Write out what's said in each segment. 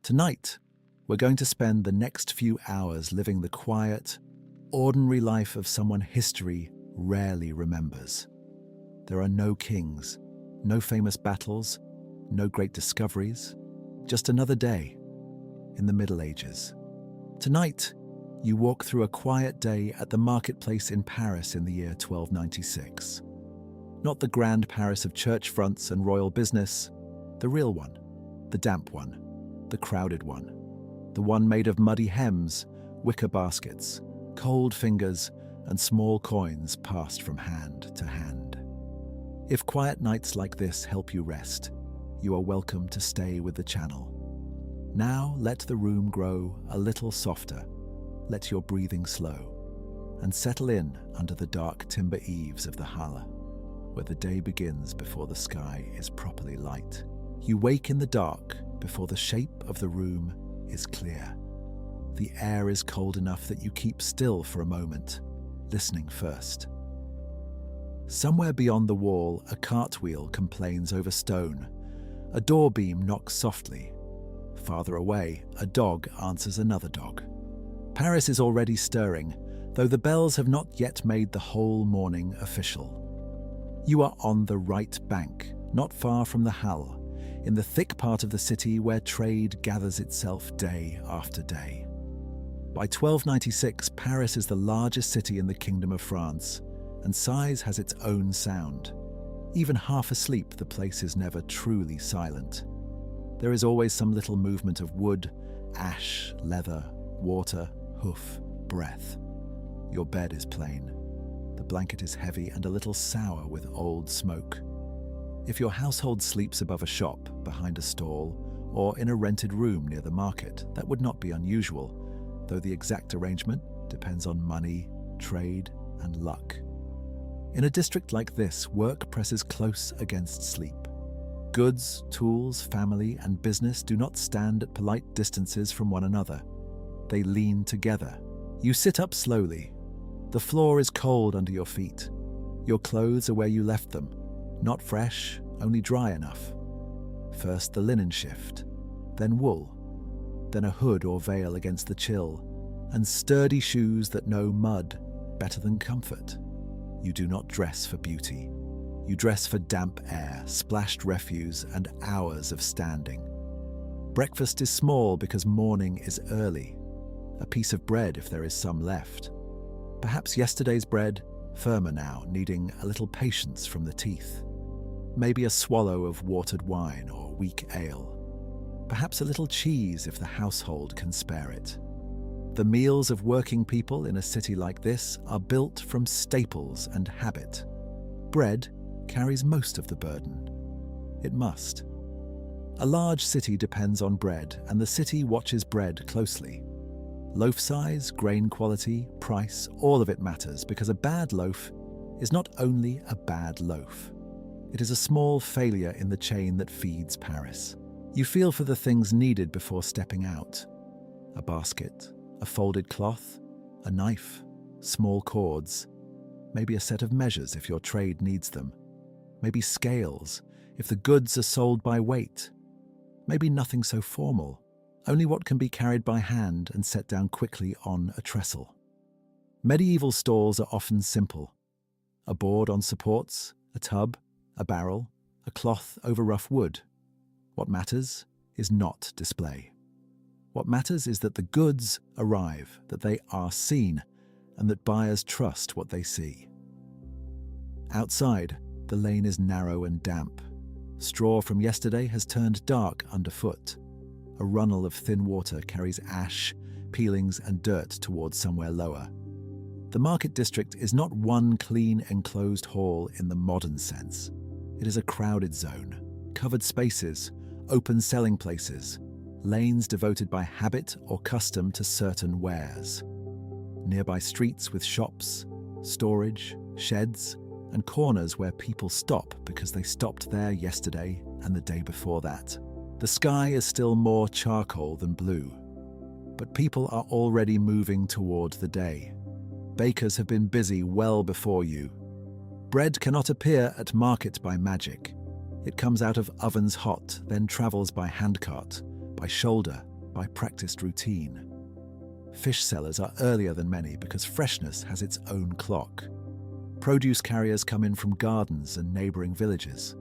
Tonight, we're going to spend the next few hours living the quiet, ordinary life of someone history rarely remembers. There are no kings, no famous battles, no great discoveries, just another day in the Middle Ages. Tonight, you walk through a quiet day at the marketplace in Paris in the year 1296. Not the grand Paris of church fronts and royal business, the real one, the damp one, the crowded one, the one made of muddy hems, wicker baskets, cold fingers, and small coins passed from hand to hand. If quiet nights like this help you rest, you are welcome to stay with the channel. Now let the room grow a little softer, let your breathing slow, and settle in under the dark timber eaves of the Halle, where the day begins before the sky is properly light. You wake in the dark before the shape of the room is clear. The air is cold enough that you keep still for a moment, listening first. Somewhere beyond the wall, a cartwheel complains over stone. A door beam knocks softly. Farther away, a dog answers another dog. Paris is already stirring, though the bells have not yet made the whole morning official. You are on the right bank, not far from the Halle, in the thick part of the city where trade gathers itself day after day. By 1296, Paris is the largest city in the Kingdom of France, and size has its own sound. Even half asleep, the place is never truly silent. There is always some little movement of wood, ash, leather, water, hoof, breath. Your bed is plain. The blanket is heavy and a little sour with old smoke. If your household sleeps above a shop, behind a stall, or in a rented room near the market, that would not be unusual, though the exact arrangement depends on money, trade, and luck. In a district like this, work presses close against sleep. Goods, tools, family, and business do not stand at polite distances from one another. They lean together. You sit up slowly. The floor is cold under your feet. Your clothes are where you left them, not fresh, only dry enough. First the linen shift, then wool, then a hood or veil against the chill, and sturdy shoes that know mud better than comfort. You do not dress for beauty. You dress for damp air, splashed refuse, and hours of standing. Breakfast is small because morning is early. A piece of bread if there is some left. Perhaps yesterday's bread, firmer now, needing a little patience from the teeth. Maybe a swallow of watered wine or weak ale. Perhaps a little cheese if the household can spare it. The meals of working people in a city like this are built from staples and habit. Bread carries most of the burden. It must. A large city depends on bread, and the city watches bread closely. Loaf size, grain quality, price, all of it matters, because a bad loaf is not only a bad loaf. It is a small failure in the chain that feeds Paris. You feel for the things needed before stepping out. A basket, a folded cloth, a knife, small cords, maybe a set of measures if your trade needs them, maybe scales if the goods are sold by weight, maybe nothing so formal, only what can be carried by hand and set down quickly on a trestle. Medieval stalls are often simple. A board on supports, a tub, a barrel, a cloth over rough wood. What matters is not display. What matters is that the goods arrive, that they are seen, and that buyers trust what they see. Outside, the lane is narrow and damp. Straw from yesterday has turned dark underfoot. A runnel of thin water carries ash, peelings, and dirt towards somewhere lower. The market district is not one clean enclosed hall in the modern sense. It is a crowded zone, covered spaces, open selling places, lanes devoted by habit or custom to certain wares. Nearby streets with shops, storage, sheds, and corners where people stop because they stopped there yesterday and the day before that. The sky is still more charcoal than blue, but people are already moving toward the day. Bakers have been busy well before you. Bread cannot appear at market by magic. It comes out of ovens hot, then travels by handcart, by shoulder, by practiced routine. Fish sellers are earlier than many because freshness has its own clock. Produce carriers come in from gardens and neighboring villages.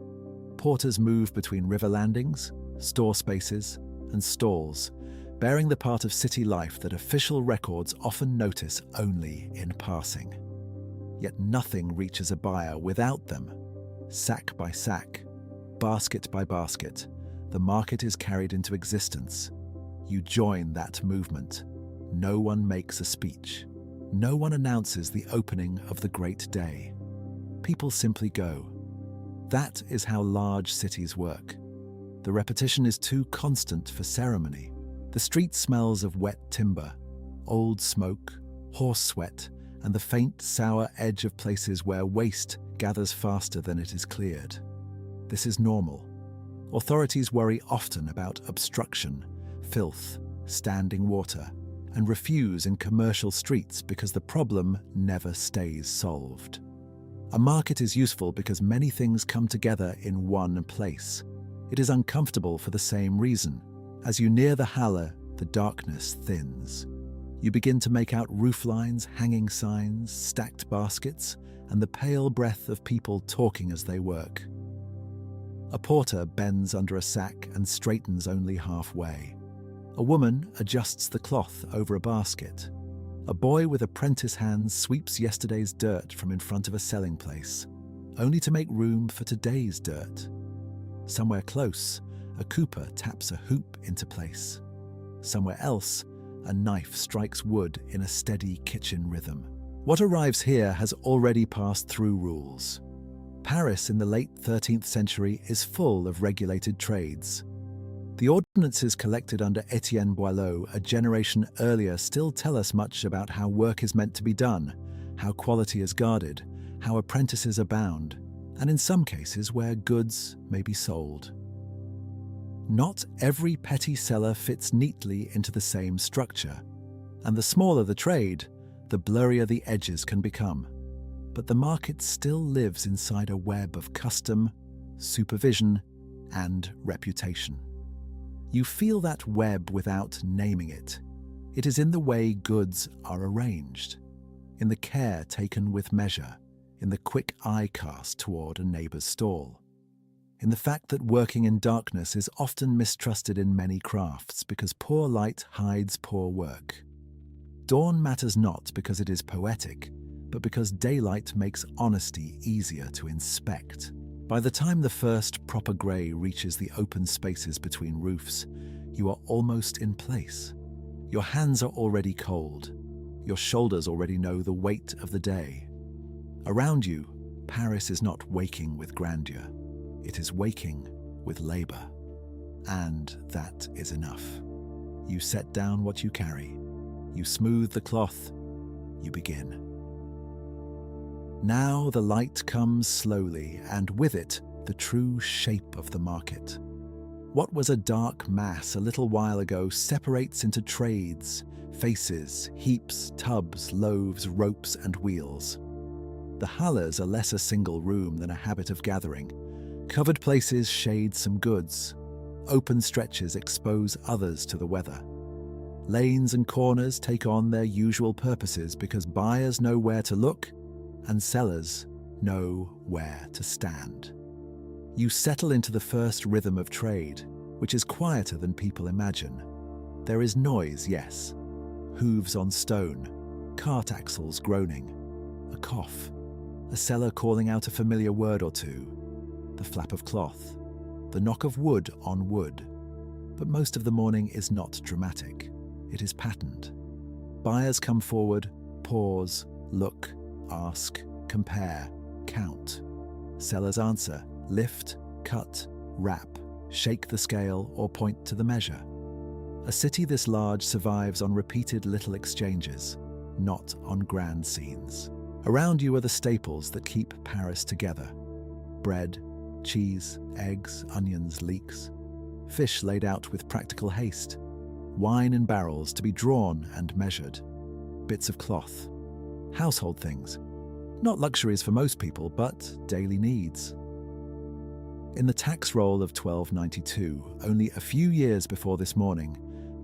Porters move between river landings, store spaces, and stalls, bearing the part of city life that official records often notice only in passing. Yet nothing reaches a buyer without them. Sack by sack, basket by basket, the market is carried into existence. You join that movement. No one makes a speech. No one announces the opening of the great day. People simply go. That is how large cities work. The repetition is too constant for ceremony. The street smells of wet timber, old smoke, horse sweat, and the faint, sour edge of places where waste gathers faster than it is cleared. This is normal. Authorities worry often about obstruction, filth, standing water, and refuse in commercial streets because the problem never stays solved. A market is useful because many things come together in one place. It is uncomfortable for the same reason. As you near the halle, the darkness thins. You begin to make out rooflines, hanging signs, stacked baskets, and the pale breath of people talking as they work. A porter bends under a sack and straightens only halfway. A woman adjusts the cloth over a basket. A boy with apprentice hands sweeps yesterday's dirt from in front of a selling place, only to make room for today's dirt. Somewhere close, a cooper taps a hoop into place. Somewhere else, a knife strikes wood in a steady kitchen rhythm. What arrives here has already passed through rules. Paris in the late 13th century is full of regulated trades. The ordinances collected under Etienne Boileau a generation earlier still tell us much about how work is meant to be done, how quality is guarded, how apprentices are bound, and in some cases where goods may be sold. Not every petty seller fits neatly into the same structure, and the smaller the trade, the blurrier the edges can become. But the market still lives inside a web of custom, supervision, and reputation. You feel that web without naming it. It is in the way goods are arranged, in the care taken with measure, in the quick eye cast toward a neighbor's stall, in the fact that working in darkness is often mistrusted in many crafts because poor light hides poor work. Dawn matters not because it is poetic, but because daylight makes honesty easier to inspect. By the time the first proper grey reaches the open spaces between roofs, you are almost in place. Your hands are already cold. Your shoulders already know the weight of the day. Around you, Paris is not waking with grandeur. It is waking with labour. And that is enough. You set down what you carry. You smooth the cloth. You begin. Now the light comes slowly, and with it, the true shape of the market. What was a dark mass a little while ago separates into trades, faces, heaps, tubs, loaves, ropes, and wheels. The halles are less a single room than a habit of gathering. Covered places shade some goods. Open stretches expose others to the weather. Lanes and corners take on their usual purposes because buyers know where to look and sellers know where to stand. You settle into the first rhythm of trade, which is quieter than people imagine. There is noise, yes. Hooves on stone, cart axles groaning, a cough, a seller calling out a familiar word or two, the flap of cloth, the knock of wood on wood. But most of the morning is not dramatic. It is patterned. Buyers come forward, pause, look, ask, compare, count. Sellers answer, lift, cut, wrap, shake the scale, or point to the measure. A city this large survives on repeated little exchanges, not on grand scenes. Around you are the staples that keep Paris together. Bread, cheese, eggs, onions, leeks. Fish laid out with practical haste. Wine in barrels to be drawn and measured. Bits of cloth. Household things. Not luxuries for most people, but daily needs. In the tax roll of 1292, only a few years before this morning,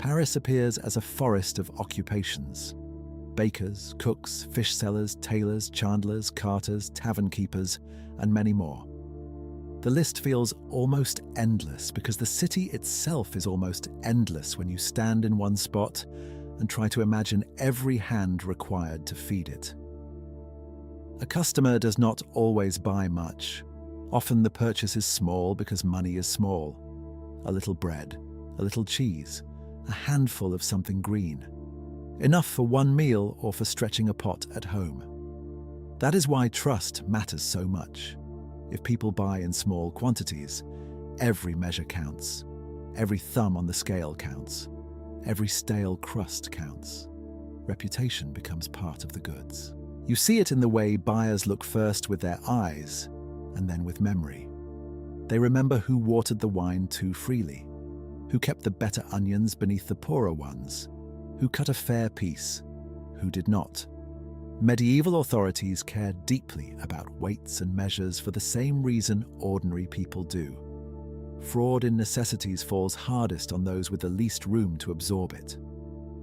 Paris appears as a forest of occupations. Bakers, cooks, fish sellers, tailors, chandlers, carters, tavern keepers, and many more. The list feels almost endless because the city itself is almost endless when you stand in one spot and try to imagine every hand required to feed it. A customer does not always buy much. Often the purchase is small because money is small. A little bread, a little cheese, a handful of something green. Enough for one meal or for stretching a pot at home. That is why trust matters so much. If people buy in small quantities, every measure counts. Every thumb on the scale counts. Every stale crust counts. Reputation becomes part of the goods. You see it in the way buyers look first with their eyes and then with memory. They remember who watered the wine too freely, who kept the better onions beneath the poorer ones, who cut a fair piece, who did not. Medieval authorities cared deeply about weights and measures for the same reason ordinary people do. Fraud in necessities falls hardest on those with the least room to absorb it.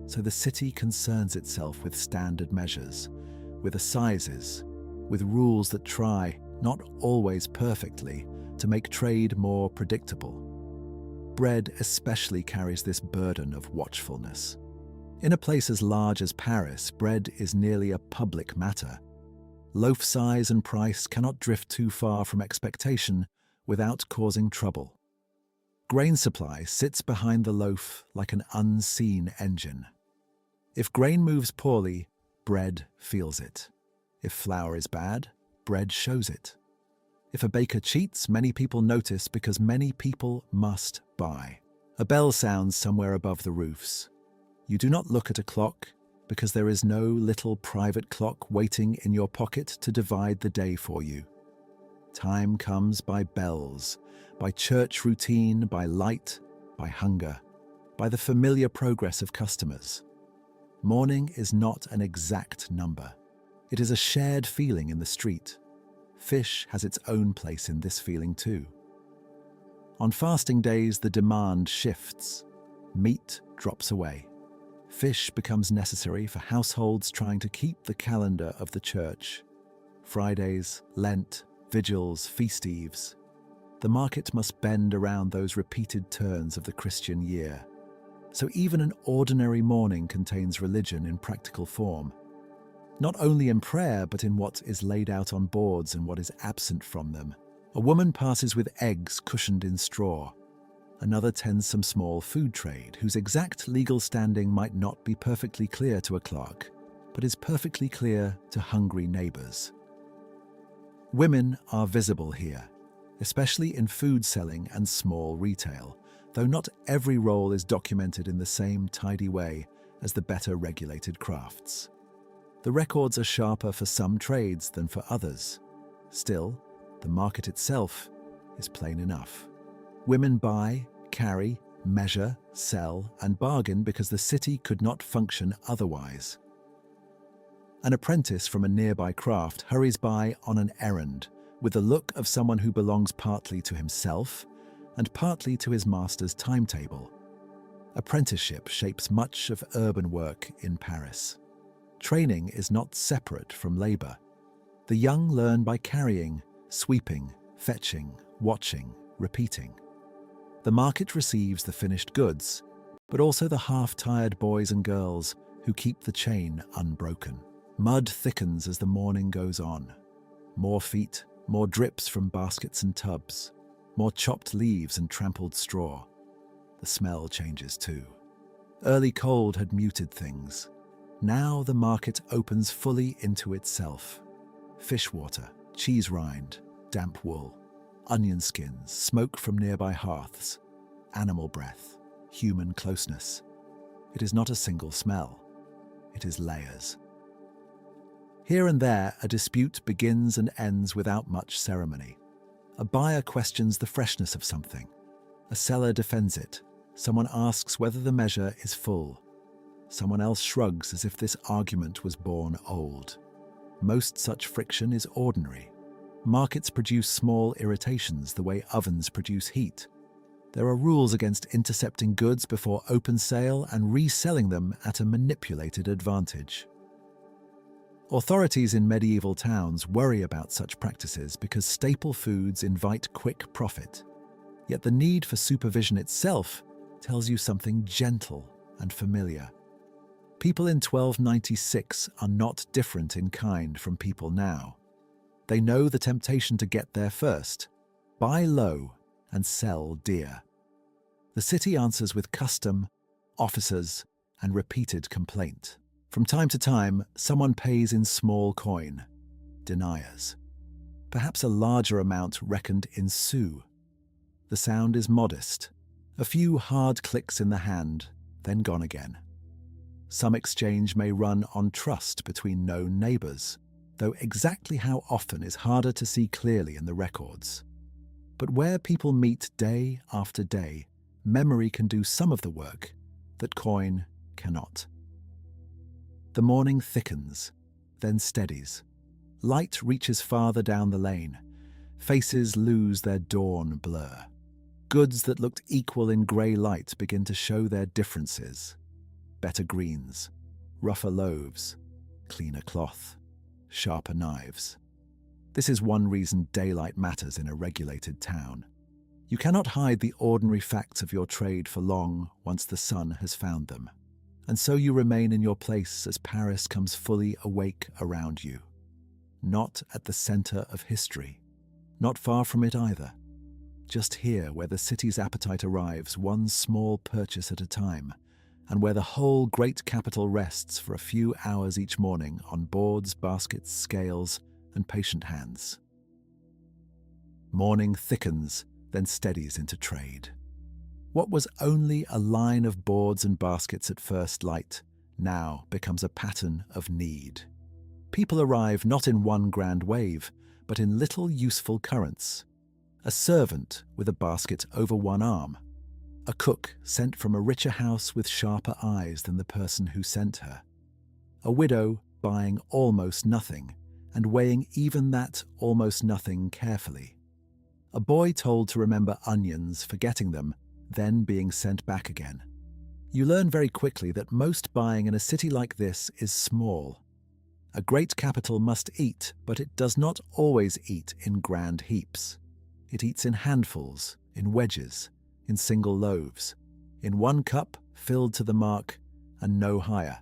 So the city concerns itself with standard measures, with assizes, with rules that try, not always perfectly, to make trade more predictable. Bread especially carries this burden of watchfulness. In a place as large as Paris, bread is nearly a public matter. Loaf size and price cannot drift too far from expectation without causing trouble. Grain supply sits behind the loaf like an unseen engine. If grain moves poorly, bread feels it. If flour is bad, bread shows it. If a baker cheats, many people notice because many people must buy. A bell sounds somewhere above the roofs. You do not look at a clock because there is no little private clock waiting in your pocket to divide the day for you. Time comes by bells, by church routine, by light, by hunger, by the familiar progress of customers. Morning is not an exact number. It is a shared feeling in the street. Fish has its own place in this feeling too. On fasting days, the demand shifts. Meat drops away. Fish becomes necessary for households trying to keep the calendar of the church. Fridays, Lent, vigils, feast eves. The market must bend around those repeated turns of the Christian year. So even an ordinary morning contains religion in practical form. Not only in prayer, but in what is laid out on boards and what is absent from them. A woman passes with eggs cushioned in straw. Another tends some small food trade, whose exact legal standing might not be perfectly clear to a clerk, but is perfectly clear to hungry neighbours. Women are visible here, especially in food selling and small retail, though not every role is documented in the same tidy way as the better regulated crafts. The records are sharper for some trades than for others. Still, the market itself is plain enough. Women buy, carry, measure, sell, and bargain because the city could not function otherwise. An apprentice from a nearby craft hurries by on an errand with the look of someone who belongs partly to himself and partly to his master's timetable. Apprenticeship shapes much of urban work in Paris. Training is not separate from labor. The young learn by carrying, sweeping, fetching, watching, repeating. The market receives the finished goods, but also the half-tired boys and girls who keep the chain unbroken. Mud thickens as the morning goes on. More feet, more drips from baskets and tubs, more chopped leaves and trampled straw. The smell changes too. Early cold had muted things. Now the market opens fully into itself. Fish water, cheese rind, damp wool, onion skins, smoke from nearby hearths, animal breath, human closeness. It is not a single smell. It is layers. Here and there, a dispute begins and ends without much ceremony. A buyer questions the freshness of something. A seller defends it. Someone asks whether the measure is full. Someone else shrugs as if this argument was born old. Most such friction is ordinary. Markets produce small irritations the way ovens produce heat. There are rules against intercepting goods before open sale and reselling them at a manipulated advantage. Authorities in medieval towns worry about such practices because staple foods invite quick profit. Yet the need for supervision itself tells you something gentle and familiar. People in 1296 are not different in kind from people now. They know the temptation to get there first, buy low and sell dear. The city answers with custom, officers, and repeated complaint. From time to time, someone pays in small coin, deniers. Perhaps a larger amount reckoned in sous. The sound is modest, a few hard clicks in the hand, then gone again. Some exchange may run on trust between known neighbours, though exactly how often is harder to see clearly in the records. But where people meet day after day, memory can do some of the work that coin cannot. The morning thickens, then steadies. Light reaches farther down the lane. Faces lose their dawn blur. Goods that looked equal in grey light begin to show their differences. Better greens, rougher loaves, cleaner cloth, sharper knives. This is one reason daylight matters in a regulated town. You cannot hide the ordinary facts of your trade for long once the sun has found them. And so you remain in your place as Paris comes fully awake around you. Not at the centre of history, not far from it either. Just here where the city's appetite arrives one small purchase at a time, and where the whole great capital rests for a few hours each morning on boards, baskets, scales, and patient hands. Morning thickens, then steadies into trade. What was only a line of boards and baskets at first light now becomes a pattern of need. People arrive not in one grand wave, but in little useful currents. A servant with a basket over one arm. A cook sent from a richer house with sharper eyes than the person who sent her. A widow buying almost nothing and weighing even that almost nothing carefully. A boy told to remember onions, forgetting them, then being sent back again. You learn very quickly that most buying in a city like this is small. A great capital must eat, but it does not always eat in grand heaps. It eats in handfuls, in wedges, in single loaves, in one cup filled to the mark and no higher.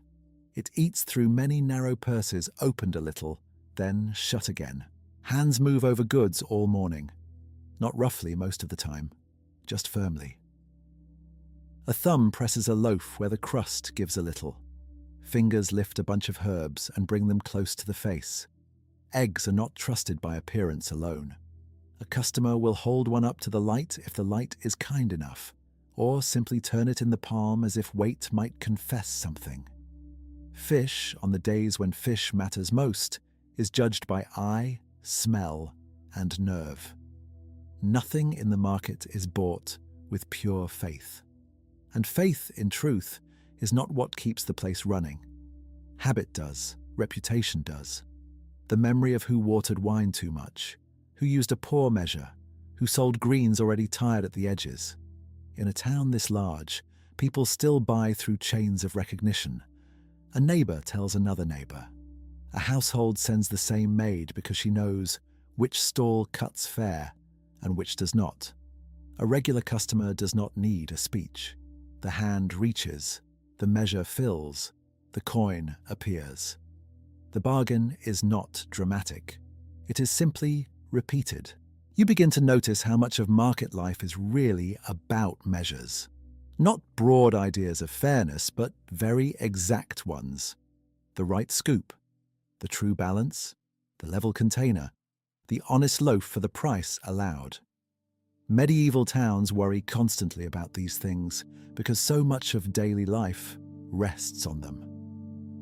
It eats through many narrow purses opened a little, then shut again. Hands move over goods all morning. Not roughly most of the time, just firmly. A thumb presses a loaf where the crust gives a little. Fingers lift a bunch of herbs and bring them close to the face. Eggs are not trusted by appearance alone. A customer will hold one up to the light if the light is kind enough, or simply turn it in the palm as if weight might confess something. Fish, on the days when fish matters most, is judged by eye, smell, and nerve. Nothing in the market is bought with pure faith. And faith, in truth, is not what keeps the place running. Habit does, reputation does. The memory of who watered wine too much, who used a poor measure, who sold greens already tired at the edges. In a town this large, people still buy through chains of recognition. A neighbour tells another neighbour. A household sends the same maid because she knows which stall cuts fair and which does not. A regular customer does not need a speech. The hand reaches, the measure fills, the coin appears. The bargain is not dramatic. It is simply repeated. You begin to notice how much of market life is really about measures. Not broad ideas of fairness, but very exact ones. The right scoop, the true balance, the level container, the honest loaf for the price allowed. Medieval towns worry constantly about these things because so much of daily life rests on them.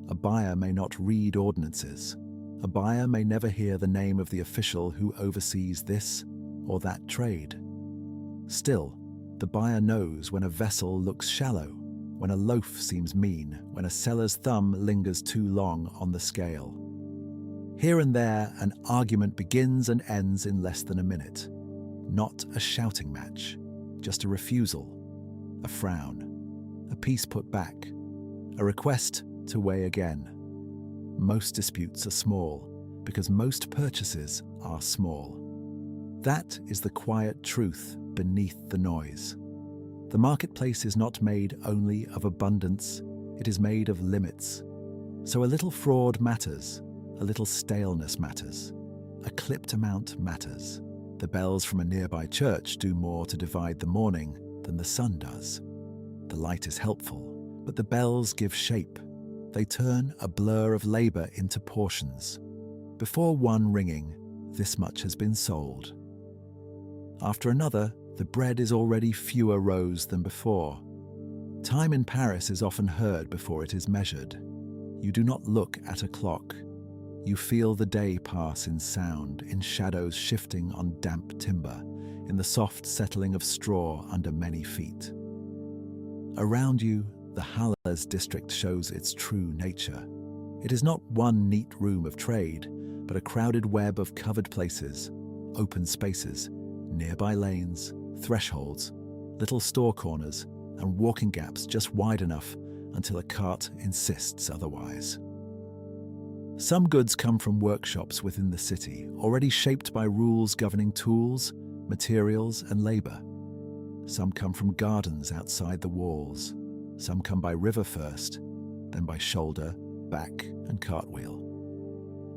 A buyer may not read ordinances. A buyer may never hear the name of the official who oversees this or that trade. Still, the buyer knows when a vessel looks shallow, when a loaf seems mean, when a seller's thumb lingers too long on the scale. Here and there, an argument begins and ends in less than a minute. Not a shouting match, just a refusal, a frown, a piece put back, a request to weigh again. Most disputes are small because most purchases are small. That is the quiet truth beneath the noise. The marketplace is not made only of abundance, it is made of limits. So a little fraud matters, a little staleness matters, a clipped amount matters. The bells from a nearby church do more to divide the morning than the sun does. The light is helpful, but the bells give shape. They turn a blur of labor into portions. Before one ringing, this much has been sold. After another, the bread is already fewer rows than before. Time in Paris is often heard before it is measured. You do not look at a clock. You feel the day pass in sound, in shadows shifting on damp timber, in the soft settling of straw under many feet. Around you, the Halles district shows its true nature. It is not one neat room of trade, but a crowded web of covered places, open spaces, nearby lanes, thresholds, little store corners, and walking gaps just wide enough until a cart insists otherwise. Some goods come from workshops within the city, already shaped by rules governing tools, materials, and labor. Some come from gardens outside the walls. Some come by river first, then by shoulder, back, and cartwheel.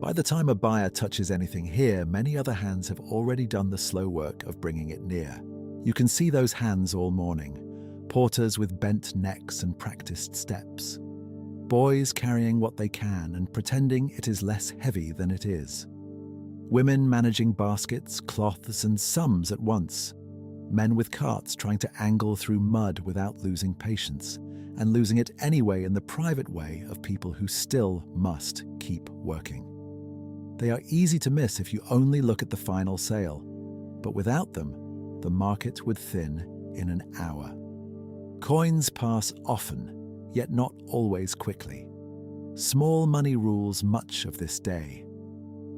By the time a buyer touches anything here, many other hands have already done the slow work of bringing it near. You can see those hands all morning, porters with bent necks and practiced steps. Boys carrying what they can and pretending it is less heavy than it is. Women managing baskets, cloths, and sums at once. Men with carts trying to angle through mud without losing patience, and losing it anyway in the private way of people who still must keep working. They are easy to miss if you only look at the final sale, but without them, the market would thin in an hour. Coins pass often, yet not always quickly. Small money rules much of this day.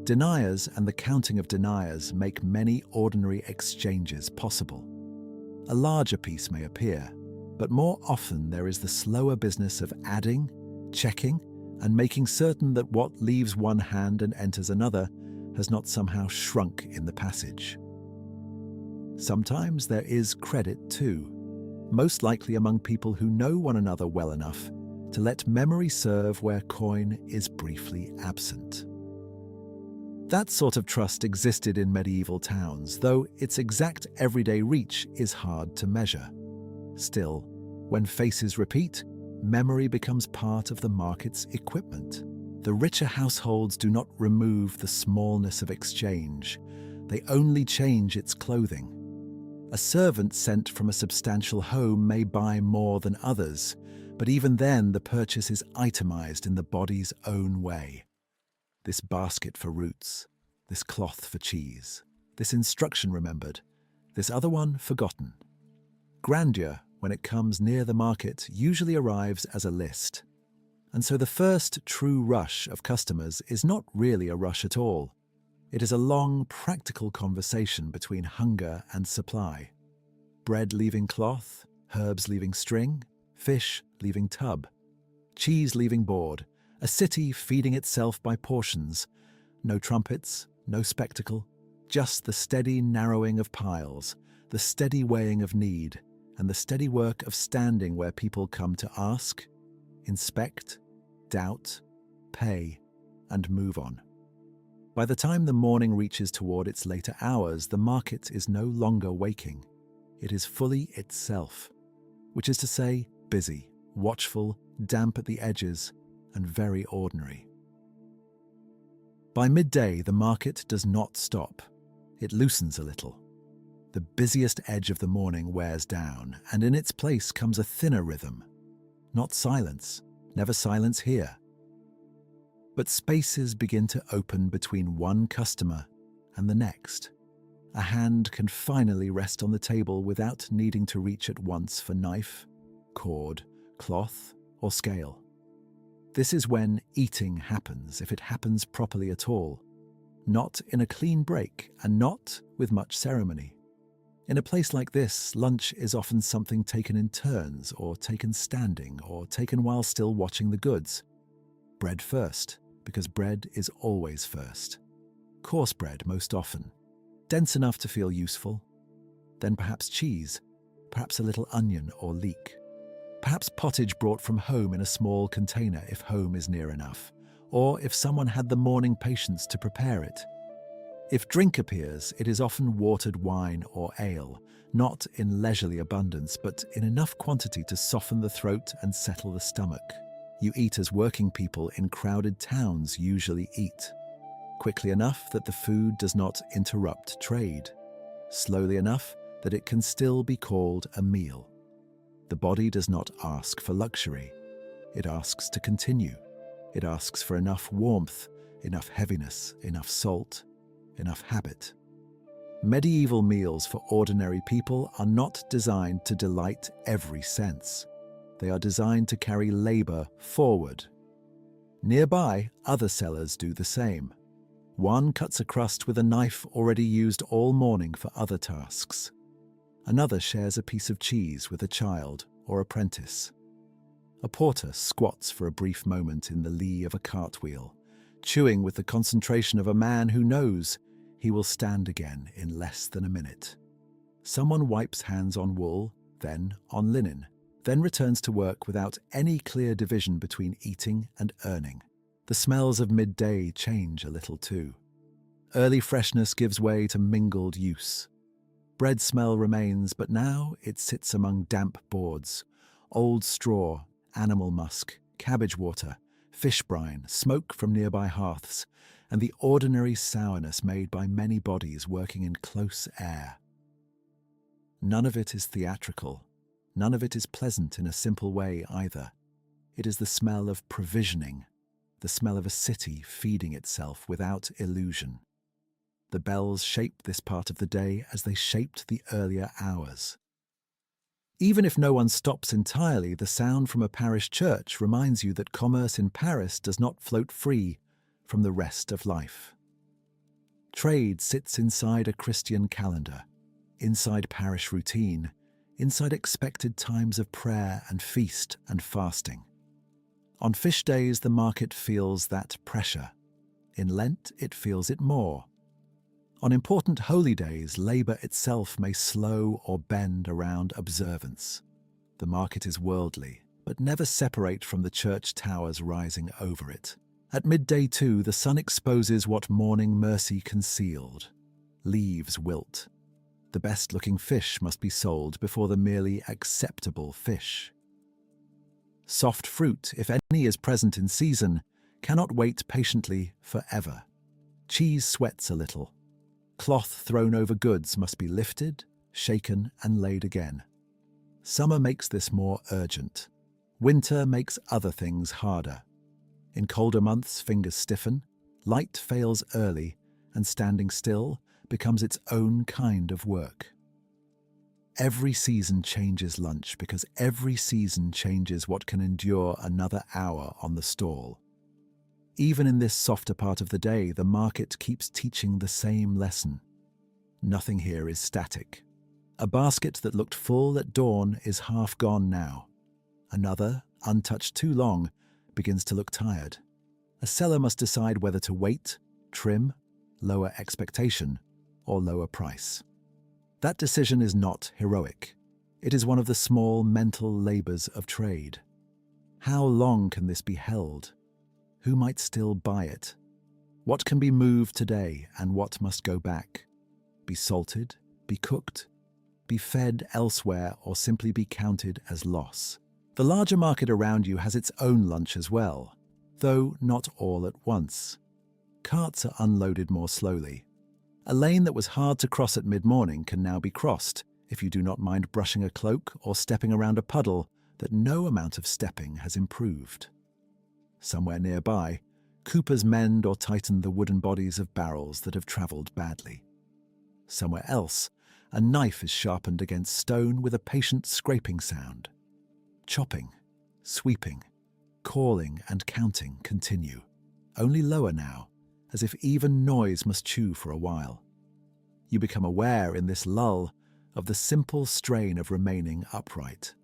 Deniers and the counting of deniers make many ordinary exchanges possible. A larger piece may appear, but more often there is the slower business of adding, checking, and making certain that what leaves one hand and enters another has not somehow shrunk in the passage. Sometimes there is credit too, most likely among people who know one another well enough to let memory serve where coin is briefly absent. That sort of trust existed in medieval towns, though its exact everyday reach is hard to measure. Still, when faces repeat, memory becomes part of the market's equipment. The richer households do not remove the smallness of exchange, they only change its clothing. A servant sent from a substantial home may buy more than others, but even then the purchase is itemized in the body's own way. This basket for roots, this cloth for cheese, this instruction remembered, this other one forgotten. Grandeur, when it comes near the market, usually arrives as a list. And so the first true rush of customers is not really a rush at all. It is a long, practical conversation between hunger and supply. Bread leaving cloth, herbs leaving string, fish leaving tub, cheese leaving board, a city feeding itself by portions. No trumpets, no spectacle, just the steady narrowing of piles, the steady weighing of need, and the steady work of standing where people come to ask, inspect, doubt, pay, and move on. By the time the morning reaches toward its later hours, the market is no longer waking. It is fully itself, which is to say, busy, watchful, damp at the edges, and very ordinary. By midday, the market does not stop. It loosens a little. The busiest edge of the morning wears down, and in its place comes a thinner rhythm. Not silence, never silence here. But spaces begin to open between one customer and the next. A hand can finally rest on the table without needing to reach at once for knife, cord, cloth, or scale. This is when eating happens, if it happens properly at all, not in a clean break and not with much ceremony. In a place like this, lunch is often something taken in turns, or taken standing, or taken while still watching the goods. Bread first, because bread is always first. Coarse bread most often, dense enough to feel useful. Then perhaps cheese, perhaps a little onion or leek. Perhaps pottage brought from home in a small container if home is near enough, or if someone had the morning patience to prepare it. If drink appears, it is often watered wine or ale, not in leisurely abundance, but in enough quantity to soften the throat and settle the stomach. You eat as working people in crowded towns usually eat. Quickly enough that the food does not interrupt trade. Slowly enough that it can still be called a meal. The body does not ask for luxury. It asks to continue. It asks for enough warmth, enough heaviness, enough salt, enough habit. Medieval meals for ordinary people are not designed to delight every sense. They are designed to carry labor forward. Nearby, other sellers do the same. One cuts a crust with a knife already used all morning for other tasks. Another shares a piece of cheese with a child or apprentice. A porter squats for a brief moment in the lee of a cartwheel, chewing with the concentration of a man who knows he will stand again in less than a minute. Someone wipes hands on wool, then on linen, then returns to work without any clear division between eating and earning. The smells of midday change a little too. Early freshness gives way to mingled use. Bread smell remains, but now it sits among damp boards, old straw, animal musk, cabbage water, fish brine, smoke from nearby hearths, and the ordinary sourness made by many bodies working in close air. None of it is theatrical. None of it is pleasant in a simple way either. It is the smell of provisioning, the smell of a city feeding itself without illusion. The bells shape this part of the day as they shaped the earlier hours. Even if no one stops entirely, the sound from a parish church reminds you that commerce in Paris does not float free from the rest of life. Trade sits inside a Christian calendar, inside parish routine, inside expected times of prayer and feast and fasting. On fish days, the market feels that pressure. In Lent, it feels it more. On important holy days, labour itself may slow or bend around observance. The market is worldly, but never separate from the church towers rising over it. At midday too, the sun exposes what morning mercy concealed. Leaves wilt. The best-looking fish must be sold before the merely acceptable fish. Soft fruit, if any is present in season, cannot wait patiently forever. Cheese sweats a little. Cloth thrown over goods must be lifted, shaken, and laid again. Summer makes this more urgent. Winter makes other things harder. In colder months, fingers stiffen, light fails early, and standing still becomes its own kind of work. Every season changes lunch because every season changes what can endure another hour on the stall. Even in this softer part of the day, the market keeps teaching the same lesson. Nothing here is static. A basket that looked full at dawn is half gone now. Another, untouched too long, begins to look tired. A seller must decide whether to wait, trim, lower expectation, or lower price. That decision is not heroic. It is one of the small mental labours of trade. How long can this be held? Who might still buy it? What can be moved today and what must go back? Be salted, be cooked, be fed elsewhere, or simply be counted as loss. The larger market around you has its own lunch as well, though not all at once. Carts are unloaded more slowly. A lane that was hard to cross at mid-morning can now be crossed if you do not mind brushing a cloak or stepping around a puddle that no amount of stepping has improved. Somewhere nearby, coopers mend or tighten the wooden bodies of barrels that have travelled badly. Somewhere else, a knife is sharpened against stone with a patient scraping sound. Chopping, sweeping, calling and counting continue, only lower now, as if even noise must chew for a while. You become aware in this lull of the simple strain of remaining upright.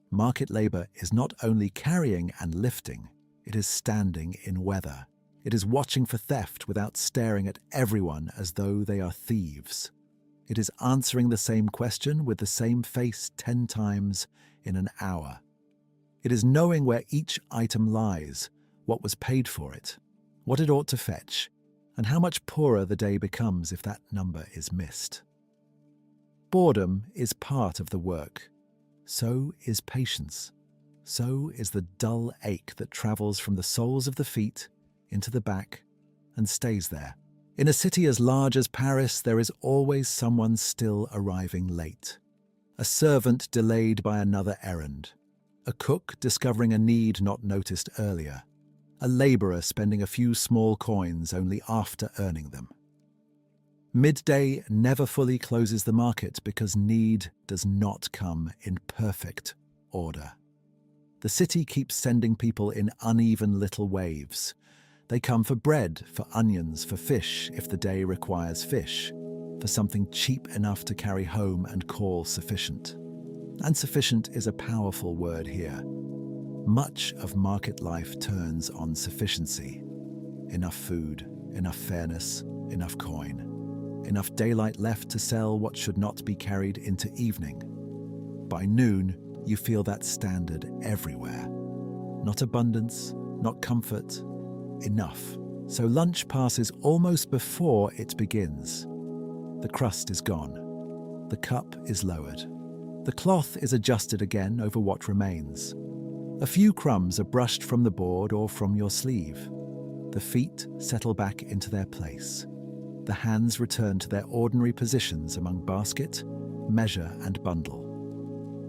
Market labor is not only carrying and lifting, it is standing in weather. It is watching for theft without staring at everyone as though they are thieves. It is answering the same question with the same face 10 times in an hour. It is knowing where each item lies, what was paid for it, what it ought to fetch, and how much poorer the day becomes if that number is missed. Boredom is part of the work. So is patience. So is the dull ache that travels from the soles of the feet into the back and stays there. In a city as large as Paris, there is always someone still arriving late. A servant delayed by another errand. A cook discovering a need not noticed earlier. A laborer spending a few small coins only after earning them. Midday never fully closes the market because need does not come in perfect order. The city keeps sending people in uneven little waves. They come for bread, for onions, for fish if the day requires fish, for something cheap enough to carry home and call sufficient. And sufficient is a powerful word here. Much of market life turns on sufficiency. Enough food, enough fairness, enough coin. Enough daylight left to sell what should not be carried into evening. By noon, you feel that standard everywhere. Not abundance, not comfort, enough. So lunch passes almost before it begins. The crust is gone. The cup is lowered. The cloth is adjusted again over what remains. A few crumbs are brushed from the board or from your sleeve. The feet settle back into their place. The hands return to their ordinary positions among basket, measure, and bundle.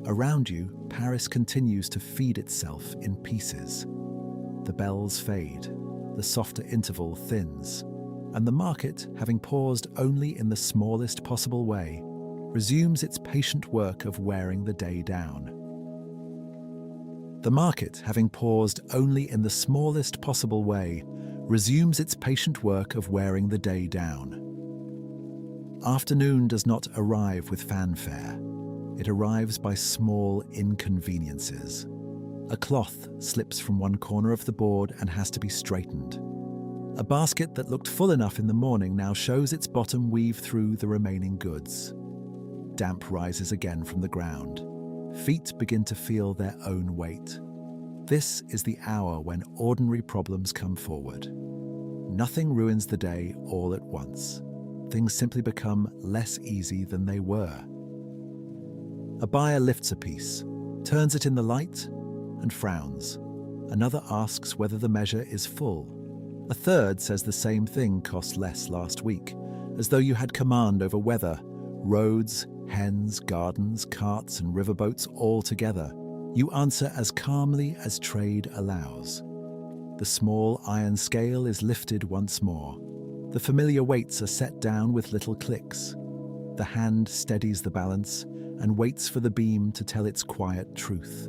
Around you, Paris continues to feed itself in pieces. The bells fade, the softer interval thins, and the market, having paused only in the smallest possible way, resumes its patient work of wearing the day down. The market, having paused only in the smallest possible way, resumes its patient work of wearing the day down. Afternoon does not arrive with fanfare. It arrives by small inconveniences. A cloth slips from one corner of the board and has to be straightened. A basket that looked full enough in the morning now shows its bottom weave through the remaining goods. Damp rises again from the ground. Feet begin to feel their own weight. This is the hour when ordinary problems come forward. Nothing ruins the day all at once. Things simply become less easy than they were. A buyer lifts a piece, turns it in the light, and frowns. Another asks whether the measure is full. A third says the same thing cost less last week, as though you had command over weather, roads, hens, gardens, carts, and riverboats all together. You answer as calmly as trade allows. The small iron scale is lifted once more. The familiar weights are set down with little clicks. The hand steadies the balance and waits for the beam to tell its quiet truth.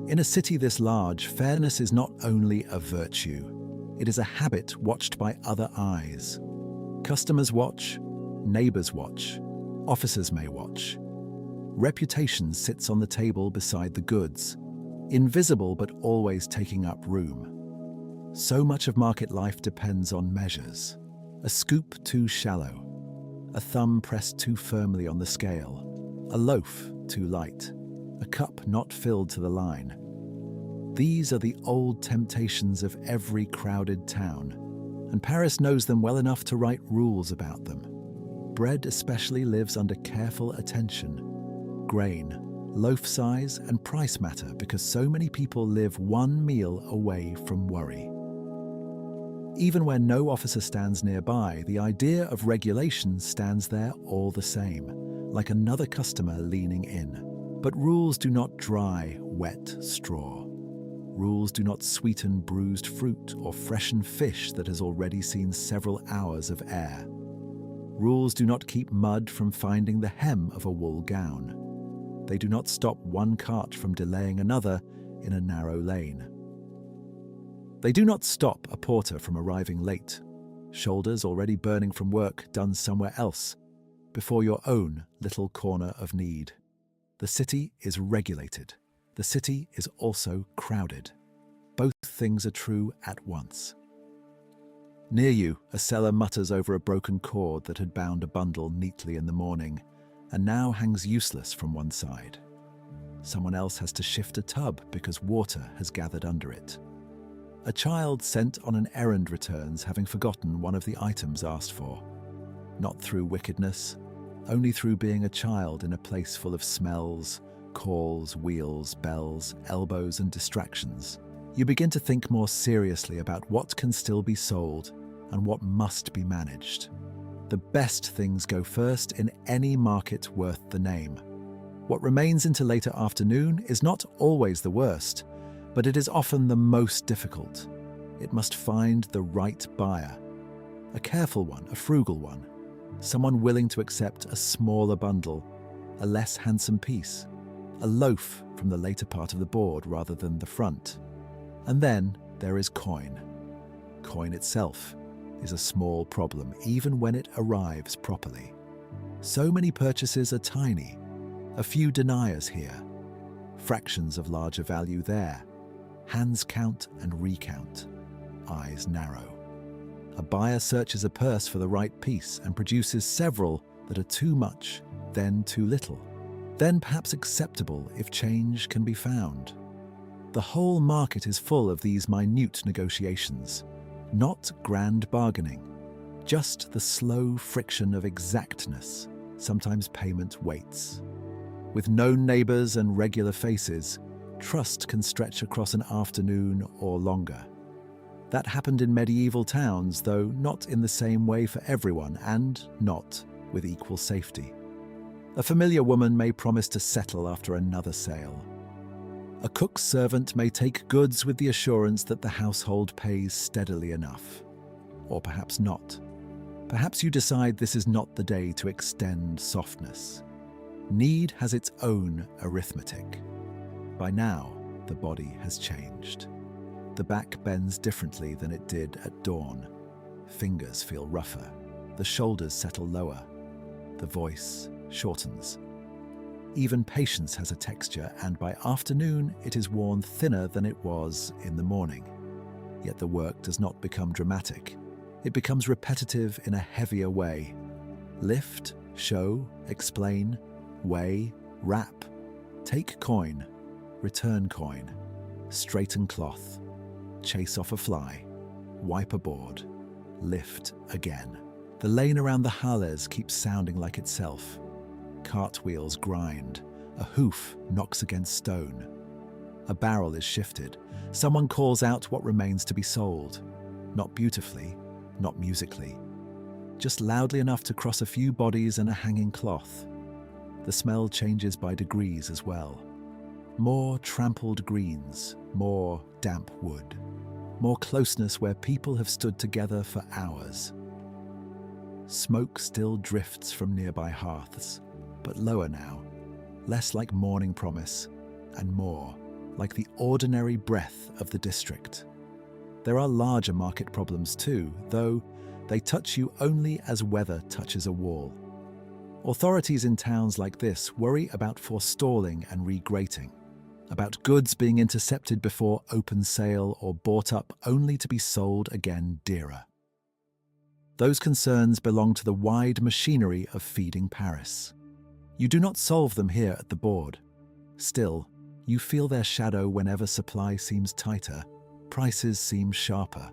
In a city this large, fairness is not only a virtue, it is a habit watched by other eyes. Customers watch, neighbors watch, officers may watch. Reputation sits on the table beside the goods, invisible but always taking up room. So much of market life depends on measures. A scoop too shallow, a thumb pressed too firmly on the scale, a loaf too light, a cup not filled to the line. These are the old temptations of every crowded town, and Paris knows them well enough to write rules about them. Bread especially lives under careful attention. Grain, loaf size, and price matter because so many people live one meal away from worry. Even where no officer stands nearby, the idea of regulation stands there all the same, like another customer leaning in. But rules do not dry wet straw. Rules do not sweeten bruised fruit or freshen fish that has already seen several hours of air. Rules do not keep mud from finding the hem of a wool gown. They do not stop one cart from delaying another in a narrow lane. They do not stop a porter from arriving late, shoulders already burning from work done somewhere else. before your own little corner of need. The city is regulated. The city is also crowded. Both things are true at once. Near you, a seller mutters over a broken cord that had bound a bundle neatly in the morning and now hangs useless from one side. Someone else has to shift a tub because water has gathered under it. A child sent on an errand returns having forgotten one of the items asked for. Not through wickedness, only through being a child in a place full of smells, calls, wheels, bells, elbows, and distractions. You begin to think more seriously about what can still be sold and what must be managed. The best things go first in any market worth the name. What remains into later afternoon is not always the worst, but it is often the most difficult. It must find the right buyer. A careful one, a frugal one. Someone willing to accept a smaller bundle, a less handsome piece, a loaf from the later part of the board rather than the front. And then there is coin. Coin itself is a small problem, even when it arrives properly. So many purchases are tiny, a few deniers here, fractions of larger value there. Hands count and recount, eyes narrow. A buyer searches a purse for the right piece and produces several that are too much, then too little, then perhaps acceptable if change can be found. The whole market is full of these minute negotiations, not grand bargaining, just the slow friction of exactness. Sometimes payment waits. With known neighbors and regular faces, trust can stretch across an afternoon or longer. That happened in medieval towns, though not in the same way for everyone and not with equal safety. A familiar woman may promise to settle after another sale. A cook's servant may take goods with the assurance that the household pays steadily enough. Or perhaps not. Perhaps you decide this is not the day to extend softness. Need has its own arithmetic. By now, the body has changed. The back bends differently than it did at dawn. Fingers feel rougher. The shoulders settle lower. The voice shortens. Even patience has a texture, and by afternoon it is worn thinner than it was in the morning. Yet the work does not become dramatic. It becomes repetitive in a heavier way. Lift, show, explain, weigh, wrap, take coin, return coin, straighten cloth, chase off a fly, wipe a board, lift again. The lane around the halles keeps sounding like itself. Cartwheels grind, a hoof knocks against stone. A barrel is shifted. Someone calls out what remains to be sold. Not beautifully, not musically. Just loudly enough to cross a few bodies and a hanging cloth. The smell changes by degrees as well. More trampled greens, more damp wood, more closeness where people have stood together for hours. Smoke still drifts from nearby hearths, but lower now, less like morning promise, and more like the ordinary breath of the district. There are larger market problems too, though they touch you only as weather touches a wall. Authorities in towns like this worry about forestalling and regrating, about goods being intercepted before open sale or bought up only to be sold again dearer. Those concerns belong to the wide machinery of feeding Paris. You do not solve them here at the board. Still, you feel their shadow whenever supply seems tighter, prices seem sharper,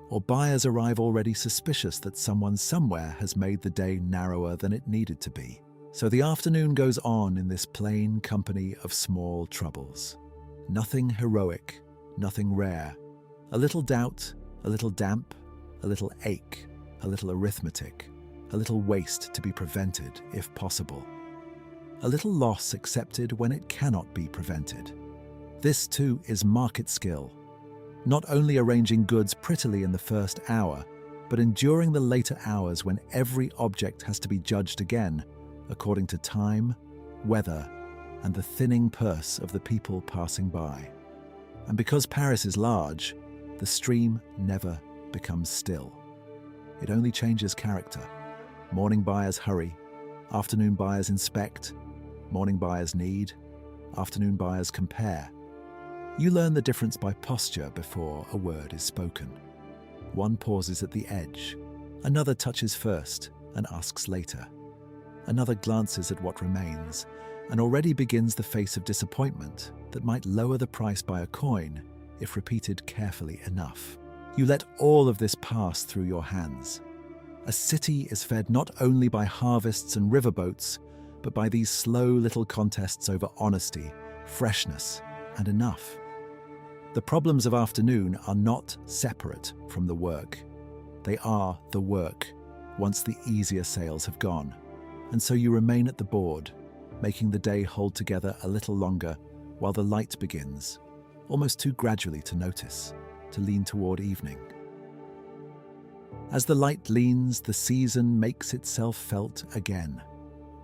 or buyers arrive already suspicious that someone somewhere has made the day narrower than it needed to be. So the afternoon goes on in this plain company of small troubles. Nothing heroic, nothing rare. A little doubt, a little damp, a little ache, a little arithmetic, a little waste to be prevented if possible. A little loss accepted when it cannot be prevented. This too is market skill. Not only arranging goods prettily in the first hour, but enduring the later hours when every object has to be judged again, according to time, weather, and the thinning purse of the people passing by. And because Paris is large, the stream never becomes still. It only changes character. Morning buyers hurry, Afternoon buyers inspect, morning buyers knead, afternoon buyers compare. You learn the difference by posture before a word is spoken. One pauses at the edge, another touches first and asks later. Another glances at what remains and already begins the face of disappointment that might lower the price by a coin if repeated carefully enough. You let all of this pass through your hands. A city is fed not only by harvests and riverboats, but by these slow little contests over honesty, freshness, and enough. The problems of afternoon are not separate from the work. They are the work once the easier sales have gone. And so you remain at the board, making the day hold together a little longer while the light begins, almost too gradually to notice, to lean toward evening. As the light leans, the season makes itself felt again.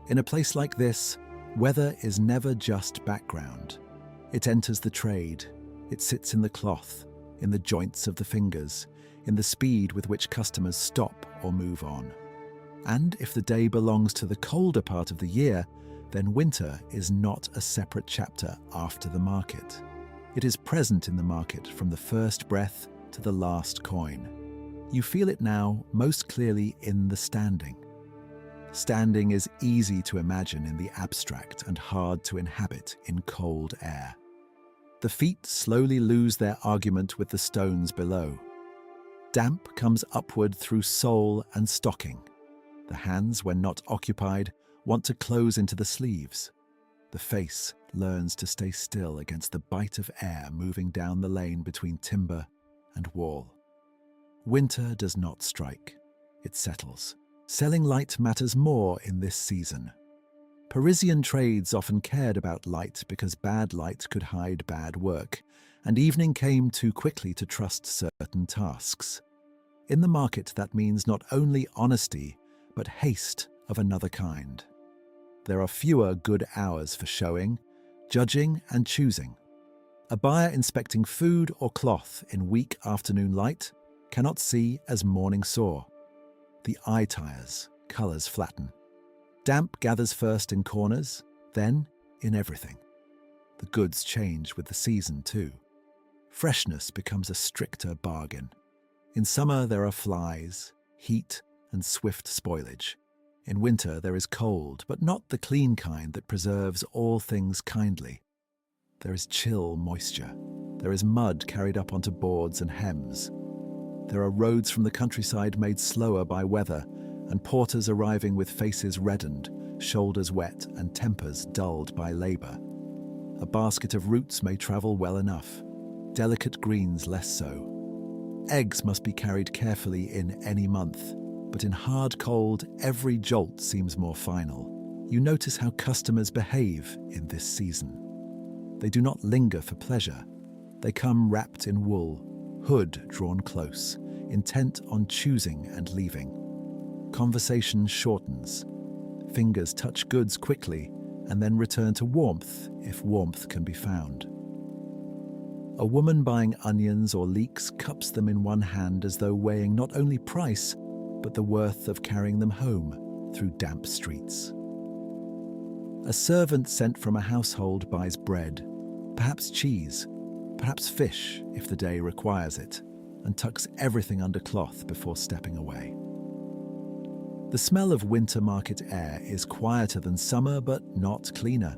In a place like this, weather is never just background. It enters the trade. It sits in the cloth, in the joints of the fingers, in the speed with which customers stop or move on. And if the day belongs to the colder part of the year, then winter is not a separate chapter after the market. It is present in the market from the first breath to the last coin. You feel it now most clearly in the standing. Standing is easy to imagine in the abstract and hard to inhabit in cold air. The feet slowly lose their argument with the stones below. Damp comes upward through sole and stocking. The hands, when not occupied, want to close into the sleeves. The face learns to stay still against the bite of air moving down the lane between timber and wall. Winter does not strike. It settles. Selling light matters more in this season. Parisian trades often cared about light because bad light could hide bad work, and evening came too quickly to trust certain tasks. In the market, that means not only honesty, but haste of another kind. There are fewer good hours for showing, judging, and choosing. A buyer inspecting food or cloth in weak afternoon light cannot see as morning saw. The eye tires, colours flatten. Damp gathers first in corners, then in everything. The goods change with the season too. Freshness becomes a stricter bargain. In summer there are flies, heat, and swift spoilage. In winter there is cold, but not the clean kind that preserves all things kindly. There is chill moisture. There is mud carried up onto boards and hems. There are roads from the countryside made slower by weather, and porters arriving with faces reddened, shoulders wet, and tempers dulled by labour. A basket of roots may travel well enough, delicate greens less so. Eggs must be carried carefully in any month, but in hard cold, every jolt seems more final. You notice how customers behave in this season. They do not linger for pleasure. They come wrapped in wool, hood drawn close, intent on choosing and leaving. Conversation shortens. Fingers touch goods quickly and then return to warmth if warmth can be found. A woman buying onions or leeks cups them in one hand as though weighing not only price, but the worth of carrying them home through damp streets. A servant sent from a household buys bread, perhaps cheese, perhaps fish if the day requires it, and tucks everything under cloth before stepping away. The smell of winter market air is quieter than summer, but not cleaner.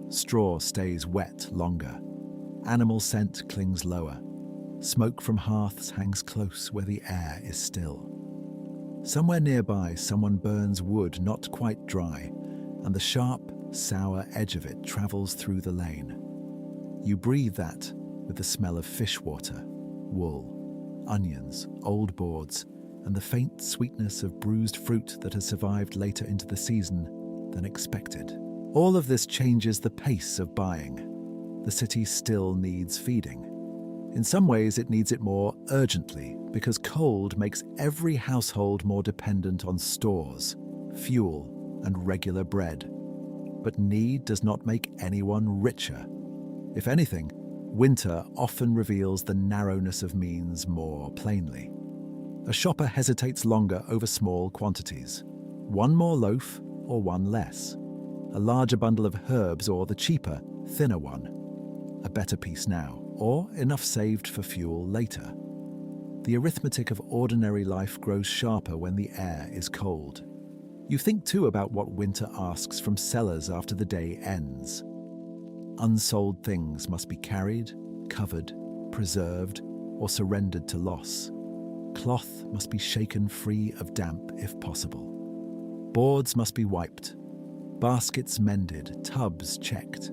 Straw stays wet longer. Animal scent clings lower. Smoke from hearths hangs close where the air is still. Somewhere nearby, someone burns wood not quite dry, and the sharp, sour edge of it travels through the lane. You breathe that with the smell of fish water, wool, onions, old boards, and the faint sweetness of bruised fruit that has survived later into the season than expected. All of this changes the pace of buying. The city still needs feeding. In some ways, it needs it more urgently because cold makes every household more dependent on stores, fuel, and regular bread. But need does not make anyone richer. If anything, winter often reveals the narrowness of means more plainly. A shopper hesitates longer over small quantities. One more loaf, or one less, a larger bundle of herbs or the cheaper, thinner one, a better piece now, or enough saved for fuel later. The arithmetic of ordinary life grows sharper when the air is cold. You think too about what winter asks from sellers after the day ends. Unsold things must be carried, covered, preserved, or surrendered to loss. Cloth must be shaken free of damp if possible. Boards must be wiped, baskets mended, tubs checked.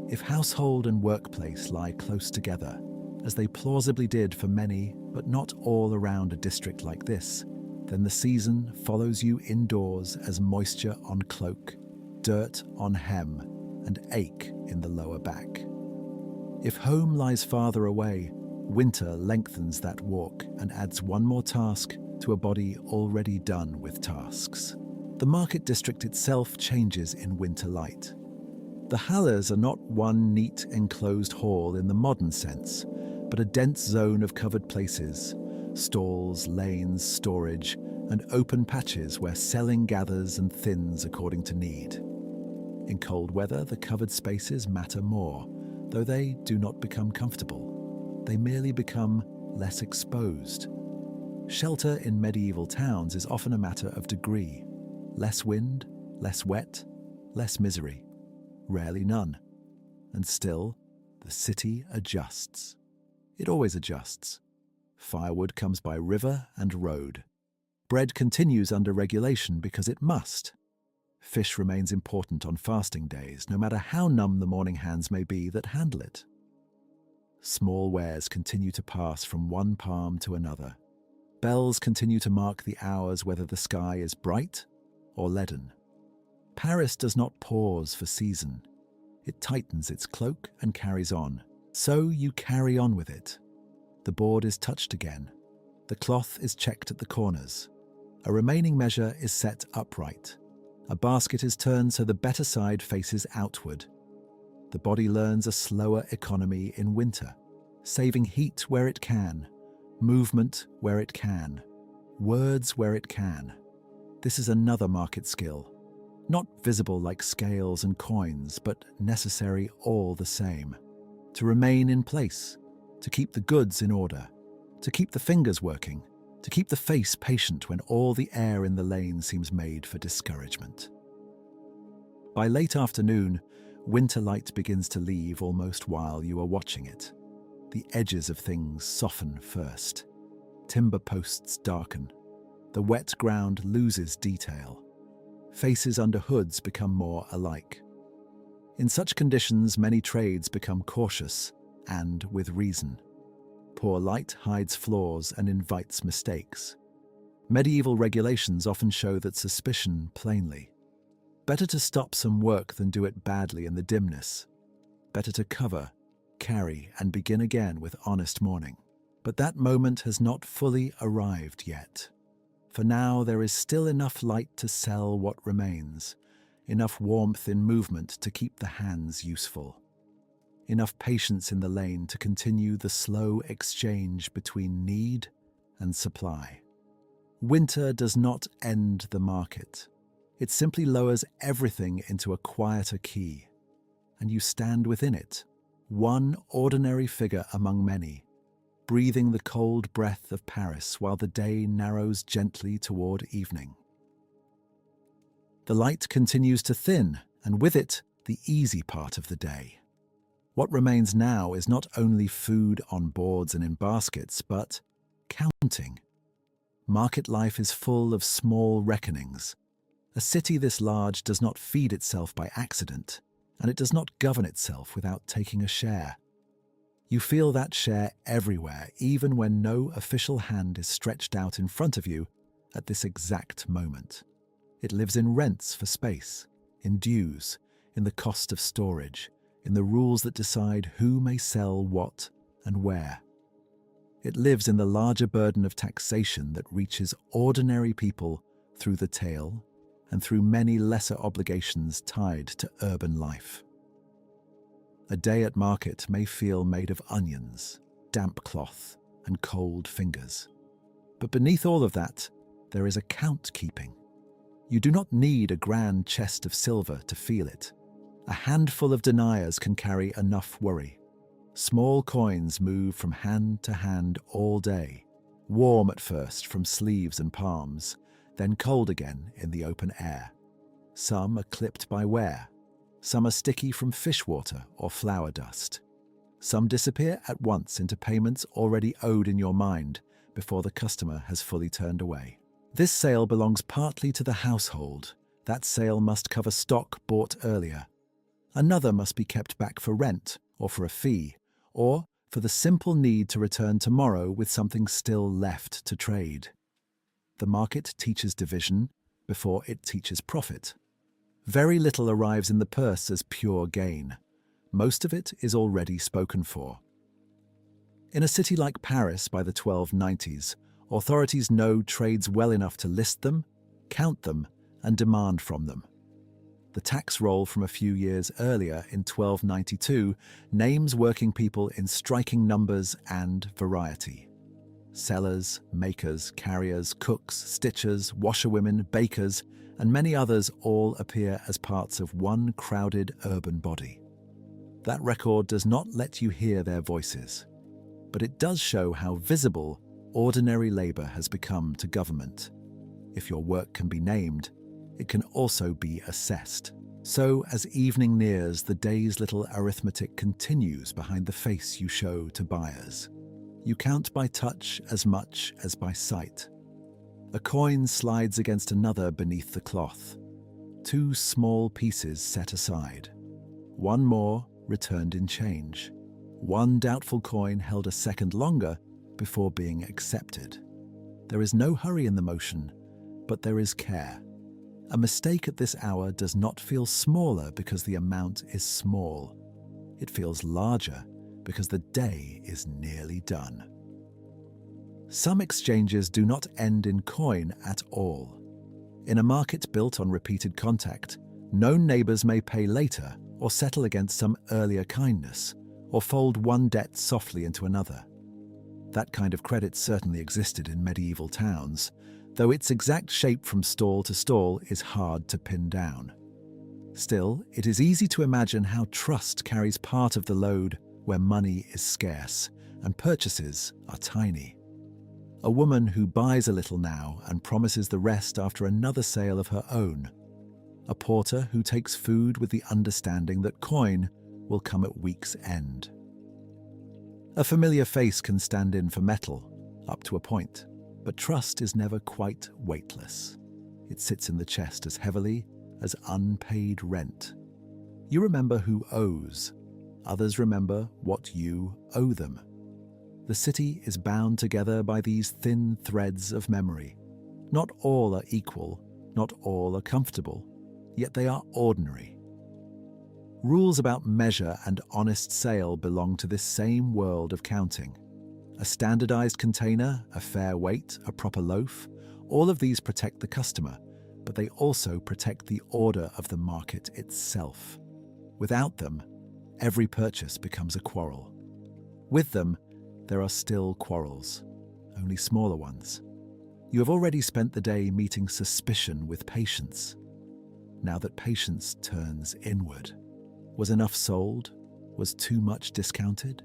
If household and workplace lie close together, as they plausibly did for many, but not all around a district like this, then the season follows you indoors as moisture on cloak, dirt on hem, and ache in the lower back. If home lies farther away, winter lengthens that walk and adds one more task to a body already done with tasks. The market district itself changes in winter light. The halles are not one neat enclosed hall in the modern sense, but a dense zone of covered places, stalls, lanes, storage, and open patches where selling gathers and thins according to need. In cold weather, the covered spaces matter more, though they do not become comfortable. They merely become less exposed. Shelter in medieval towns is often a matter of degree. Less wind, less wet, less misery. Rarely none. And still, the city adjusts. It always adjusts. Firewood comes by river and road. Bread continues under regulation because it must. Fish remains important on fasting days, no matter how numb the morning hands may be that handle it. Small wares continue to pass from one palm to another. Bells continue to mark the hours whether the sky is bright or leaden. Paris does not pause for season. It tightens its cloak and carries on. So you carry on with it. The board is touched again. The cloth is checked at the corners. A remaining measure is set upright. A basket is turned so the better side faces outward. The body learns a slower economy in winter, saving heat where it can, movement where it can, words where it can. This is another market skill, not visible like scales and coins, but necessary all the same. To remain in place, to keep the goods in order, to keep the fingers working, to keep the face patient when all the air in the lane seems made for discouragement. By late afternoon, winter light begins to leave almost while you are watching it. The edges of things soften first. Timber posts darken. The wet ground loses detail. Faces under hoods become more alike. In such conditions, many trades become cautious, and with reason. Poor light hides flaws and invites mistakes. Medieval regulations often show that suspicion plainly. Better to stop some work than do it badly in the dimness. Better to cover, carry, and begin again with honest mourning. But that moment has not fully arrived yet. For now there is still enough light to sell what remains, enough warmth in movement to keep the hands useful. Enough patience in the lane to continue the slow exchange between need and supply. Winter does not end the market. It simply lowers everything into a quieter key, and you stand within it, one ordinary figure among many, breathing the cold breath of Paris while the day narrows gently toward evening. The light continues to thin, and with it, the easy part of the day. What remains now is not only food on boards and in baskets, but counting. Market life is full of small reckonings. A city this large does not feed itself by accident, and it does not govern itself without taking a share. You feel that share everywhere, even when no official hand is stretched out in front of you at this exact moment. It lives in rents for space, in dues, in the cost of storage, in the rules that decide who may sell what and where. It lives in the larger burden of taxation that reaches ordinary people through the tail and through many lesser obligations tied to urban life. A day at market may feel made of onions, damp cloth, and cold fingers. But beneath all of that, there is a count-keeping. You do not need a grand chest of silver to feel it. A handful of deniers can carry enough worry. Small coins move from hand to hand all day, warm at first from sleeves and palms, then cold again in the open air. Some are clipped by wear. Some are sticky from fish water or flour dust. Some disappear at once into payments already owed in your mind before the customer has fully turned away. This sale belongs partly to the household. That sale must cover stock bought earlier. Another must be kept back for rent or for a fee, or for the simple need to return tomorrow with something still left to trade. The market teaches division before it teaches profit. Very little arrives in the purse as pure gain. Most of it is already spoken for. In a city like Paris by the 1290s, authorities know trades well enough to list them, count them, and demand from them. The tax roll from a few years earlier in 1292 names working people in striking numbers and variety. Sellers, makers, carriers, cooks, stitchers, washerwomen, bakers, and many others all appear as parts of one crowded urban body. That record does not let you hear their voices, but it does show how visible ordinary labor has become to government. If your work can be named, it can also be assessed. So, as evening nears, the day's little arithmetic continues behind the face you show to buyers. You count by touch as much as by sight. A coin slides against another beneath the cloth. Two small pieces set aside. One more returned in change. One doubtful coin held a second longer before being accepted. There is no hurry in the motion, but there is care. A mistake at this hour does not feel smaller because the amount is small. It feels larger because the day is nearly done. Some exchanges do not end in coin at all. In a market built on repeated contact, known neighbors may pay later or settle against some earlier kindness, or fold one debt softly into another. That kind of credit certainly existed in medieval towns, though its exact shape from stall to stall is hard to pin down. Still, it is easy to imagine how trust carries part of the load where money is scarce and purchases are tiny. A woman who buys a little now and promises the rest after another sale of her own. A porter who takes food with the understanding that coin will come at week's end. A familiar face can stand in for metal, up to a point, but trust is never quite weightless. It sits in the chest as heavily as unpaid rent. You remember who owes. Others remember what you owe them. The city is bound together by these thin threads of memory. Not all are equal, not all are comfortable, yet they are ordinary. Rules about measure and honest sale belong to this same world of counting. A standardized container, a fair weight, a proper loaf, all of these protect the customer, but they also protect the order of the market itself. Without them, every purchase becomes a quarrel. With them, there are still quarrels, only smaller ones. You have already spent the day meeting suspicion with patience. Now that patience turns inward. Was enough sold? Was too much discounted?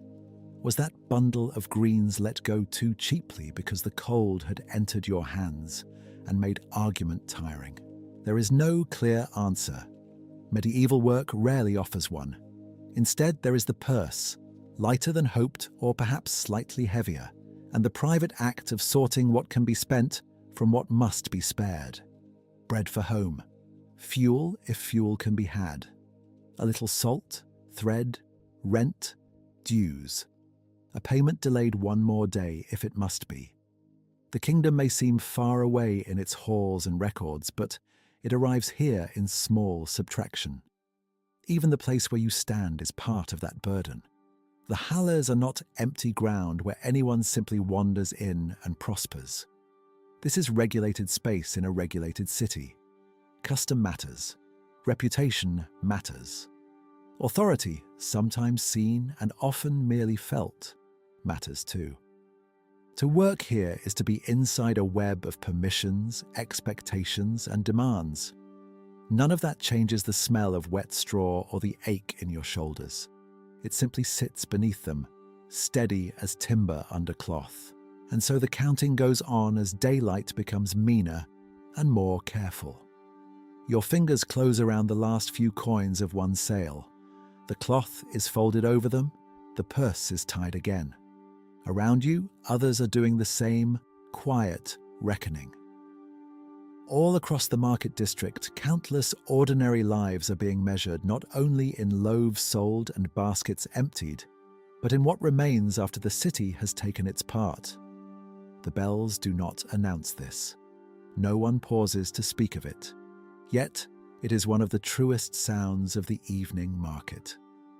Was that bundle of greens let go too cheaply because the cold had entered your hands and made argument tiring? There is no clear answer. Medieval work rarely offers one. Instead, there is the purse, lighter than hoped or perhaps slightly heavier, and the private act of sorting what can be spent from what must be spared. Bread for home, fuel if fuel can be had, a little salt, thread, rent, dues. A payment delayed one more day if it must be. The kingdom may seem far away in its halls and records, but it arrives here in small subtraction. Even the place where you stand is part of that burden. The halles are not empty ground where anyone simply wanders in and prospers. This is regulated space in a regulated city. Custom matters. Reputation matters. Authority, sometimes seen and often merely felt, matters too. To work here is to be inside a web of permissions, expectations, and demands. None of that changes the smell of wet straw or the ache in your shoulders. It simply sits beneath them, steady as timber under cloth. And so the counting goes on as daylight becomes meaner and more careful. Your fingers close around the last few coins of one sale. The cloth is folded over them, the purse is tied again. Around you, others are doing the same quiet reckoning. All across the market district, countless ordinary lives are being measured not only in loaves sold and baskets emptied, but in what remains after the city has taken its part. The bells do not announce this. No one pauses to speak of it. Yet, it is one of the truest sounds of the evening market.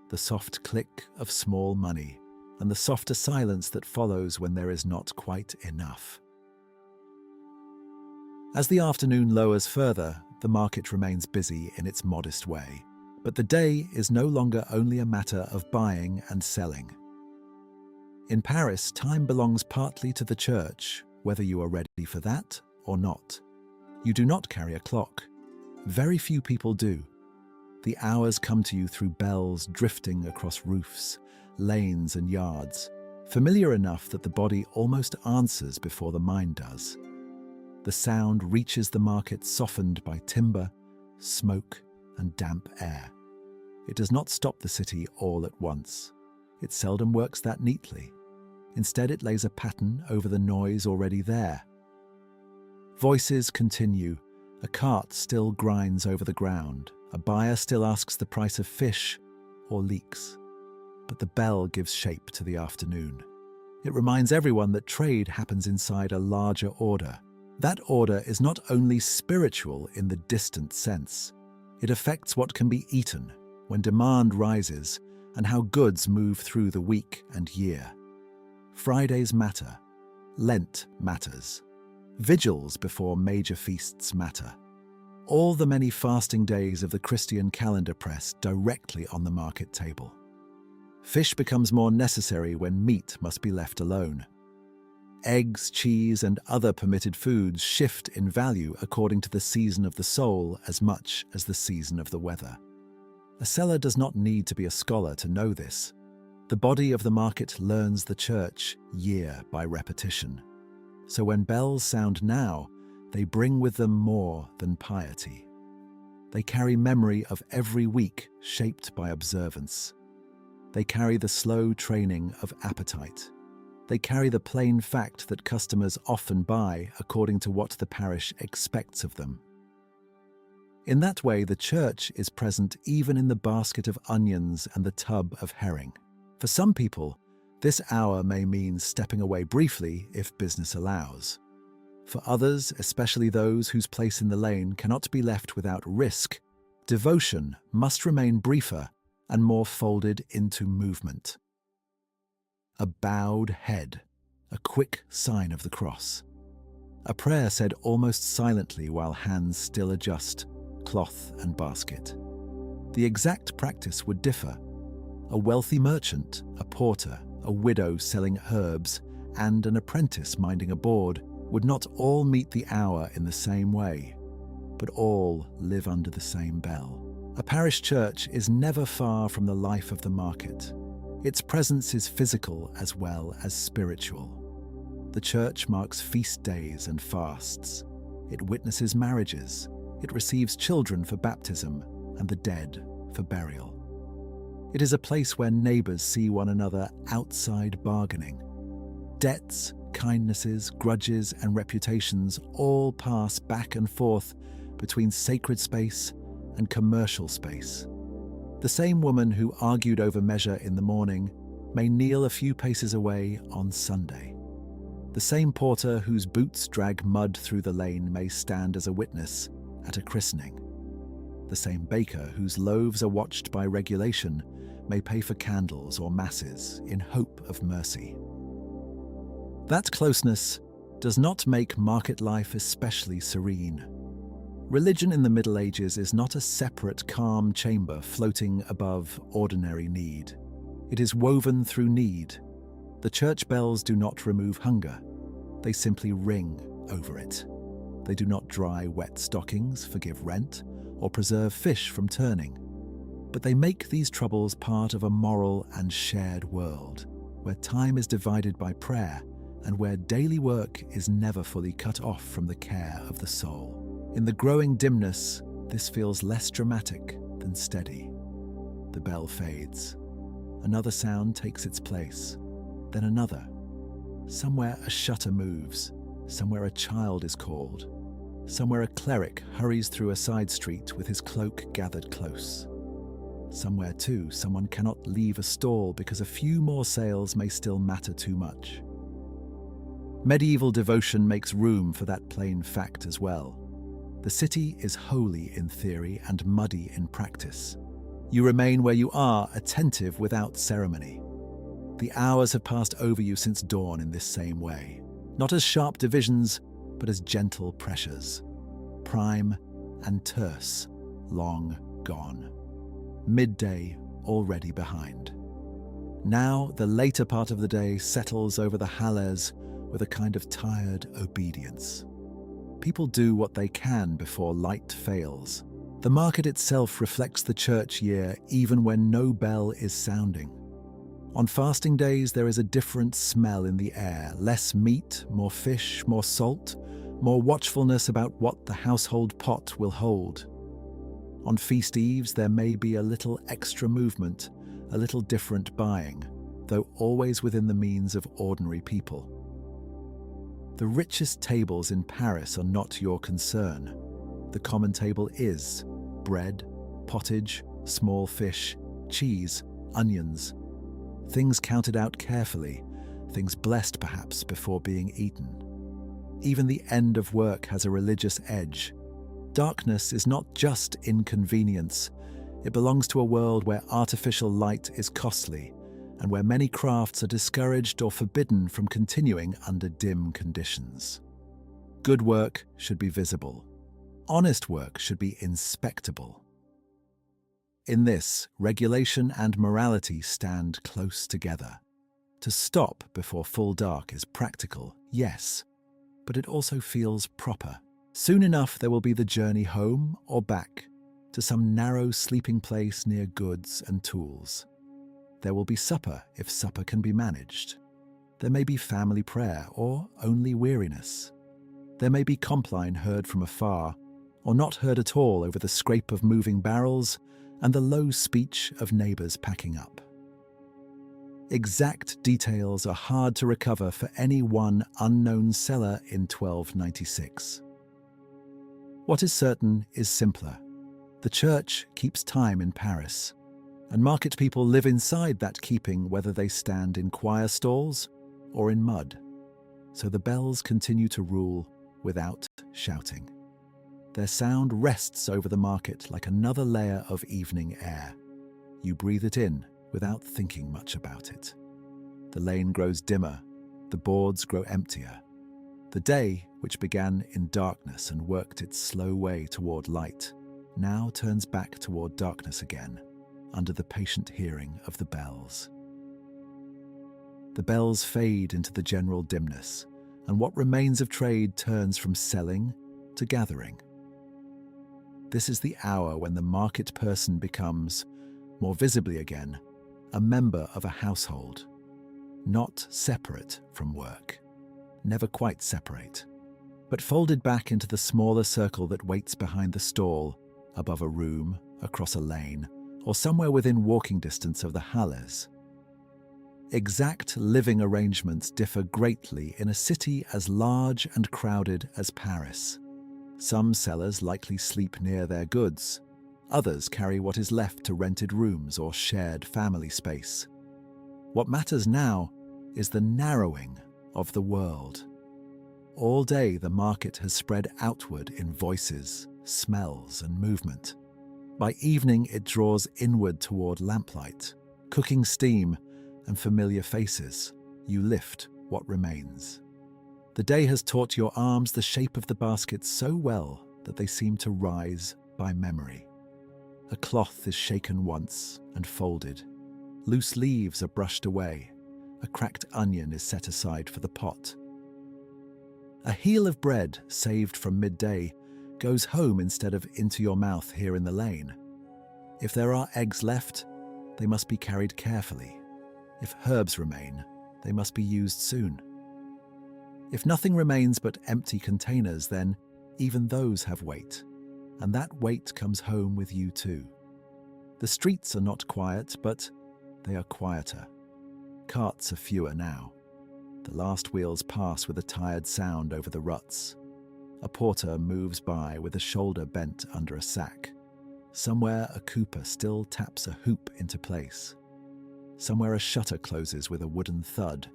The soft click of small money, and the softer silence that follows when there is not quite enough. As the afternoon lowers further, the market remains busy in its modest way, but the day is no longer only a matter of buying and selling. In Paris, time belongs partly to the church, whether you are ready for that or not. You do not carry a clock. Very few people do. The hours come to you through bells drifting across roofs, lanes and yards, familiar enough that the body almost answers before the mind does. The sound reaches the market softened by timber, smoke, and damp air. It does not stop the city all at once. It seldom works that neatly. Instead, it lays a pattern over the noise already there. Voices continue. A cart still grinds over the ground. A buyer still asks the price of fish or leeks. But the bell gives shape to the afternoon. It reminds everyone that trade happens inside a larger order. That order is not only spiritual in the distant sense. It affects what can be eaten when demand rises and how goods move through the week and year. Fridays matter. Lent matters. Vigils before major feasts matter. All the many fasting days of the Christian calendar press directly on the market table. Fish becomes more necessary when meat must be left alone. Eggs, cheese, and other permitted foods shift in value according to the season of the soul as much as the season of the weather. A seller does not need to be a scholar to know this. The body of the market learns the church year by repetition. So when bells sound now, they bring with them more than piety. They carry memory of every week shaped by observance. They carry the slow training of appetite. They carry the plain fact that customers often buy according to what the parish expects of them. In that way, the church is present even in the basket of onions and the tub of herring. For some people, this hour may mean stepping away briefly if business allows. For others, especially those whose place in the lane cannot be left without risk, devotion must remain briefer and more folded into movement. A bowed head, a quick sign of the cross. A prayer said almost silently while hands still adjust cloth and basket. The exact practice would differ. A wealthy merchant, a porter, a widow selling herbs, and an apprentice minding a board would not all meet the hour in the same way, but all live under the same bell. A parish church is never far from the life of the market. Its presence is physical as well as spiritual. The church marks feast days and fasts. It witnesses marriages. It receives children for baptism and the dead for burial. It is a place where neighbors see one another outside bargaining. Debts, kindnesses, grudges, and reputations all pass back and forth between sacred space and commercial space. The same woman who argued over measure in the morning may kneel a few paces away on Sunday. The same porter whose boots drag mud through the lane may stand as a witness at a christening. The same baker whose loaves are watched by regulation may pay for candles or masses in hope of mercy. That closeness does not make market life especially serene. Religion in the Middle Ages is not a separate calm chamber floating above ordinary need. It is woven through need. The church bells do not remove hunger. They simply ring over it. They do not dry wet stockings, forgive rent, or preserve fish from turning. But they make these troubles part of a moral and shared world, where time is divided by prayer and where daily work is never fully cut off from the care of the soul. In the growing dimness, this feels less dramatic than steady. The bell fades. Another sound takes its place. Then another. Somewhere a shutter moves. Somewhere a child is called. Somewhere a cleric hurries through a side street with his cloak gathered close. Somewhere, too, someone cannot leave a stall because a few more sales may still matter too much. Medieval devotion makes room for that plain fact as well. The city is holy in theory and muddy in practice. You remain where you are, attentive without ceremony. The hours have passed over you since dawn in this same way, not as sharp divisions, but as gentle pressures. Prime and terse, long gone. Midday already behind. Now the later part of the day settles over the Halles with a kind of tired obedience. People do what they can before light fails. The market itself reflects the church year even when no bell is sounding. On fasting days there is a different smell in the air, less meat, more fish, more salt, more watchfulness about what the household pot will hold. On feast eves there may be a little extra movement, a little different buying, though always within the means of ordinary people. The richest tables in Paris are not your concern. The common table is bread, pottage, small fish, cheese, onions. Things counted out carefully, things blessed perhaps before being eaten. Even the end of work has a religious edge. Darkness is not just inconvenience. It belongs to a world where artificial light is costly and where many crafts are discouraged or forbidden from continuing under dim conditions. Good work should be visible. Honest work should be inspectable. In this, regulation and morality stand close together. To stop before full dark is practical, yes, but it also feels proper. Soon enough there will be the journey home or back to some narrow sleeping place near goods and tools. There will be supper if supper can be managed. There may be family prayer or only weariness. There may be compline heard from afar or not heard at all over the scrape of moving barrels and the low speech of neighbours packing up. Exact details are hard to recover for any one unknown seller in 1296. What is certain is simpler. The church keeps time in Paris, and market people live inside that keeping whether they stand in choir stalls or in mud. So the bells continue to rule without shouting. Their sound rests over the market like another layer of evening air. You breathe it in without thinking much about it. The lane grows dimmer, the boards grow emptier. The day, which began in darkness and worked its slow way toward light, now turns back toward darkness again, under the patient hearing of the bells. The bells fade into the general dimness, and what remains of trade turns from selling to gathering. This is the hour when the market person becomes, more visibly again, a member of a household, not separate from work, never quite separate, but folded back into the smaller circle that waits behind the stall, above a room, across a lane, or somewhere within walking distance of the Halles. Exact living arrangements differ greatly in a city as large and crowded as Paris. Some sellers likely sleep near their goods. Others carry what is left to rented rooms or shared family space. What matters now is the narrowing of the world. All day the market has spread outward in voices, smells, and movement. By evening it draws inward toward lamplight, cooking steam, and familiar faces. You lift what remains. The day has taught your arms the shape of the basket so well that they seem to rise by memory. A cloth is shaken once and folded. Loose leaves are brushed away. a cracked onion is set aside for the pot. A heel of bread saved from midday goes home instead of into your mouth here in the lane. If there are eggs left, they must be carried carefully. If herbs remain, they must be used soon. If nothing remains but empty containers, then even those have weight, and that weight comes home with you too. The streets are not quiet, but they are quieter. Carts are fewer now. The last wheels pass with a tired sound over the ruts. A porter moves by with a shoulder bent under a sack. Somewhere a cooper still taps a hoop into place. Somewhere a shutter closes with a wooden thud.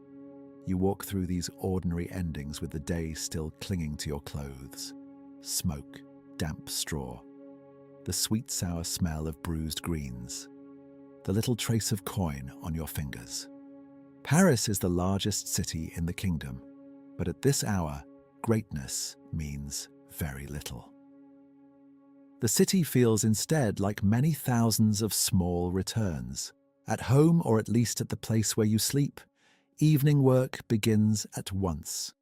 You walk through these ordinary endings with the day still clinging to your clothes. Smoke, damp straw, the sweet sour smell of bruised greens, the little trace of coin on your fingers. Paris is the largest city in the kingdom, but at this hour, greatness means very little. The city feels instead like many thousands of small returns. At home, or at least at the place where you sleep, evening work begins at once.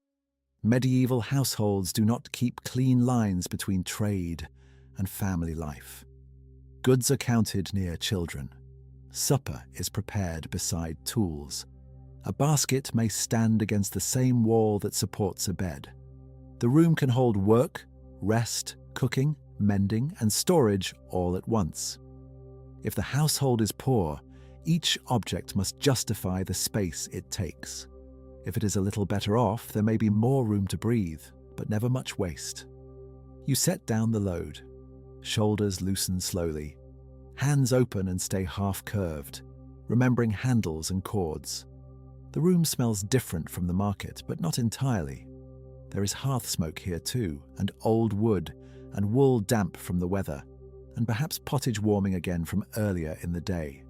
Medieval households do not keep clean lines between trade and family life. Goods are counted near children. Supper is prepared beside tools. A basket may stand against the same wall that supports a bed. The room can hold work, rest, cooking, mending, and storage all at once. If the household is poor, each object must justify the space it takes. If it is a little better off, there may be more room to breathe, but never much waste. You set down the load. Shoulders loosen slowly. Hands open and stay half-curved, remembering handles and cords. The room smells different from the market, but not entirely. There is hearth smoke here too, and old wood, and wool damp from the weather, and perhaps pottage warming again from earlier in the day.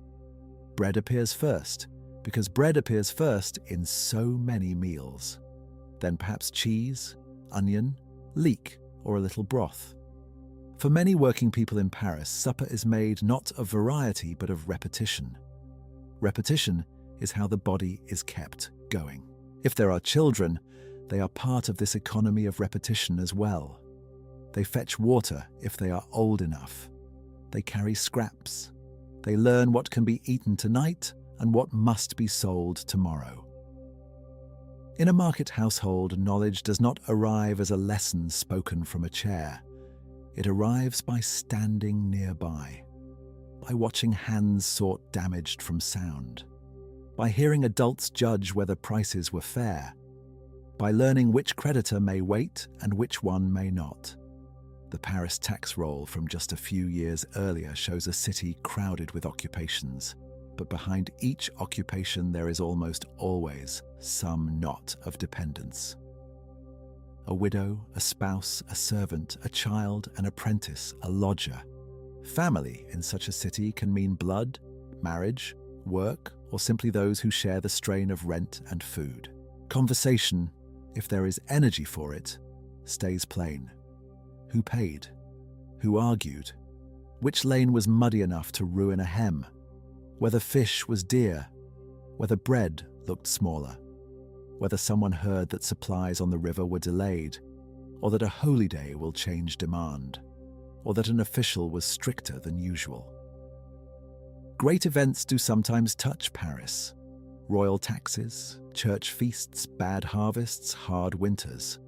Bread appears first, because bread appears first in so many meals. Then perhaps cheese, onion, leek, or a little broth. For many working people in Paris, supper is made not of variety but of repetition. Repetition is how the body is kept going. If there are children, they are part of this economy of repetition as well. They fetch water if they are old enough. They carry scraps. They learn what can be eaten tonight and what must be sold tomorrow. In a market household, knowledge does not arrive as a lesson spoken from a chair. It arrives by standing nearby, by watching hands sort damaged from sound, by hearing adults judge whether prices were fair, by learning which creditor may wait and which one may not. The Paris tax roll from just a few years earlier shows a city crowded with occupations, but behind each occupation there is almost always some knot of dependence. A widow, a spouse, a servant, a child, an apprentice, a lodger. Family in such a city can mean blood, marriage, work, or simply those who share the strain of rent and food. Conversation, if there is energy for it, stays plain. Who paid? Who argued? Which lane was muddy enough to ruin a hem? Whether fish was dear? Whether bread looked smaller? Whether someone heard that supplies on the river were delayed, or that a holy day will change demand, or that an official was stricter than usual. Great events do sometimes touch Paris. Royal taxes, church feasts, bad harvests, hard winters.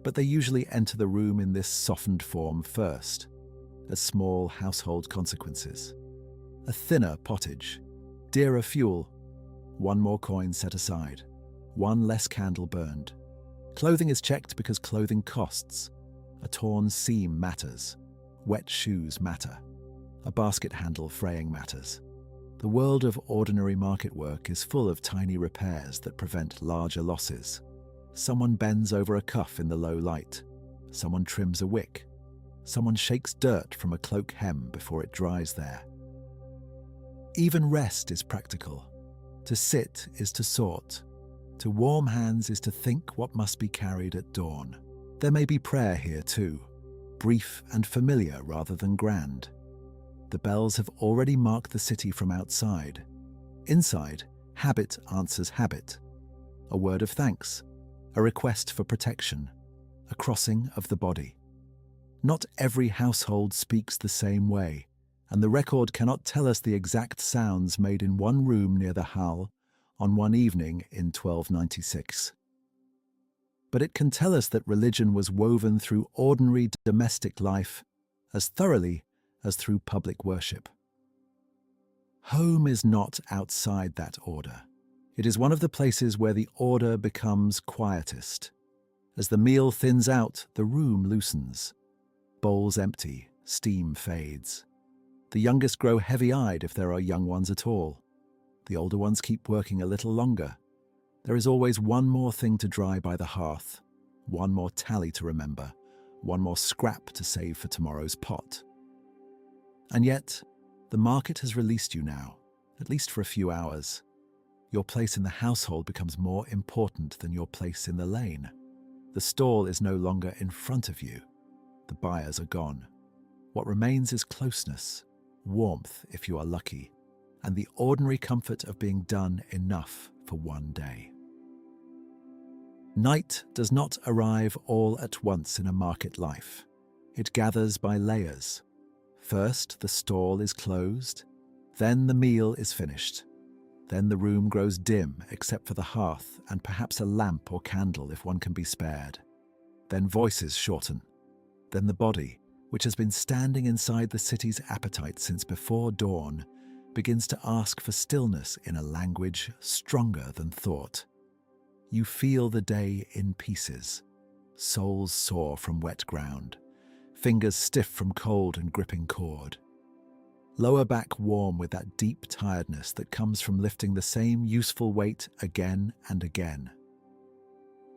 But they usually enter the room in this softened form first, as small household consequences. A thinner pottage, dearer fuel, one more coin set aside, one less candle burned. Clothing is checked because clothing costs. A torn seam matters. Wet shoes matter. A basket handle fraying matters. The world of ordinary market work is full of tiny repairs that prevent larger losses. Someone bends over a cuff in the low light. Someone trims a wick. Someone shakes dirt from a cloak hem before it dries there. Even rest is practical. To sit is to sort. To warm hands is to think what must be carried at dawn. There may be prayer here too, brief and familiar rather than grand. The bells have already marked the city from outside. Inside, Habit answers habit. A word of thanks, a request for protection, a crossing of the body. Not every household speaks the same way, and the record cannot tell us the exact sounds made in one room near the Halle on one evening in 1296. But it can tell us that religion was woven through ordinary domestic life as thoroughly as through public worship. Home is not outside that order. It is one of the places where the order becomes quietest. As the meal thins out, the room loosens. Bowls empty, steam fades. The youngest grow heavy-eyed if there are young ones at all. The older ones keep working a little longer. There is always one more thing to dry by the hearth, one more tally to remember, one more scrap to save for tomorrow's pot. And yet, the market has released you now, at least for a few hours. Your place in the household becomes more important than your place in the lane. The stall is no longer in front of you. The buyers are gone. What remains is closeness, warmth if you are lucky, and the ordinary comfort of being done enough for one day. Night does not arrive all at once in a market life. It gathers by layers. First, the stall is closed, then the meal is finished. Then the room grows dim except for the hearth and perhaps a lamp or candle if one can be spared. Then voices shorten. Then the body, which has been standing inside the city's appetite since before dawn, begins to ask for stillness in a language stronger than thought. You feel the day in pieces, soles sore from wet ground, fingers stiff from cold and gripping cord. Lower back warm with that deep tiredness that comes from lifting the same useful weight again and again.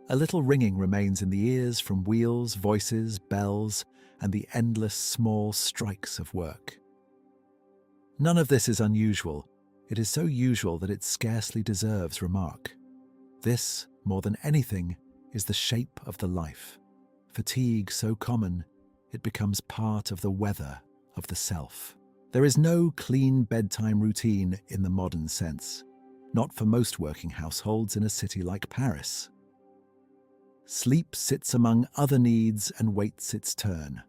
A little ringing remains in the ears from wheels, voices, bells, and the endless small strikes of work. None of this is unusual. It is so usual that it scarcely deserves remark. This, more than anything, is the shape of the life. Fatigue so common, it becomes part of the weather of the self. There is no clean bedtime routine in the modern sense, not for most working households in a city like Paris. Sleep sits among other needs and waits its turn.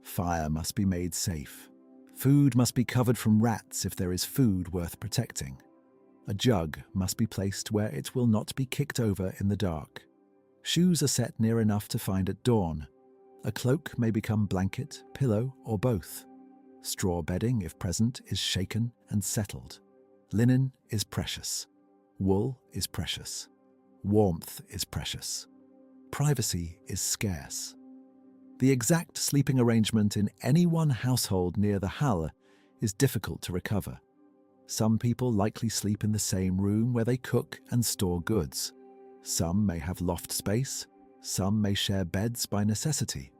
Fire must be made safe. Food must be covered from rats if there is food worth protecting. A jug must be placed where it will not be kicked over in the dark. Shoes are set near enough to find at dawn. A cloak may become blanket, pillow, or both. Straw bedding, if present, is shaken and settled. Linen is precious. Wool is precious. Warmth is precious. Privacy is scarce. The exact sleeping arrangement in any one household near the Halle is difficult to recover. Some people likely sleep in the same room where they cook and store goods. Some may have loft space. Some may share beds by necessity.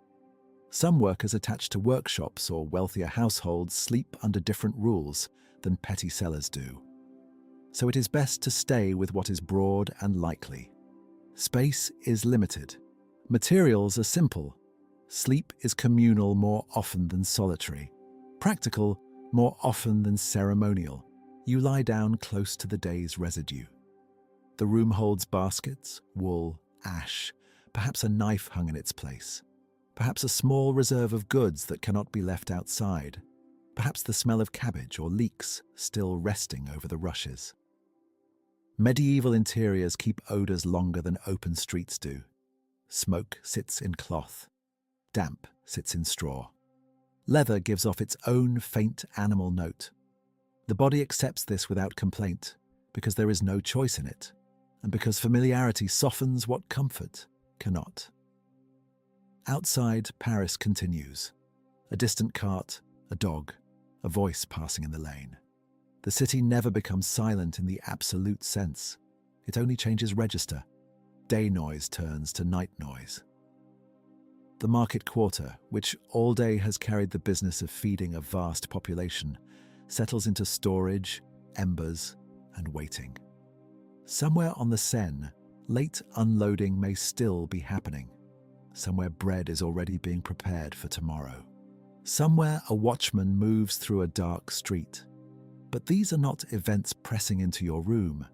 Some workers attached to workshops or wealthier households sleep under different rules than petty sellers do. So it is best to stay with what is broad and likely. Space is limited. Materials are simple. Sleep is communal more often than solitary. Practical more often than ceremonial. You lie down close to the day's residue. The room holds baskets, wool, ash, perhaps a knife hung in its place. Perhaps a small reserve of goods that cannot be left outside. Perhaps the smell of cabbage or leeks still resting over the rushes. Medieval interiors keep odours longer than open streets do. Smoke sits in cloth. Damp sits in straw. Leather gives off its own faint animal note. The body accepts this without complaint, because there is no choice in it, and because familiarity softens what comfort cannot. Outside, Paris continues. A distant cart, a dog, a voice passing in the lane. The city never becomes silent in the absolute sense. It only changes register. Day noise turns to night noise. The market quarter, which all day has carried the business of feeding a vast population, settles into storage, embers, and waiting. Somewhere on the Seine, late unloading may still be happening. Somewhere bread is already being prepared for tomorrow. Somewhere a watchman moves through a dark street. But these are not events pressing into your room.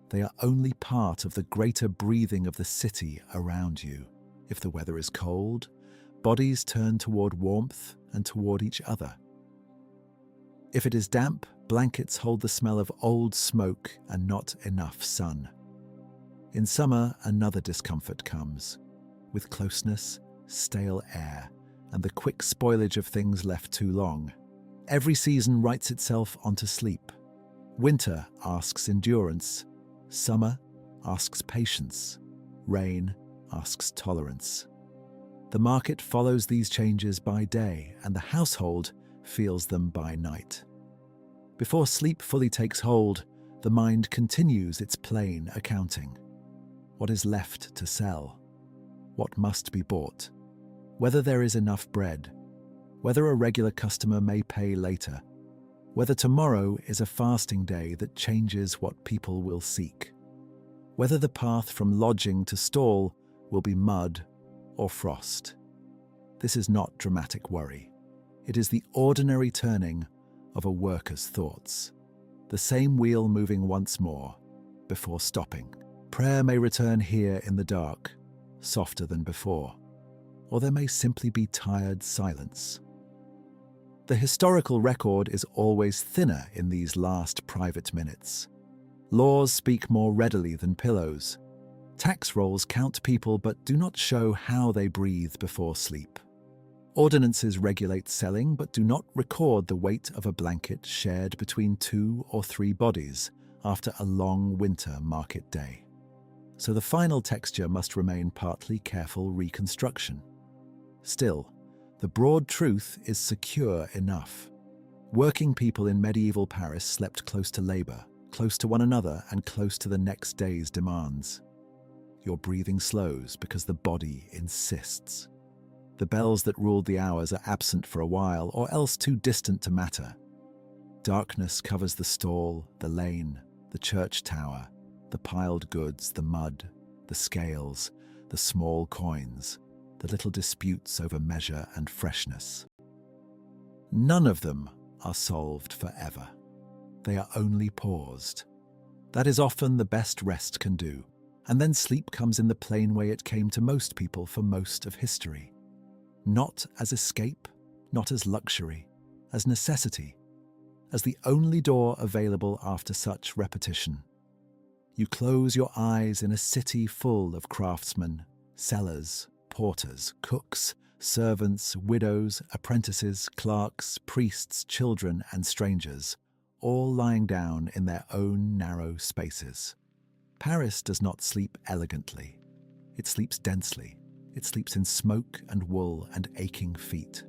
They are only part of the greater breathing of the city around you. If the weather is cold, bodies turn toward warmth and toward each other. If it is damp, blankets hold the smell of old smoke and not enough sun. In summer, another discomfort comes, with closeness, stale air, and the quick spoilage of things left too long. Every season writes itself onto sleep. Winter asks endurance. Summer asks patience. Rain asks tolerance. The market follows these changes by day, and the household feels them by night. Before sleep fully takes hold, the mind continues its plain accounting. What is left to sell? What must be bought? Whether there is enough bread? Whether a regular customer may pay later? Whether tomorrow is a fasting day that changes what people will seek? Whether the path from lodging to stall will be mud or frost? This is not dramatic worry. It is the ordinary turning of a worker's thoughts. The same wheel moving once more, before stopping. Prayer may return here in the dark, softer than before, or there may simply be tired silence. The historical record is always thinner in these last private minutes. Laws speak more readily than pillows. Tax rolls count people but do not show how they breathe before sleep. Ordinances regulate selling but do not record the weight of a blanket shared between 2 or 3 bodies after a long winter market day. So the final texture must remain partly careful reconstruction. Still, the broad truth is secure enough. Working people in medieval Paris slept close to labor, close to one another, and close to the next day's demands. Your breathing slows because the body insists. The bells that ruled the hours are absent for a while, or else too distant to matter. Darkness covers the stall, the lane, the church tower, the piled goods, the mud, the scales, the small coins, the little disputes over measure and freshness. None of them are solved forever. They are only paused. That is often the best rest can do, and then sleep comes in the plain way it came to most people for most of history. Not as escape, not as luxury, as necessity, as the only door available after such repetition. You close your eyes in a city full of craftsmen, sellers, porters, cooks, servants, widows, apprentices, clerks, priests, children, and strangers, all lying down in their own narrow spaces. Paris does not sleep elegantly. It sleeps densely. It sleeps in smoke and wool and aching feet.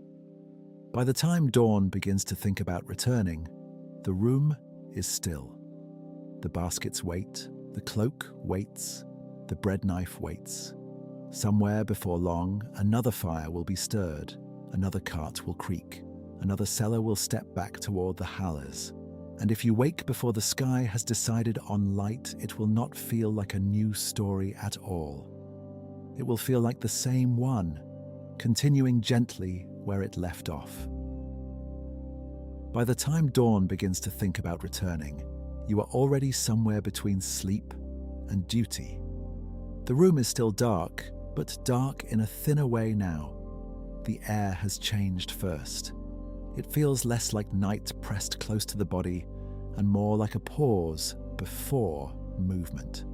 By the time dawn begins to think about returning, the room is still. The baskets wait, the cloak waits, the bread knife waits. Somewhere before long, another fire will be stirred, another cart will creak, another seller will step back toward the halles. And if you wake before the sky has decided on light, it will not feel like a new story at all. It will feel like the same one, continuing gently where it left off. By the time dawn begins to think about returning, you are already somewhere between sleep and duty. The room is still dark, but dark in a thinner way now. The air has changed first. It feels less like night pressed close to the body and more like a pause before movement.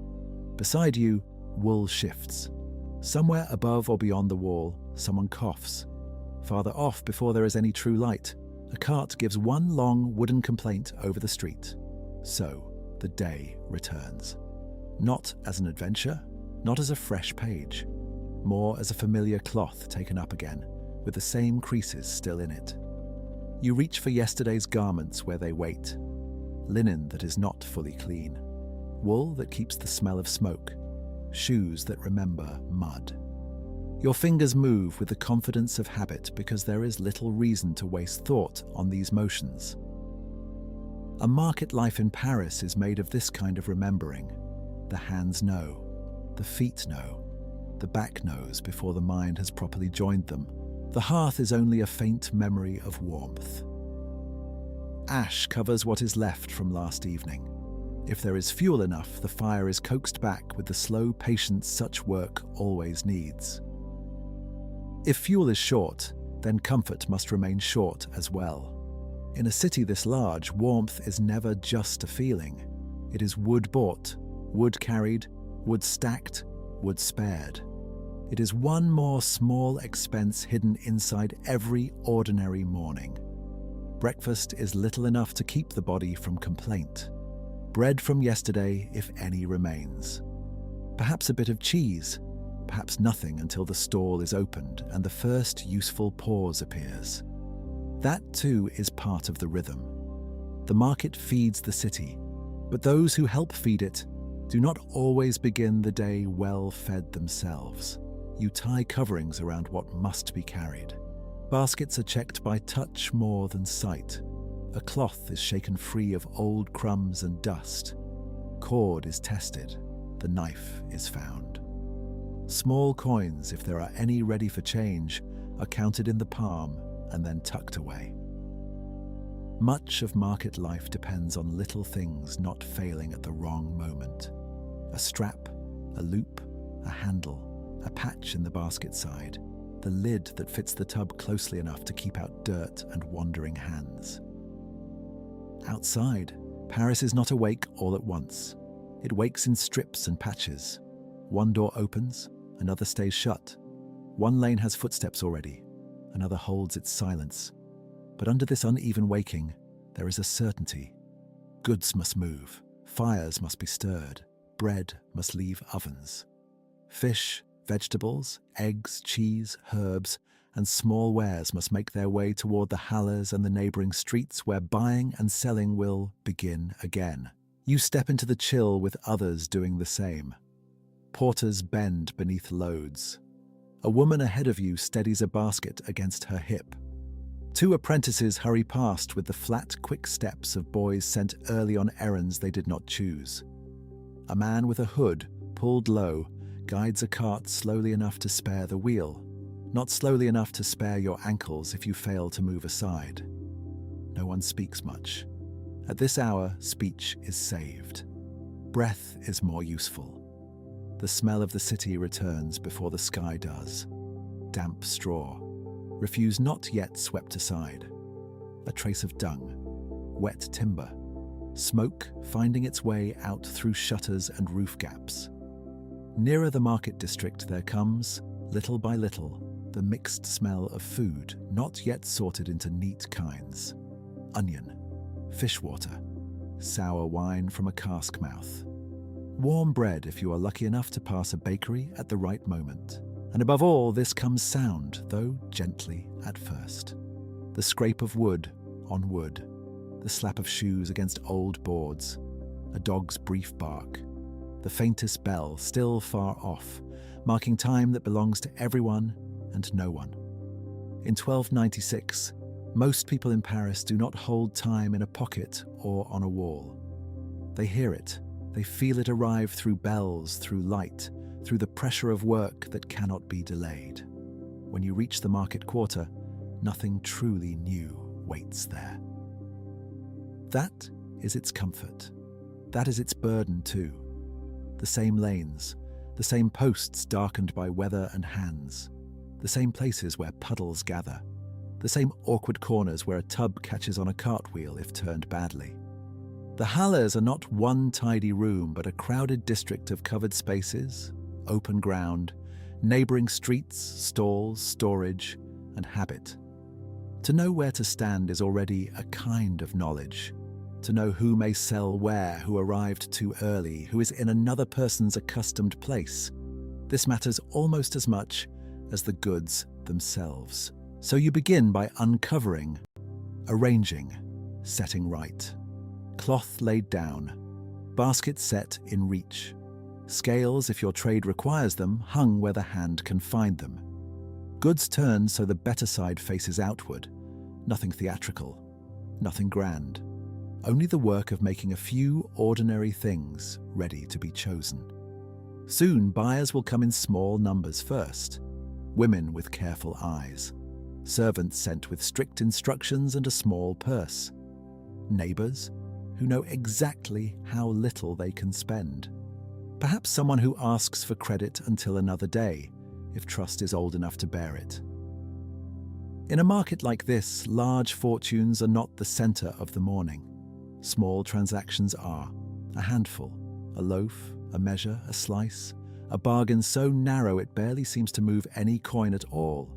Beside you, wool shifts. Somewhere above or beyond the wall, someone coughs. Farther off, before there is any true light, a cart gives one long wooden complaint over the street. So, the day returns. Not as an adventure, not as a fresh page, more as a familiar cloth taken up again, with the same creases still in it. You reach for yesterday's garments where they wait. Linen that is not fully clean. Wool that keeps the smell of smoke. Shoes that remember mud. Your fingers move with the confidence of habit because there is little reason to waste thought on these motions. A market life in Paris is made of this kind of remembering. The hands know. The feet know. The back knows before the mind has properly joined them. The hearth is only a faint memory of warmth. Ash covers what is left from last evening. If there is fuel enough, the fire is coaxed back with the slow patience such work always needs. If fuel is short, then comfort must remain short as well. In a city this large, warmth is never just a feeling. It is wood bought, wood carried, wood stacked, wood spared. It is one more small expense hidden inside every ordinary morning. Breakfast is little enough to keep the body from complaint. Bread from yesterday, if any remains. Perhaps a bit of cheese, perhaps nothing until the stall is opened and the first useful pause appears. That too is part of the rhythm. The market feeds the city, but those who help feed it do not always begin the day well fed themselves. You tie coverings around what must be carried. Baskets are checked by touch more than sight. A cloth is shaken free of old crumbs and dust. Cord is tested. The knife is found. Small coins, if there are any ready for change, are counted in the palm and then tucked away. Much of market life depends on little things not failing at the wrong moment. A strap, a loop, a handle, a patch in the basket side, the lid that fits the tub closely enough to keep out dirt and wandering hands. Outside, Paris is not awake all at once. It wakes in strips and patches. One door opens, another stays shut. One lane has footsteps already, another holds its silence. But under this uneven waking, there is a certainty. Goods must move, fires must be stirred, bread must leave ovens. Fish, vegetables, eggs, cheese, herbs, and small wares must make their way toward the halles and the neighboring streets where buying and selling will begin again. You step into the chill with others doing the same. Porters bend beneath loads. A woman ahead of you steadies a basket against her hip. Two apprentices hurry past with the flat, quick steps of boys sent early on errands they did not choose. A man with a hood, pulled low, guides a cart slowly enough to spare the wheel, not slowly enough to spare your ankles if you fail to move aside. No one speaks much. At this hour, speech is saved. Breath is more useful. The smell of the city returns before the sky does. Damp straw. Refuse not yet swept aside. A trace of dung. Wet timber. Smoke finding its way out through shutters and roof gaps. Nearer the market district there comes, little by little, the mixed smell of food not yet sorted into neat kinds. Onion, fish water, sour wine from a cask mouth. Warm bread if you are lucky enough to pass a bakery at the right moment. And above all, this comes sound, though gently at first. The scrape of wood on wood, the slap of shoes against old boards, a dog's brief bark, the faintest bell still far off, marking time that belongs to everyone and no one. In 1296, most people in Paris do not hold time in a pocket or on a wall. They hear it, they feel it arrive through bells, through light, through the pressure of work that cannot be delayed. When you reach the market quarter, nothing truly new waits there. That is its comfort. That is its burden too. The same lanes, the same posts darkened by weather and hands, the same places where puddles gather, the same awkward corners where a tub catches on a cartwheel if turned badly. The halles are not one tidy room, but a crowded district of covered spaces, open ground, neighboring streets, stalls, storage, and habit. To know where to stand is already a kind of knowledge. To know who may sell where, who arrived too early, who is in another person's accustomed place. This matters almost as much as the goods themselves. So you begin by uncovering, arranging, setting right. Cloth laid down, basket set in reach. Scales, if your trade requires them, hung where the hand can find them. Goods turned so the better side faces outward. Nothing theatrical, nothing grand. Only the work of making a few ordinary things ready to be chosen. Soon buyers will come in small numbers first. Women with careful eyes. Servants sent with strict instructions and a small purse. Neighbors, who know exactly how little they can spend. Perhaps someone who asks for credit until another day, if trust is old enough to bear it. In a market like this, large fortunes are not the center of the morning. Small transactions are. A handful, a loaf, a measure, a slice, a bargain so narrow it barely seems to move any coin at all.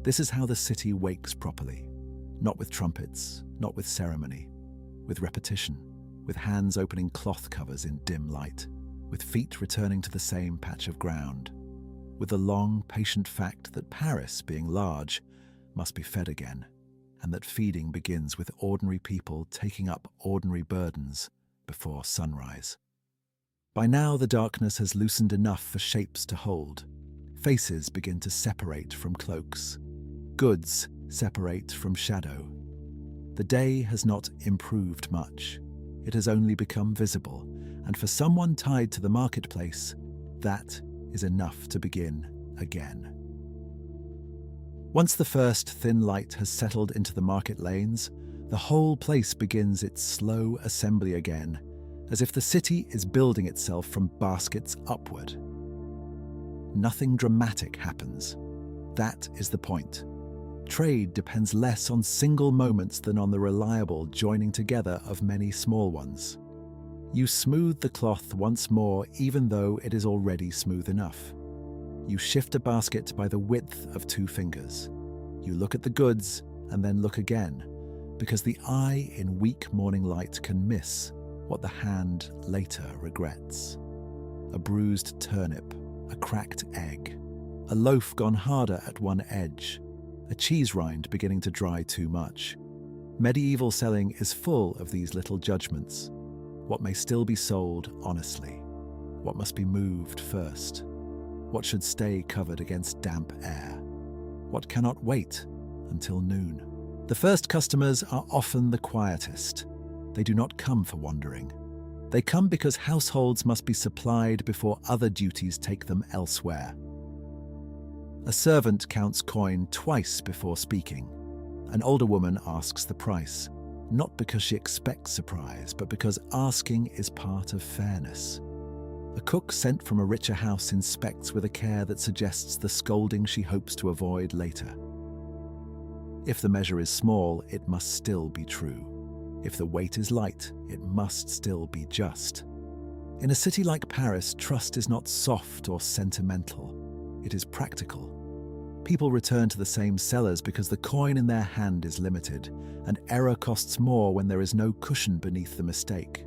This is how the city wakes properly. Not with trumpets, not with ceremony, with repetition, with hands opening cloth covers in dim light, with feet returning to the same patch of ground, with the long, patient fact that Paris, being large, must be fed again, and that feeding begins with ordinary people taking up ordinary burdens before sunrise. By now the darkness has loosened enough for shapes to hold. Faces begin to separate from cloaks. Goods separate from shadow. The day has not improved much. It has only become visible, and for someone tied to the marketplace, that is enough to begin again. Once the first thin light has settled into the market lanes, the whole place begins its slow assembly again, as if the city is building itself from baskets upward. Nothing dramatic happens. That is the point. Trade depends less on single moments than on the reliable joining together of many small ones. You smooth the cloth once more even though it is already smooth enough. You shift a basket by the width of 2 fingers. You look at the goods and then look again, because the eye in weak morning light can miss what the hand later regrets. A bruised turnip, a cracked egg, a loaf gone harder at one edge, a cheese rind beginning to dry too much. Medieval selling is full of these little judgments. What may still be sold honestly? What must be moved first? What should stay covered against damp air? What cannot wait until noon? The first customers are often the quietest. They do not come for wandering. They come because households must be supplied before other duties take them elsewhere. A servant counts coin twice before speaking. An older woman asks the price, not because she expects surprise, but because asking is part of fairness. A cook sent from a richer house inspects with a care that suggests the scolding she hopes to avoid later. If the measure is small, it must still be true. If the weight is light, it must still be just. In a city like Paris, trust is not soft or sentimental. It is practical. People return to the same sellers because the coin in their hand is limited, and error costs more when there is no cushion beneath the mistake.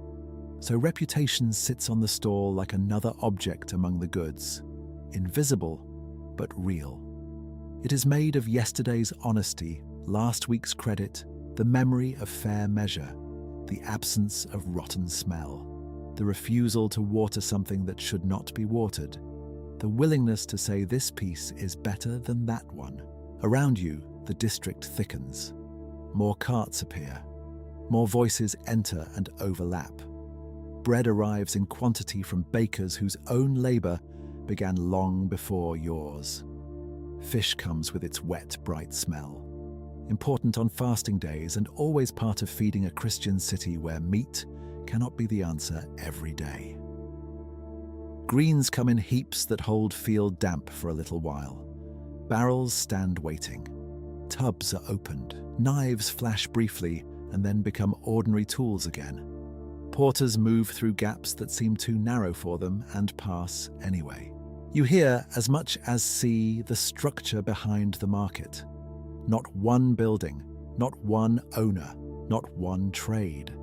So reputation sits on the stall like another object among the goods, invisible but real. It is made of yesterday's honesty, last week's credit, the memory of fair measure, the absence of rotten smell, the refusal to water something that should not be watered, the willingness to say this piece is better than that one. Around you, the district thickens. More carts appear. More voices enter and overlap. Bread arrives in quantity from bakers whose own labor began long before yours. Fish comes with its wet, bright smell. Important on fasting days and always part of feeding a Christian city where meat cannot be the answer every day. Greens come in heaps that hold field damp for a little while. Barrels stand waiting. Tubs are opened. Knives flash briefly and then become ordinary tools again. Porters move through gaps that seem too narrow for them and pass anyway. You hear as much as see the structure behind the market. Not one building, not one owner, not one trade.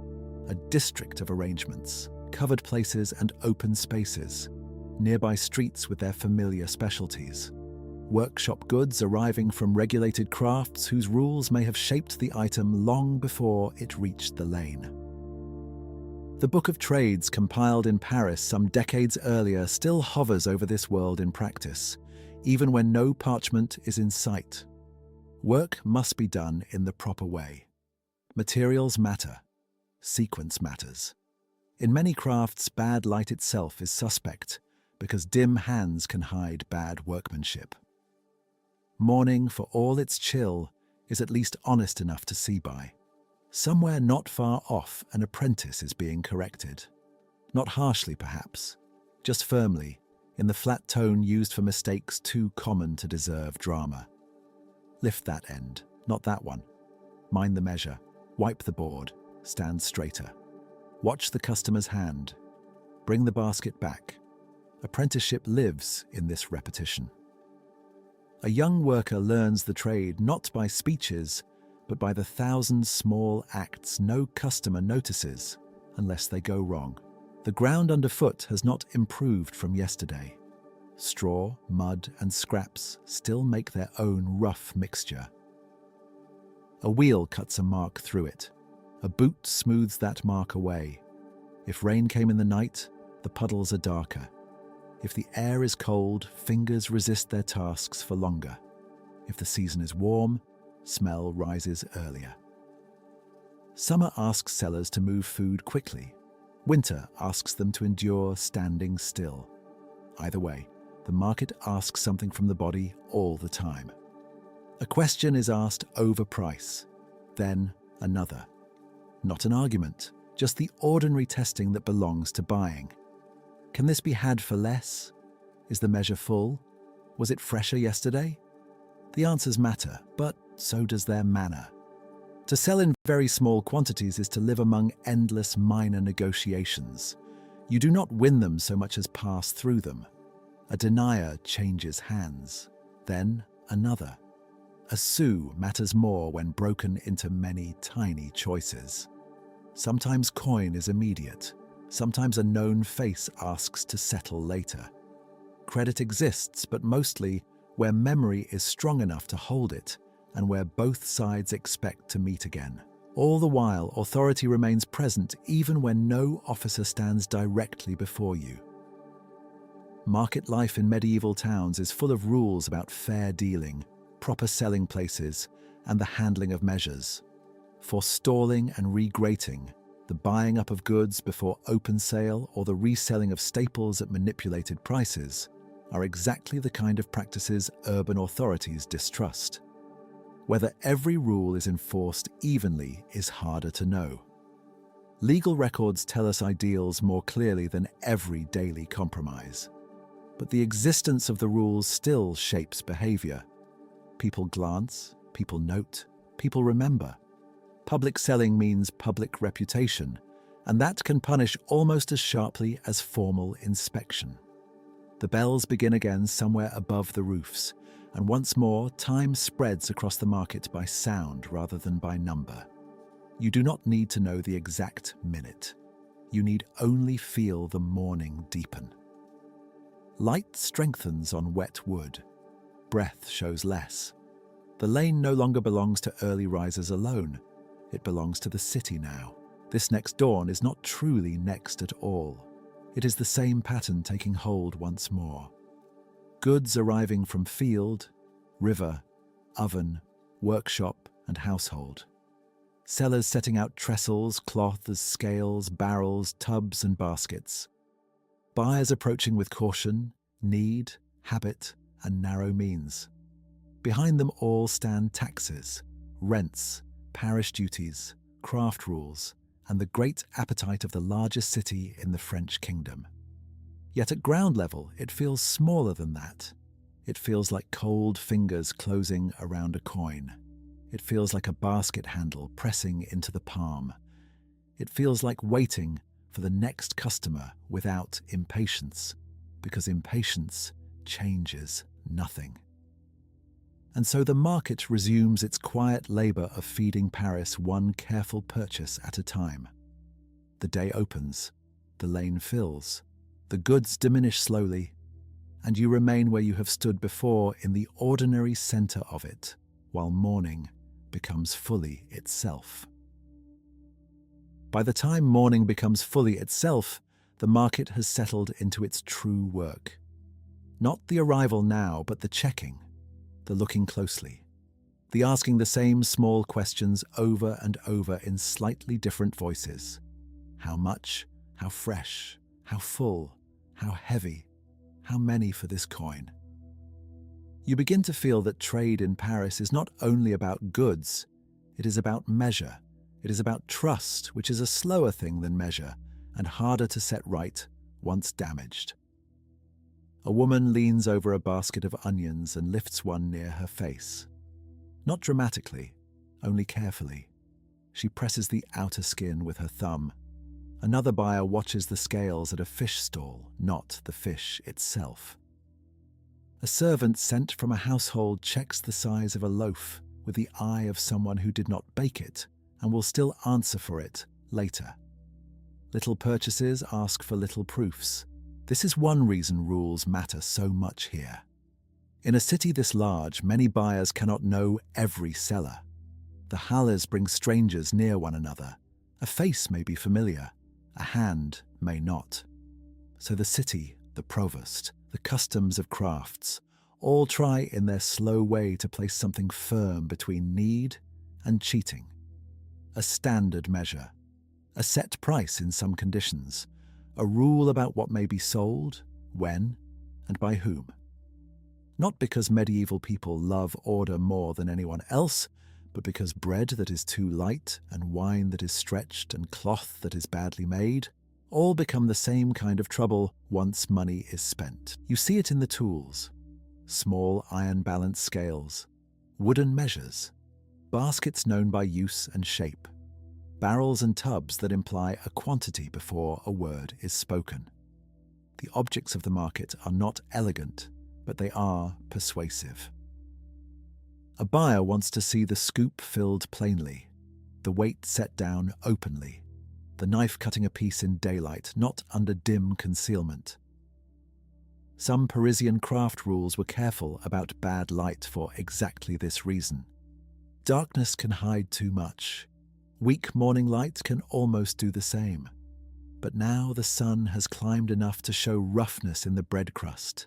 A district of arrangements, covered places and open spaces, nearby streets with their familiar specialties. Workshop goods arriving from regulated crafts whose rules may have shaped the item long before it reached the lane. The Book of Trades, compiled in Paris some decades earlier, still hovers over this world in practice, even when no parchment is in sight. Work must be done in the proper way. Materials matter. Sequence matters. In many crafts, bad light itself is suspect, because dim hands can hide bad workmanship. Morning, for all its chill, is at least honest enough to see by. Somewhere not far off, an apprentice is being corrected. Not harshly, perhaps, just firmly, in the flat tone used for mistakes too common to deserve drama. Lift that end, not that one. Mind the measure, wipe the board, stand straighter. Watch the customer's hand. Bring the basket back. Apprenticeship lives in this repetition. A young worker learns the trade not by speeches, but by the thousand small acts no customer notices unless they go wrong. The ground underfoot has not improved from yesterday. Straw, mud, and scraps still make their own rough mixture. A wheel cuts a mark through it. A boot smooths that mark away. If rain came in the night, the puddles are darker. If the air is cold, fingers resist their tasks for longer. If the season is warm, smell rises earlier. Summer asks sellers to move food quickly. Winter asks them to endure standing still. Either way, the market asks something from the body all the time. A question is asked over price, then another. Not an argument, just the ordinary testing that belongs to buying. Can this be had for less? Is the measure full? Was it fresher yesterday? The answers matter, but so does their manner. To sell in very small quantities is to live among endless minor negotiations. You do not win them so much as pass through them. A denier changes hands, then another. A sou matters more when broken into many tiny choices. Sometimes coin is immediate. Sometimes a known face asks to settle later. Credit exists, but mostly where memory is strong enough to hold it and where both sides expect to meet again. All the while, authority remains present even when no officer stands directly before you. Market life in medieval towns is full of rules about fair dealing, proper selling places, and the handling of measures. Forestalling and regrating, the buying up of goods before open sale or the reselling of staples at manipulated prices are exactly the kind of practices urban authorities distrust. Whether every rule is enforced evenly is harder to know. Legal records tell us ideals more clearly than every daily compromise. But the existence of the rules still shapes behavior. People glance, people note, people remember. Public selling means public reputation, and that can punish almost as sharply as formal inspection. The bells begin again somewhere above the roofs, and once more time spreads across the market by sound rather than by number. You do not need to know the exact minute. You need only feel the morning deepen. Light strengthens on wet wood. Breath shows less. The lane no longer belongs to early risers alone. It belongs to the city now. This next dawn is not truly next at all. It is the same pattern taking hold once more. Goods arriving from field, river, oven, workshop, and household. Sellers setting out trestles, cloths, scales, barrels, tubs, and baskets. Buyers approaching with caution, need, habit, and narrow means. Behind them all stand taxes, rents, parish duties, craft rules, and the great appetite of the largest city in the French kingdom. Yet at ground level, it feels smaller than that. It feels like cold fingers closing around a coin. It feels like a basket handle pressing into the palm. It feels like waiting for the next customer without impatience, because impatience changes nothing. And so the market resumes its quiet labor of feeding Paris one careful purchase at a time. The day opens, the lane fills, the goods diminish slowly, and you remain where you have stood before in the ordinary center of it, while morning becomes fully itself. By the time morning becomes fully itself, the market has settled into its true work. Not the arrival now, but the checking, the looking closely, the asking the same small questions over and over in slightly different voices. How much? How fresh? How full? How heavy? How many for this coin? You begin to feel that trade in Paris is not only about goods, it is about measure, It is about trust, which is a slower thing than measure and harder to set right once damaged. A woman leans over a basket of onions and lifts one near her face. Not dramatically, only carefully. She presses the outer skin with her thumb. Another buyer watches the scales at a fish stall, not the fish itself. A servant sent from a household checks the size of a loaf with the eye of someone who did not bake it and will still answer for it later. Little purchases ask for little proofs. This is one reason rules matter so much here. In a city this large, many buyers cannot know every seller. The halles bring strangers near one another. A face may be familiar, a hand may not. So the city, the provost, the customs of crafts, all try in their slow way to place something firm between need and cheating. A standard measure, a set price in some conditions, a rule about what may be sold, when, and by whom. Not because medieval people love order more than anyone else, but because bread that is too light and wine that is stretched and cloth that is badly made all become the same kind of trouble once money is spent. You see it in the tools. Small iron balance scales, wooden measures, baskets known by use and shape, barrels and tubs that imply a quantity before a word is spoken. The objects of the market are not elegant, but they are persuasive. A buyer wants to see the scoop filled plainly, the weight set down openly, the knife cutting a piece in daylight, not under dim concealment. Some Parisian craft rules were careful about bad light for exactly this reason. Darkness can hide too much. Weak morning light can almost do the same. But now the sun has climbed enough to show roughness in the bread crust,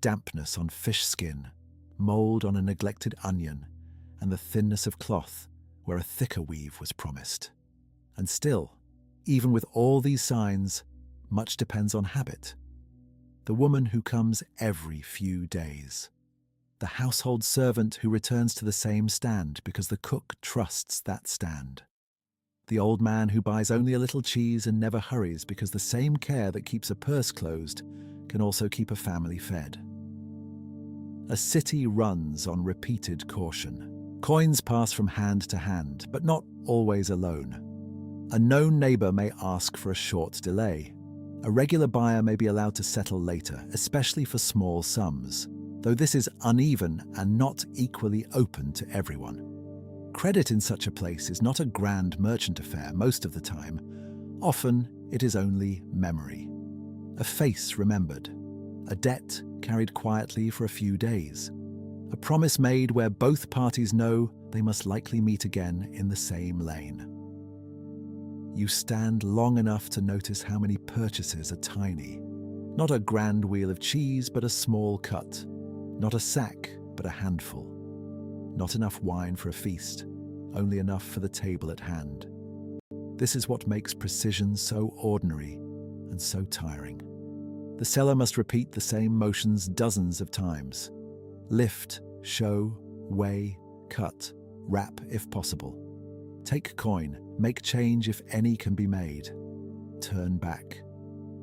dampness on fish skin, mold on a neglected onion, and the thinness of cloth where a thicker weave was promised. And still, even with all these signs, much depends on habit. The woman who comes every few days. The household servant who returns to the same stand because the cook trusts that stand. The old man who buys only a little cheese and never hurries because the same care that keeps a purse closed can also keep a family fed. A city runs on repeated caution. Coins pass from hand to hand, but not always alone. A known neighbor may ask for a short delay. A regular buyer may be allowed to settle later, especially for small sums, though this is uneven and not equally open to everyone. Credit in such a place is not a grand merchant affair most of the time. Often, it is only memory. A face remembered. A debt carried quietly for a few days. A promise made where both parties know they must likely meet again in the same lane. You stand long enough to notice how many purchases are tiny. Not a grand wheel of cheese, but a small cut. Not a sack, but a handful. Not enough wine for a feast, only enough for the table at hand. This is what makes precision so ordinary and so tiring. The seller must repeat the same motions dozens of times. Lift, show, weigh, cut, wrap if possible. Take coin, make change if any can be made. Turn back,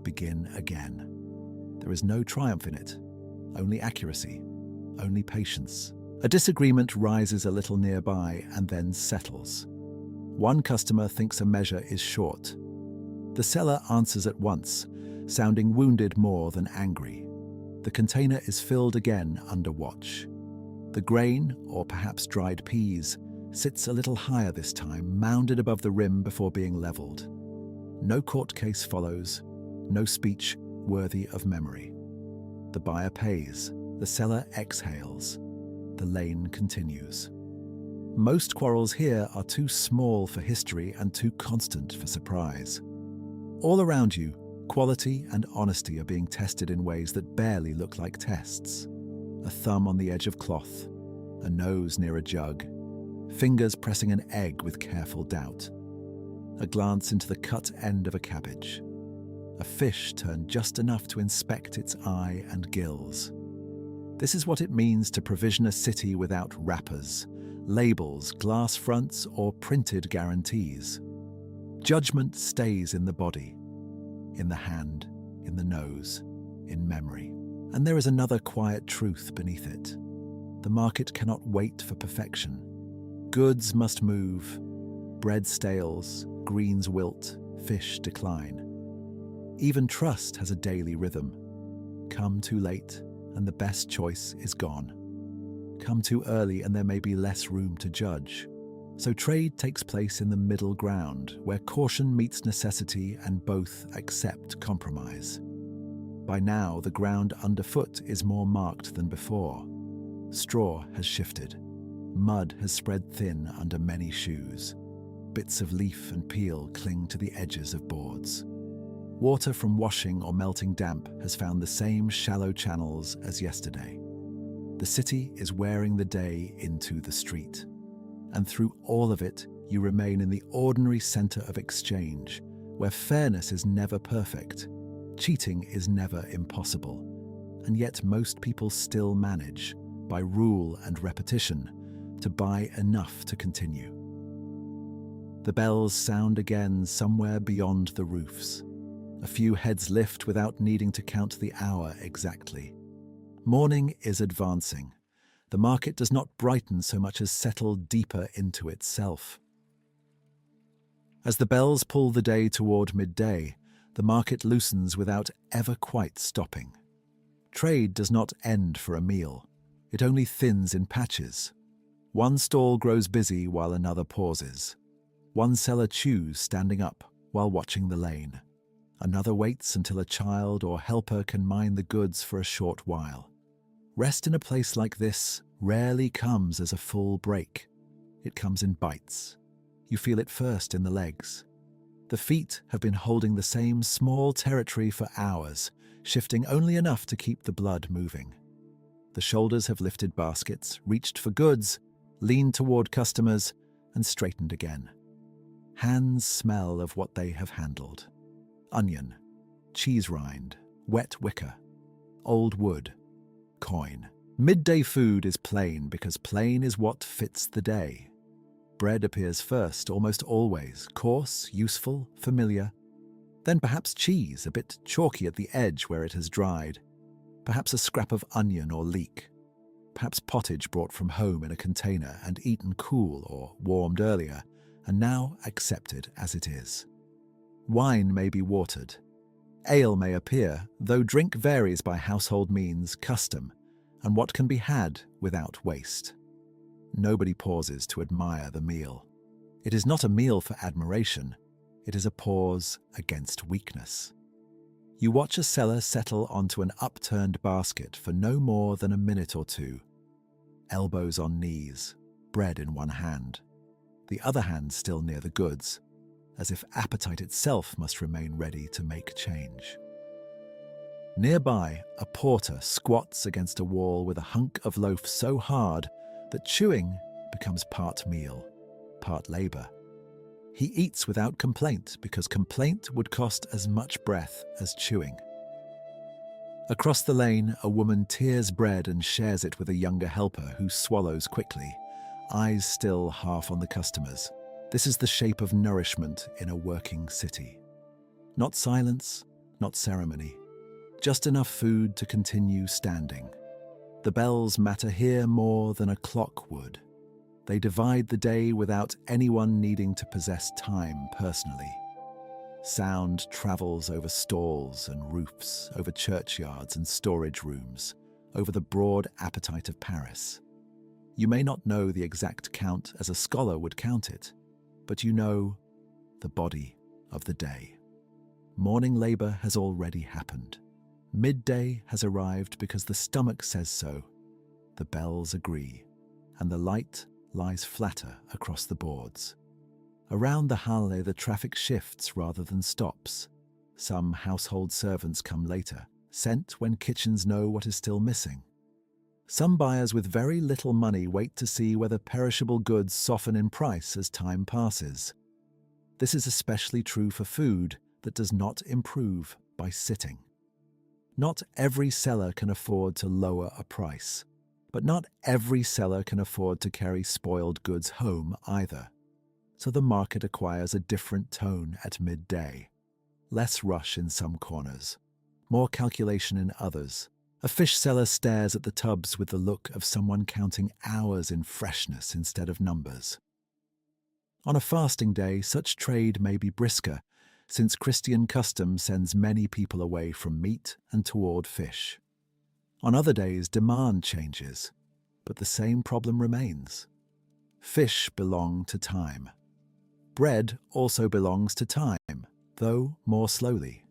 begin again. There is no triumph in it, only accuracy, only patience. A disagreement rises a little nearby and then settles. One customer thinks a measure is short. The seller answers at once, sounding wounded more than angry. The container is filled again under watch. The grain, or perhaps dried peas, sits a little higher this time, mounded above the rim before being leveled. No court case follows, no speech worthy of memory. The buyer pays, the seller exhales. The lane continues. Most quarrels here are too small for history and too constant for surprise. All around you, quality and honesty are being tested in ways that barely look like tests. A thumb on the edge of cloth, a nose near a jug, fingers pressing an egg with careful doubt, a glance into the cut end of a cabbage, a fish turned just enough to inspect its eye and gills. This is what it means to provision a city without wrappers, labels, glass fronts, or printed guarantees. Judgment stays in the body, in the hand, in the nose, in memory. And there is another quiet truth beneath it. The market cannot wait for perfection. Goods must move. Bread stales, greens wilt, fish decline. Even trust has a daily rhythm. Come too late, and the best choice is gone. Come too early, and there may be less room to judge. So trade takes place in the middle ground, where caution meets necessity and both accept compromise. By now, the ground underfoot is more marked than before. Straw has shifted. Mud has spread thin under many shoes. Bits of leaf and peel cling to the edges of boards. Water from washing or melting damp has found the same shallow channels as yesterday. The city is wearing the day into the street. And through all of it, you remain in the ordinary center of exchange, where fairness is never perfect, cheating is never impossible, and yet most people still manage, by rule and repetition, to buy enough to continue. The bells sound again somewhere beyond the roofs. A few heads lift without needing to count the hour exactly. Morning is advancing. The market does not brighten so much as settle deeper into itself. As the bells pull the day toward midday, the market loosens without ever quite stopping. Trade does not end for a meal. It only thins in patches. One stall grows busy while another pauses. One seller chews standing up while watching the lane. Another waits until a child or helper can mine the goods for a short while. Rest in a place like this rarely comes as a full break. It comes in bites. You feel it first in the legs. The feet have been holding the same small territory for hours, shifting only enough to keep the blood moving. The shoulders have lifted baskets, reached for goods, leaned toward customers, and straightened again. Hands smell of what they have handled. Onion, cheese rind, wet wicker, old wood, coin. Midday food is plain because plain is what fits the day. Bread appears first, almost always, coarse, useful, familiar. Then perhaps cheese, a bit chalky at the edge where it has dried. Perhaps a scrap of onion or leek. Perhaps pottage brought from home in a container and eaten cool or warmed earlier, and now accepted as it is. Wine may be watered. Ale may appear, though drink varies by household means, custom, and what can be had without waste. Nobody pauses to admire the meal. It is not a meal for admiration. It is a pause against weakness. You watch a seller settle onto an upturned basket for no more than a minute or two. Elbows on knees, bread in one hand, the other hand still near the goods, as if appetite itself must remain ready to make change. Nearby, a porter squats against a wall with a hunk of loaf so hard that chewing becomes part meal, part labor. He eats without complaint because complaint would cost as much breath as chewing. Across the lane, a woman tears bread and shares it with a younger helper who swallows quickly, eyes still half on the customers. This is the shape of nourishment in a working city. Not silence, not ceremony. Just enough food to continue standing. The bells matter here more than a clock would. They divide the day without anyone needing to possess time personally. Sound travels over stalls and roofs, over churchyards and storage rooms, over the broad appetite of Paris. You may not know the exact count as a scholar would count it, but you know the body of the day. Morning labor has already happened. Midday has arrived because the stomach says so. The bells agree, and the light lies flatter across the boards. Around the Halle, the traffic shifts rather than stops. Some household servants come later, sent when kitchens know what is still missing. Some buyers with very little money wait to see whether perishable goods soften in price as time passes. This is especially true for food that does not improve by sitting. Not every seller can afford to lower a price. But not every seller can afford to carry spoiled goods home either. So the market acquires a different tone at midday. Less rush in some corners, more calculation in others. A fish seller stares at the tubs with the look of someone counting hours in freshness instead of numbers. On a fasting day, such trade may be brisker, since Christian custom sends many people away from meat and toward fish. On other days, demand changes, but the same problem remains. Fish belong to time. Bread also belongs to time, though more slowly.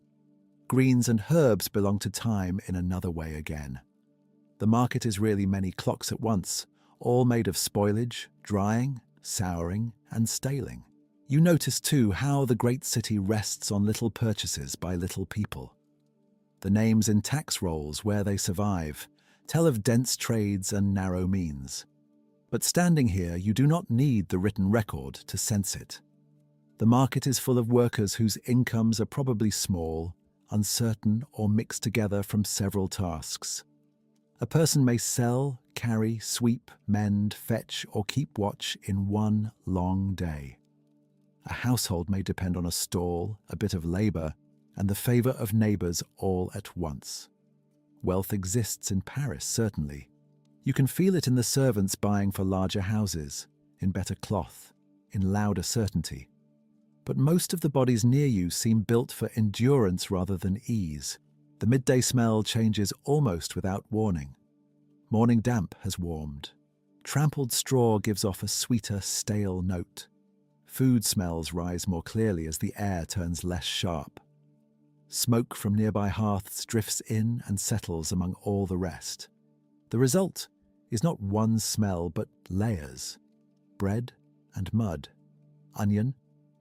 Greens and herbs belong to time in another way again. The market is really many clocks at once, all made of spoilage, drying, souring, and staling. You notice too how the great city rests on little purchases by little people. The names in tax rolls where they survive tell of dense trades and narrow means. But standing here, you do not need the written record to sense it. The market is full of workers whose incomes are probably small, uncertain, or mixed together from several tasks. A person may sell, carry, sweep, mend, fetch, or keep watch in one long day. A household may depend on a stall, a bit of labor, and the favor of neighbors all at once. Wealth exists in Paris, certainly. You can feel it in the servants buying for larger houses, in better cloth, in louder certainty. But most of the bodies near you seem built for endurance rather than ease. The midday smell changes almost without warning. Morning damp has warmed. Trampled straw gives off a sweeter, stale note. Food smells rise more clearly as the air turns less sharp. Smoke from nearby hearths drifts in and settles among all the rest. The result is not one smell but layers. Bread and mud, onion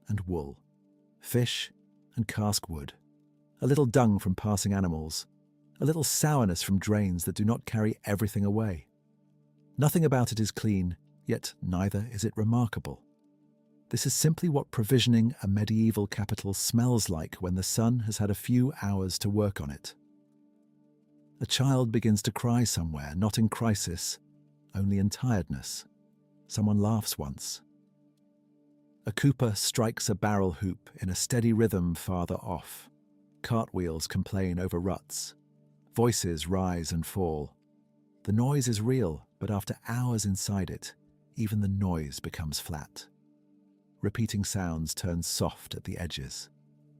and wool, fish and cask wood, a little dung from passing animals, a little sourness from drains that do not carry everything away. Nothing about it is clean, yet neither is it remarkable. This is simply what provisioning a medieval capital smells like when the sun has had a few hours to work on it. A child begins to cry somewhere, not in crisis, only in tiredness. Someone laughs once. A cooper strikes a barrel hoop in a steady rhythm farther off. Cartwheels complain over ruts. Voices rise and fall. The noise is real, but after hours inside it, even the noise becomes flat. Repeating sounds turn soft at the edges.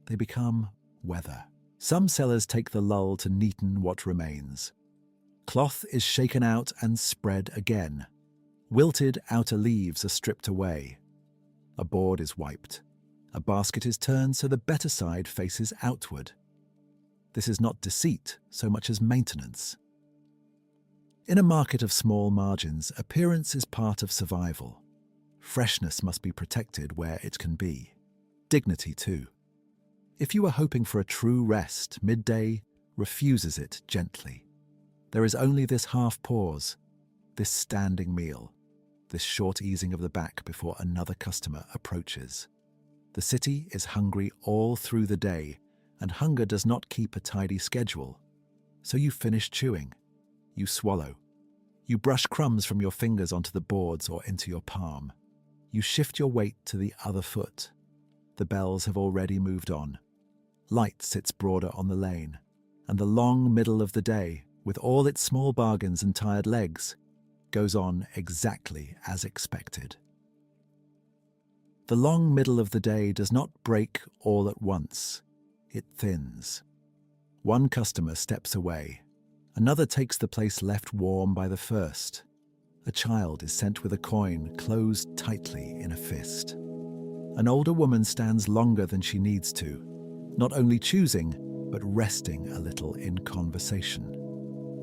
They become weather. Some sellers take the lull to neaten what remains. Cloth is shaken out and spread again. Wilted outer leaves are stripped away. A board is wiped. A basket is turned so the better side faces outward. This is not deceit so much as maintenance. In a market of small margins, appearance is part of survival. Freshness must be protected where it can be. Dignity too. If you are hoping for a true rest, midday refuses it gently. There is only this half pause, this standing meal, this short easing of the back before another customer approaches. The city is hungry all through the day, and hunger does not keep a tidy schedule. So you finish chewing. You swallow. You brush crumbs from your fingers onto the boards or into your palm. You shift your weight to the other foot. The bells have already moved on. Light sits broader on the lane, and the long middle of the day, with all its small bargains and tired legs, goes on exactly as expected. The long middle of the day does not break all at once. It thins. One customer steps away. Another takes the place left warm by the first. A child is sent with a coin closed tightly in a fist. An older woman stands longer than she needs to, not only choosing, but resting a little in conversation.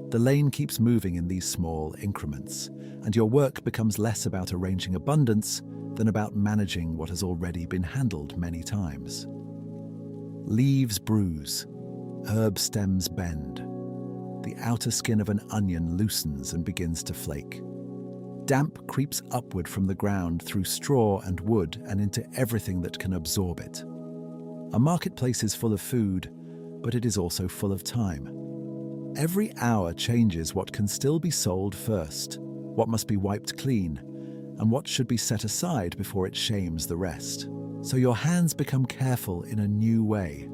The lane keeps moving in these small increments, and your work becomes less about arranging abundance than about managing what has already been handled many times. Leaves bruise, herb stems bend. The outer skin of an onion loosens and begins to flake. Damp creeps upward from the ground through straw and wood and into everything that can absorb it. A marketplace is full of food, but it is also full of time. Every hour changes what can still be sold first, what must be wiped clean, and what should be set aside before it shames the rest. So your hands become careful in a new way.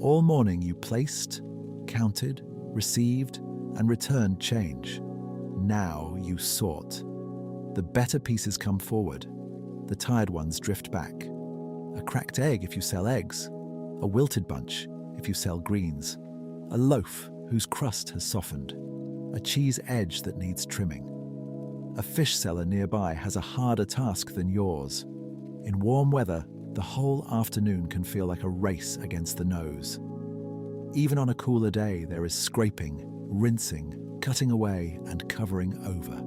All morning you placed, counted, received, and returned change. Now you sort. The better pieces come forward. The tired ones drift back. A cracked egg if you sell eggs. A wilted bunch if you sell greens. A loaf whose crust has softened. A cheese edge that needs trimming. A fish seller nearby has a harder task than yours. In warm weather, the whole afternoon can feel like a race against the nose. Even on a cooler day, there is scraping, rinsing, cutting away, and covering over.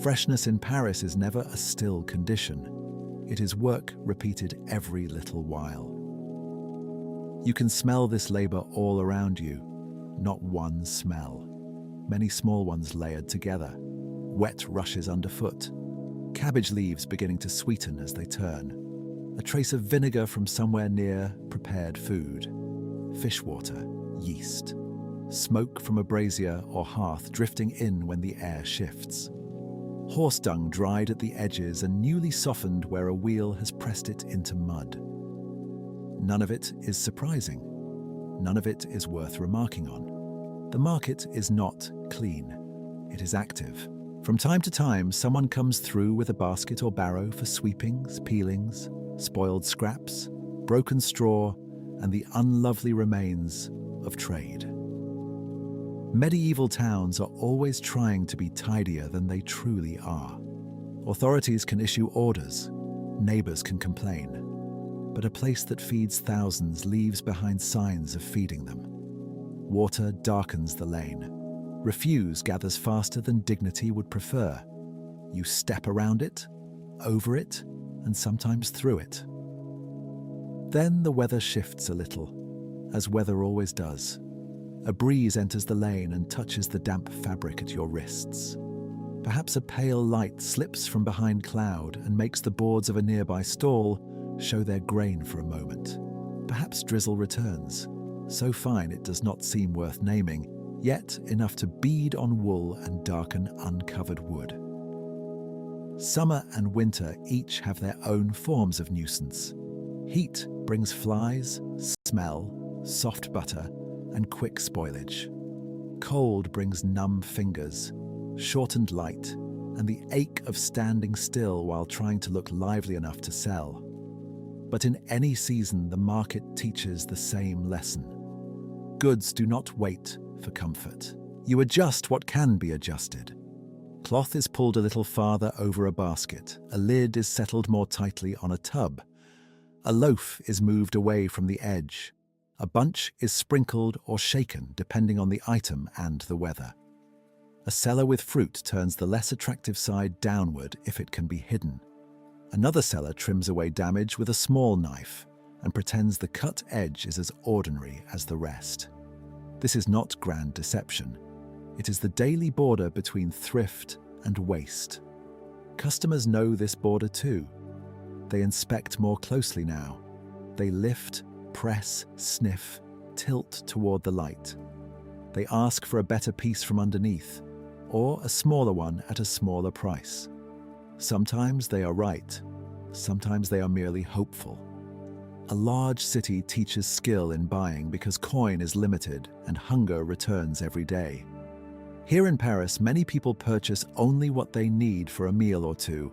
Freshness in Paris is never a still condition. It is work repeated every little while. You can smell this labor all around you, not one smell. Many small ones layered together, wet rushes underfoot, cabbage leaves beginning to sweeten as they turn, a trace of vinegar from somewhere near prepared food, fish water, yeast, smoke from a brazier or hearth drifting in when the air shifts, horse dung dried at the edges and newly softened where a wheel has pressed it into mud. None of it is surprising. None of it is worth remarking on. The market is not clean. It is active. From time to time, someone comes through with a basket or barrow for sweepings, peelings, spoiled scraps, broken straw, and the unlovely remains of trade. Medieval towns are always trying to be tidier than they truly are. Authorities can issue orders, neighbors can complain, but a place that feeds thousands leaves behind signs of feeding them. Water darkens the lane. Refuse gathers faster than dignity would prefer. You step around it, over it, and sometimes through it. Then the weather shifts a little, as weather always does. A breeze enters the lane and touches the damp fabric at your wrists. Perhaps a pale light slips from behind cloud and makes the boards of a nearby stall show their grain for a moment. Perhaps drizzle returns, so fine it does not seem worth naming, yet enough to bead on wool and darken uncovered wood. Summer and winter each have their own forms of nuisance. Heat brings flies, smell, soft butter, and quick spoilage. Cold brings numb fingers, shortened light, and the ache of standing still while trying to look lively enough to sell. But in any season, the market teaches the same lesson. Goods do not wait for comfort. You adjust what can be adjusted. Cloth is pulled a little farther over a basket. A lid is settled more tightly on a tub. A loaf is moved away from the edge. A bunch is sprinkled or shaken depending on the item and the weather. A seller with fruit turns the less attractive side downward if it can be hidden. Another seller trims away damage with a small knife and pretends the cut edge is as ordinary as the rest. This is not grand deception. It is the daily border between thrift and waste. Customers know this border too. They inspect more closely now. They lift, press, sniff, tilt toward the light. They ask for a better piece from underneath, or a smaller one at a smaller price. Sometimes they are right. Sometimes they are merely hopeful. A large city teaches skill in buying because coin is limited and hunger returns every day. Here in Paris, many people purchase only what they need for a meal or two.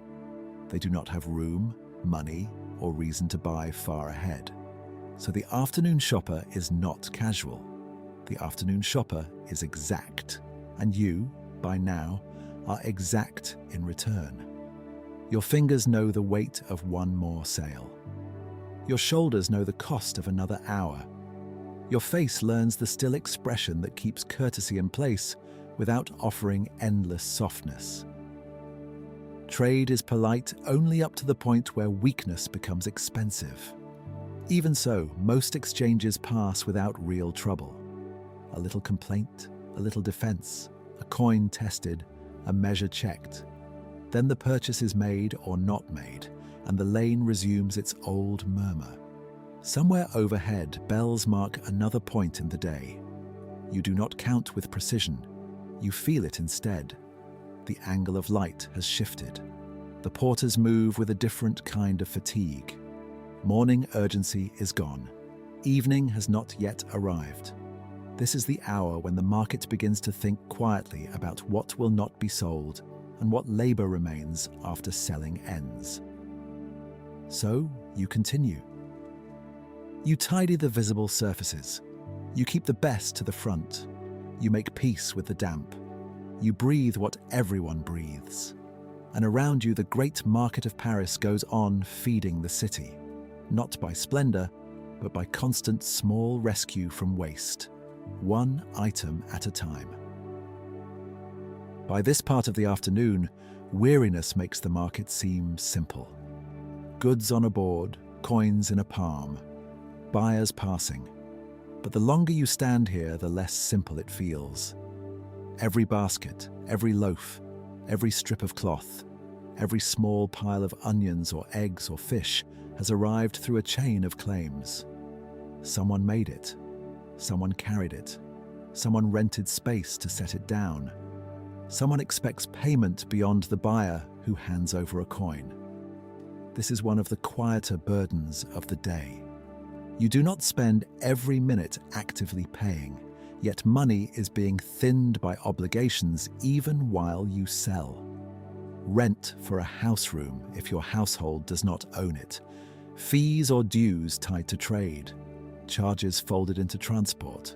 They do not have room, money, or reason to buy far ahead. So the afternoon shopper is not casual. The afternoon shopper is exact, and you, by now, are exact in return. Your fingers know the weight of one more sale. Your shoulders know the cost of another hour. Your face learns the still expression that keeps courtesy in place without offering endless softness. Trade is polite only up to the point where weakness becomes expensive. Even so, most exchanges pass without real trouble. A little complaint, a little defense, a coin tested, a measure checked. Then the purchase is made or not made, and the lane resumes its old murmur. Somewhere overhead, bells mark another point in the day. You do not count with precision. You feel it instead. The angle of light has shifted. The porters move with a different kind of fatigue. Morning urgency is gone. Evening has not yet arrived. This is the hour when the market begins to think quietly about what will not be sold and what labor remains after selling ends. So you continue. You tidy the visible surfaces. You keep the best to the front. You make peace with the damp. You breathe what everyone breathes. And around you, the great market of Paris goes on feeding the city, not by splendor, but by constant small rescue from waste, one item at a time. By this part of the afternoon, weariness makes the market seem simple. Goods on a board, coins in a palm, buyers passing. But the longer you stand here, the less simple it feels. Every basket, every loaf, every strip of cloth, every small pile of onions or eggs or fish has arrived through a chain of claims. Someone made it. Someone carried it. Someone rented space to set it down. Someone expects payment beyond the buyer who hands over a coin. This is one of the quieter burdens of the day. You do not spend every minute actively paying, yet money is being thinned by obligations even while you sell. Rent for a house room if your household does not own it, fees or dues tied to trade, charges folded into transport,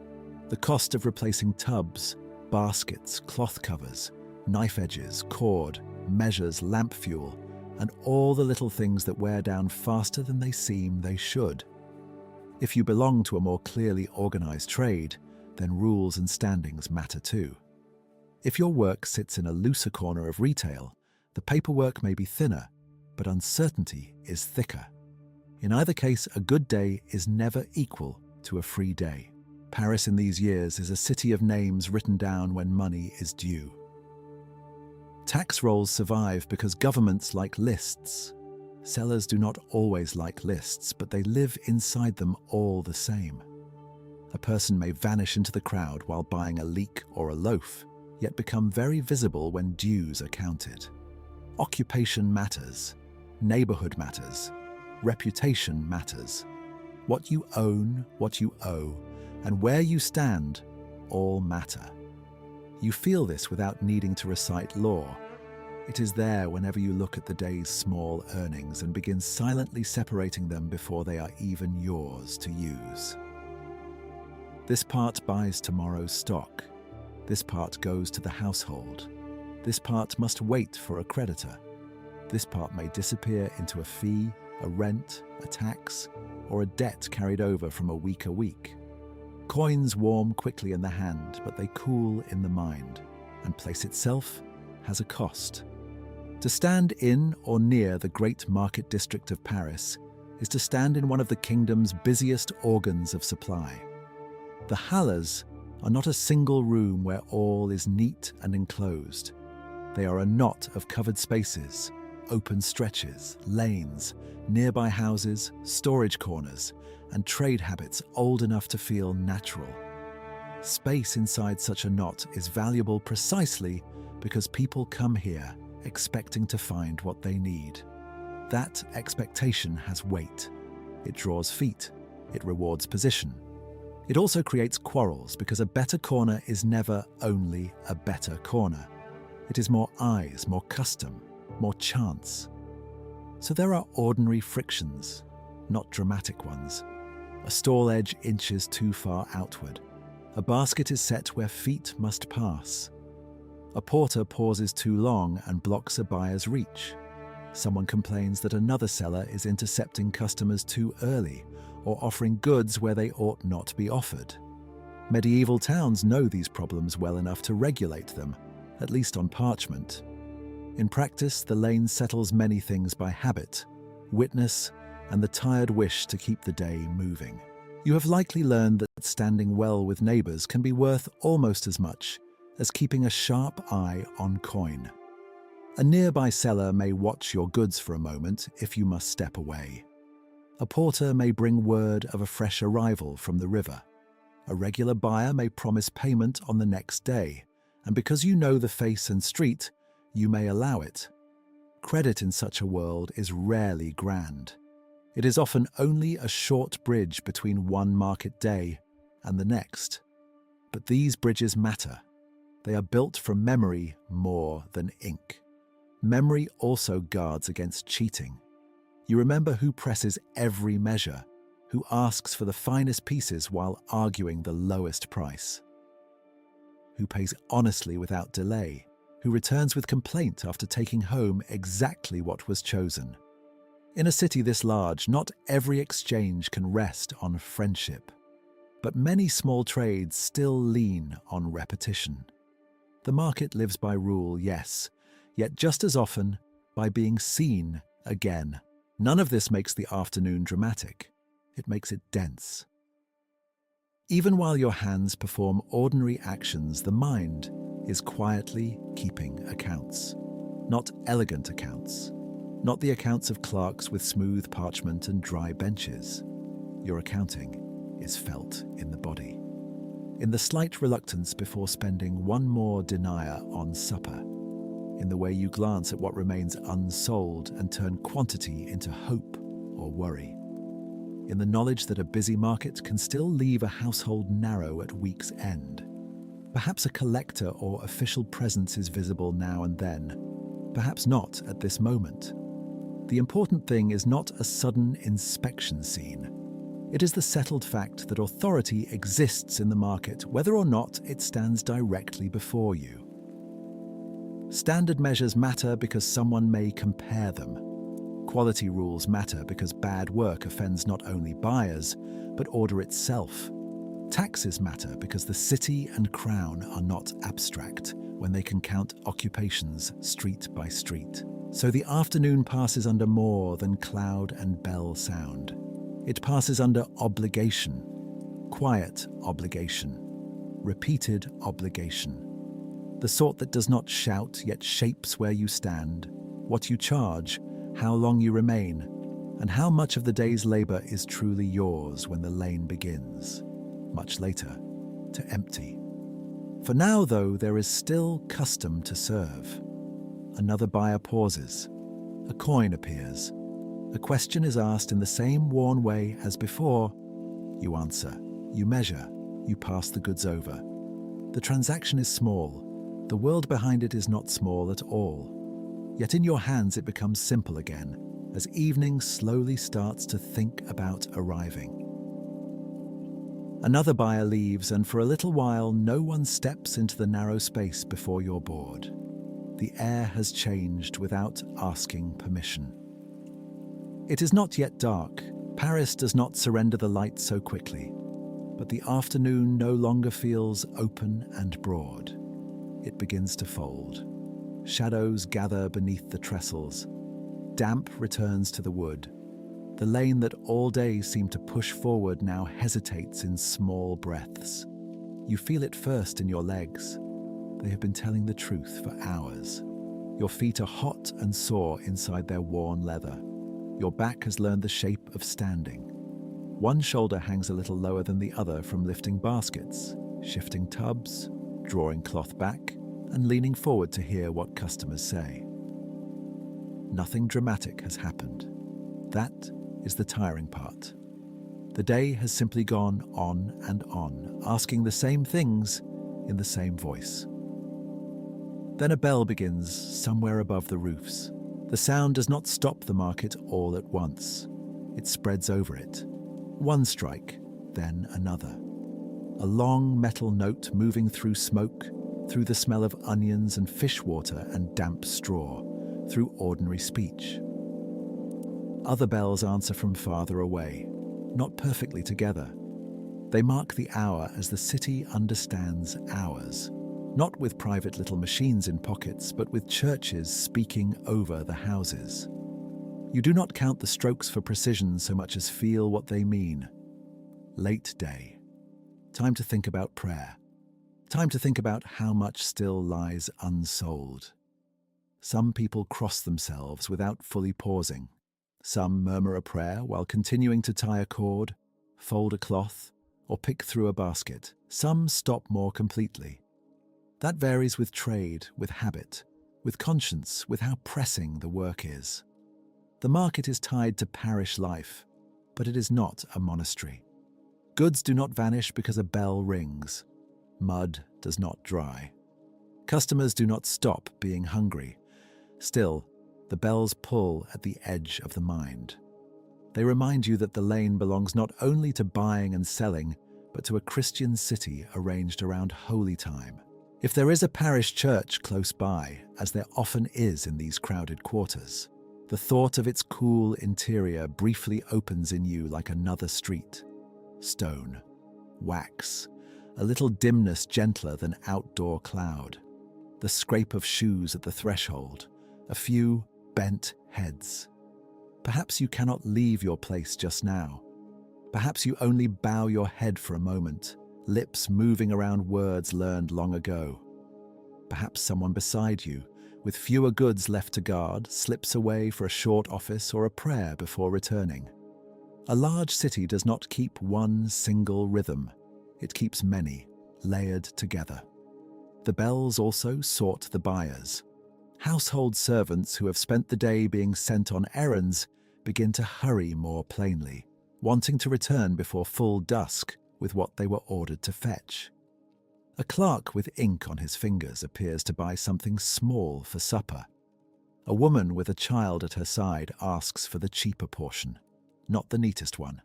the cost of replacing tubs, baskets, cloth covers, knife edges, cord, measures, lamp fuel, and all the little things that wear down faster than they seem they should. If you belong to a more clearly organized trade, then rules and standings matter too. If your work sits in a looser corner of retail, the paperwork may be thinner, but uncertainty is thicker. In either case, a good day is never equal to a free day. Paris in these years is a city of names written down when money is due. Tax rolls survive because governments like lists. Sellers do not always like lists, but they live inside them all the same. A person may vanish into the crowd while buying a leek or a loaf, yet become very visible when dues are counted. Occupation matters, neighborhood matters, reputation matters. What you own, what you owe, and where you stand all matter. You feel this without needing to recite law. It is there whenever you look at the day's small earnings and begin silently separating them before they are even yours to use. This part buys tomorrow's stock. This part goes to the household. This part must wait for a creditor. This part may disappear into a fee, a rent, a tax, or a debt carried over from a weaker week. Coins warm quickly in the hand, but they cool in the mind, and place itself has a cost. To stand in or near the great market district of Paris is to stand in one of the kingdom's busiest organs of supply. The halles are not a single room where all is neat and enclosed. They are a knot of covered spaces, open stretches, lanes, nearby houses, storage corners, and trade habits old enough to feel natural. Space inside such a knot is valuable precisely because people come here expecting to find what they need. That expectation has weight. It draws feet. It rewards position. It also creates quarrels because a better corner is never only a better corner. It is more eyes, more custom, more chance. So there are ordinary frictions, not dramatic ones. A stall edge inches too far outward. A basket is set where feet must pass. A porter pauses too long and blocks a buyer's reach. Someone complains that another seller is intercepting customers too early or offering goods where they ought not be offered. Medieval towns know these problems well enough to regulate them, at least on parchment. In practice, the lane settles many things by habit, witness, and the tired wish to keep the day moving. You have likely learned that standing well with neighbors can be worth almost as much as keeping a sharp eye on coin. A nearby seller may watch your goods for a moment if you must step away. A porter may bring word of a fresh arrival from the river. A regular buyer may promise payment on the next day, and because you know the face and street, you may allow it. Credit in such a world is rarely grand. It is often only a short bridge between one market day and the next. But these bridges matter. They are built from memory more than ink. Memory also guards against cheating. You remember who presses every measure, who asks for the finest pieces while arguing the lowest price, who pays honestly without delay, who returns with complaint after taking home exactly what was chosen. In a city this large, not every exchange can rest on friendship, but many small trades still lean on repetition. The market lives by rule, yes, yet just as often by being seen again. None of this makes the afternoon dramatic. It makes it dense. Even while your hands perform ordinary actions, the mind is quietly keeping accounts. Not elegant accounts. Not the accounts of clerks with smooth parchment and dry benches. Your accounting is felt in the body. In the slight reluctance before spending one more denier on supper. In the way you glance at what remains unsold and turn quantity into hope or worry. In the knowledge that a busy market can still leave a household narrow at week's end. Perhaps a collector or official presence is visible now and then. Perhaps not at this moment. The important thing is not a sudden inspection scene. It is the settled fact that authority exists in the market, whether or not it stands directly before you. Standard measures matter because someone may compare them. Quality rules matter because bad work offends not only buyers, but order itself. Taxes matter because the city and crown are not abstract when they can count occupations street by street. So the afternoon passes under more than cloud and bell sound. It passes under obligation, quiet obligation, repeated obligation. The sort that does not shout yet shapes where you stand, what you charge, how long you remain, and how much of the day's labor is truly yours when the lane begins, much later, to empty. For now, though, there is still custom to serve. Another buyer pauses. A coin appears. A question is asked in the same worn way as before. You answer. You measure. You pass the goods over. The transaction is small. The world behind it is not small at all. Yet in your hands it becomes simple again, as evening slowly starts to think about arriving. Another buyer leaves, and for a little while no one steps into the narrow space before your board. The air has changed without asking permission. It is not yet dark. Paris does not surrender the light so quickly. But the afternoon no longer feels open and broad. It begins to fold. Shadows gather beneath the trestles. Damp returns to the wood. The lane that all day seemed to push forward now hesitates in small breaths. You feel it first in your legs. They have been telling the truth for hours. Your feet are hot and sore inside their worn leather. Your back has learned the shape of standing. One shoulder hangs a little lower than the other from lifting baskets, shifting tubs, drawing cloth back, and leaning forward to hear what customers say. Nothing dramatic has happened. That is the tiring part. The day has simply gone on and on, asking the same things in the same voice. Then a bell begins somewhere above the roofs. The sound does not stop the market all at once. It spreads over it. One strike, then another. A long metal note moving through smoke, through the smell of onions and fish water and damp straw, through ordinary speech. Other bells answer from farther away, not perfectly together. They mark the hour as the city understands hours, not with private little machines in pockets, but with churches speaking over the houses. You do not count the strokes for precision so much as feel what they mean. Late day. Time to think about prayer. Time to think about how much still lies unsold. Some people cross themselves without fully pausing. Some murmur a prayer while continuing to tie a cord, fold a cloth, or pick through a basket. Some stop more completely. That varies with trade, with habit, with conscience, with how pressing the work is. The market is tied to parish life, but it is not a monastery. Goods do not vanish because a bell rings. Mud does not dry. Customers do not stop being hungry. Still, the bells pull at the edge of the mind. They remind you that the lane belongs not only to buying and selling, but to a Christian city arranged around holy time. If there is a parish church close by, as there often is in these crowded quarters, the thought of its cool interior briefly opens in you like another street. Stone, wax, a little dimness gentler than outdoor cloud, the scrape of shoes at the threshold, a few bent heads. Perhaps you cannot leave your place just now. Perhaps you only bow your head for a moment, lips moving around words learned long ago. Perhaps someone beside you, with fewer goods left to guard, slips away for a short office or a prayer before returning. A large city does not keep one single rhythm. It keeps many, layered together. The bells also sort the buyers. Household servants who have spent the day being sent on errands begin to hurry more plainly, wanting to return before full dusk with what they were ordered to fetch. A clerk with ink on his fingers appears to buy something small for supper. A woman with a child at her side asks for the cheaper portion, not the neatest one.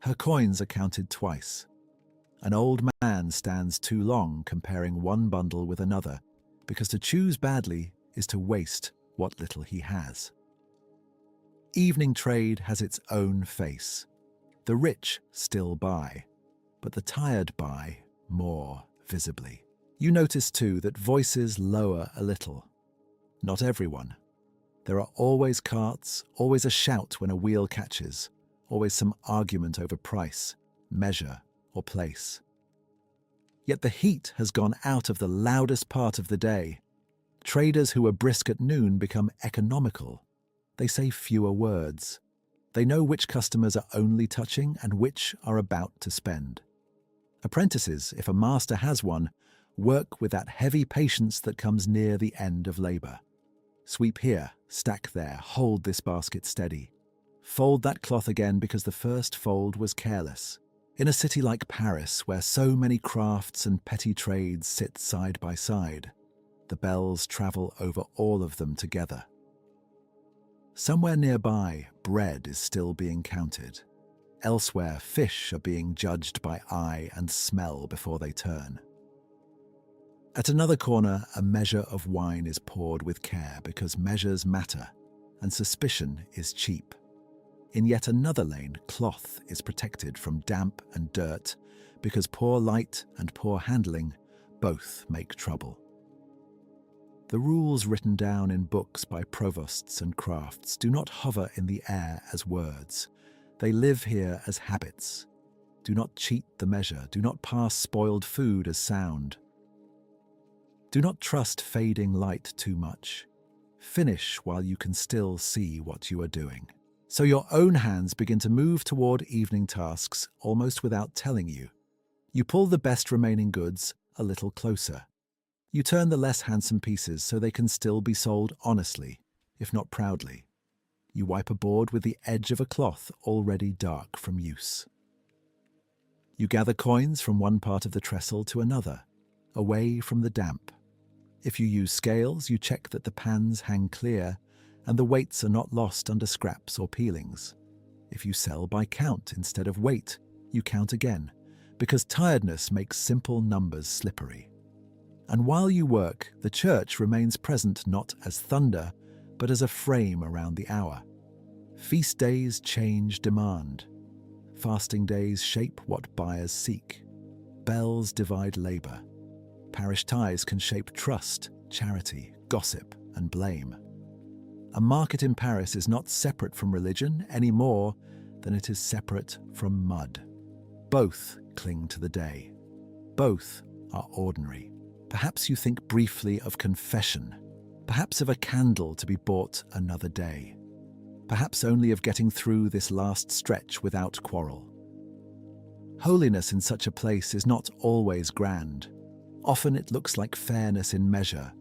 Her coins are counted twice. An old man stands too long comparing one bundle with another, because to choose badly is to waste what little he has. Evening trade has its own face. The rich still buy, but the tired buy more visibly. You notice too that voices lower a little. Not everyone. There are always carts, always a shout when a wheel catches, always some argument over price, measure, or place. Yet the heat has gone out of the loudest part of the day. Traders who were brisk at noon become economical. They say fewer words. They know which customers are only touching and which are about to spend. Apprentices, if a master has one, work with that heavy patience that comes near the end of labor. Sweep here, stack there, hold this basket steady. Fold that cloth again because the first fold was careless. In a city like Paris, where so many crafts and petty trades sit side by side, the bells travel over all of them together. Somewhere nearby, bread is still being counted. Elsewhere, fish are being judged by eye and smell before they turn. At another corner, a measure of wine is poured with care because measures matter, and suspicion is cheap. In yet another lane, cloth is protected from damp and dirt because poor light and poor handling both make trouble. The rules written down in books by provosts and crafts do not hover in the air as words. They live here as habits. Do not cheat the measure. Do not pass spoiled food as sound. Do not trust fading light too much. Finish while you can still see what you are doing. So your own hands begin to move toward evening tasks almost without telling you. You pull the best remaining goods a little closer. You turn the less handsome pieces so they can still be sold honestly, if not proudly. You wipe a board with the edge of a cloth already dark from use. You gather coins from one part of the trestle to another, away from the damp. If you use scales, you check that the pans hang clear and the weights are not lost under scraps or peelings. If you sell by count instead of weight, you count again, because tiredness makes simple numbers slippery. And while you work, the church remains present not as thunder, but as a frame around the hour. Feast days change demand. Fasting days shape what buyers seek. Bells divide labor. Parish ties can shape trust, charity, gossip, and blame. A market in Paris is not separate from religion any more than it is separate from mud. Both cling to the day. Both are ordinary. Perhaps you think briefly of confession. Perhaps of a candle to be bought another day. Perhaps only of getting through this last stretch without quarrel. Holiness in such a place is not always grand. Often it looks like fairness in measure,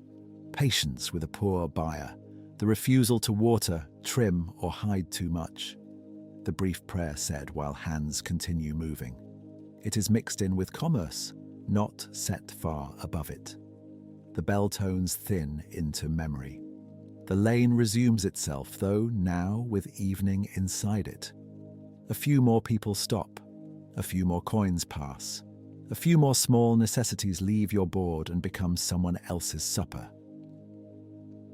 patience with a poor buyer, the refusal to water, trim, or hide too much. The brief prayer said while hands continue moving. It is mixed in with commerce, not set far above it. The bell tones thin into memory. The lane resumes itself, though now with evening inside it. A few more people stop. A few more coins pass. A few more small necessities leave your board and become someone else's supper.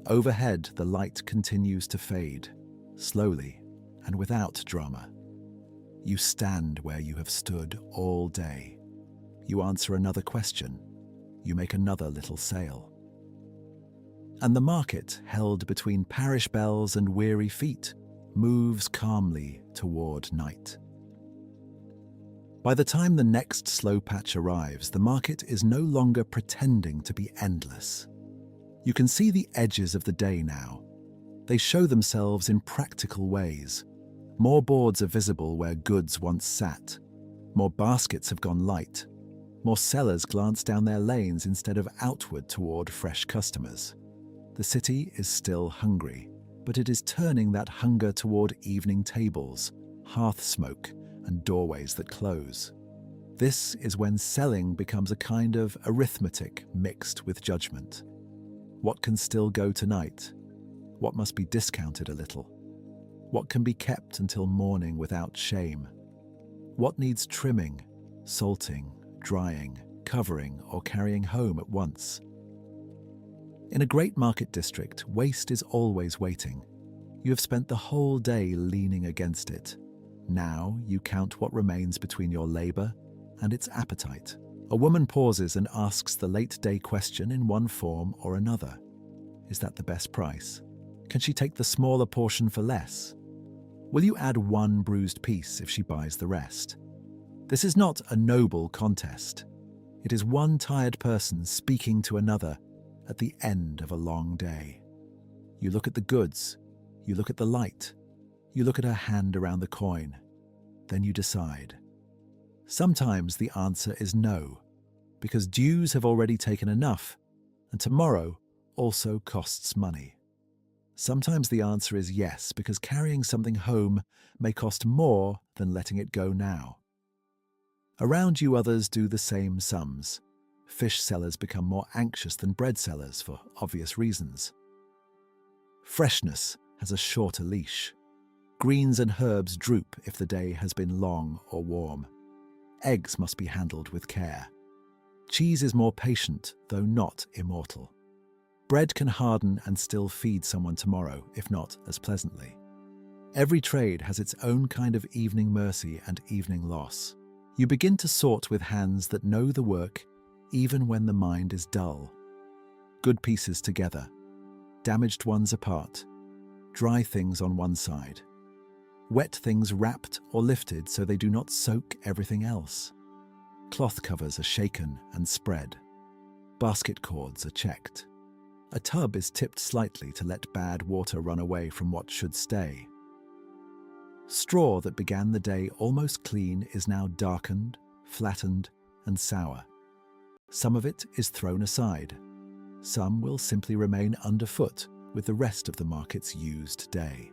Overhead, the light continues to fade, slowly and without drama. You stand where you have stood all day. You answer another question. You make another little sale. And the market, held between parish bells and weary feet, moves calmly toward night. By the time the next slow patch arrives, the market is no longer pretending to be endless. You can see the edges of the day now. They show themselves in practical ways. More boards are visible where goods once sat. More baskets have gone light. More sellers glance down their lanes instead of outward toward fresh customers. The city is still hungry, but it is turning that hunger toward evening tables, hearth smoke, and doorways that close. This is when selling becomes a kind of arithmetic mixed with judgment. What can still go tonight? What must be discounted a little? What can be kept until morning without shame? What needs trimming, salting, drying, covering, or carrying home at once? In a great market district, waste is always waiting. You have spent the whole day leaning against it. Now you count what remains between your labor and its appetite. A woman pauses and asks the late-day question in one form or another. Is that the best price? Can she take the smaller portion for less? Will you add one bruised piece if she buys the rest? This is not a noble contest. It is one tired person speaking to another at the end of a long day. You look at the goods, you look at the light, you look at her hand around the coin, then you decide. Sometimes the answer is no, because dues have already taken enough, and tomorrow also costs money. Sometimes the answer is yes, because carrying something home may cost more than letting it go now. Around you, others do the same sums. Fish sellers become more anxious than bread sellers for obvious reasons. Freshness has a shorter leash. Greens and herbs droop if the day has been long or warm. Eggs must be handled with care. Cheese is more patient, though not immortal. Bread can harden and still feed someone tomorrow, if not as pleasantly. Every trade has its own kind of evening mercy and evening loss. You begin to sort with hands that know the work, even when the mind is dull. Good pieces together, damaged ones apart, dry things on one side, wet things wrapped or lifted so they do not soak everything else. Cloth covers are shaken and spread. Basket cords are checked. A tub is tipped slightly to let bad water run away from what should stay. Straw that began the day almost clean is now darkened, flattened, and sour. Some of it is thrown aside. Some will simply remain underfoot with the rest of the market's used day.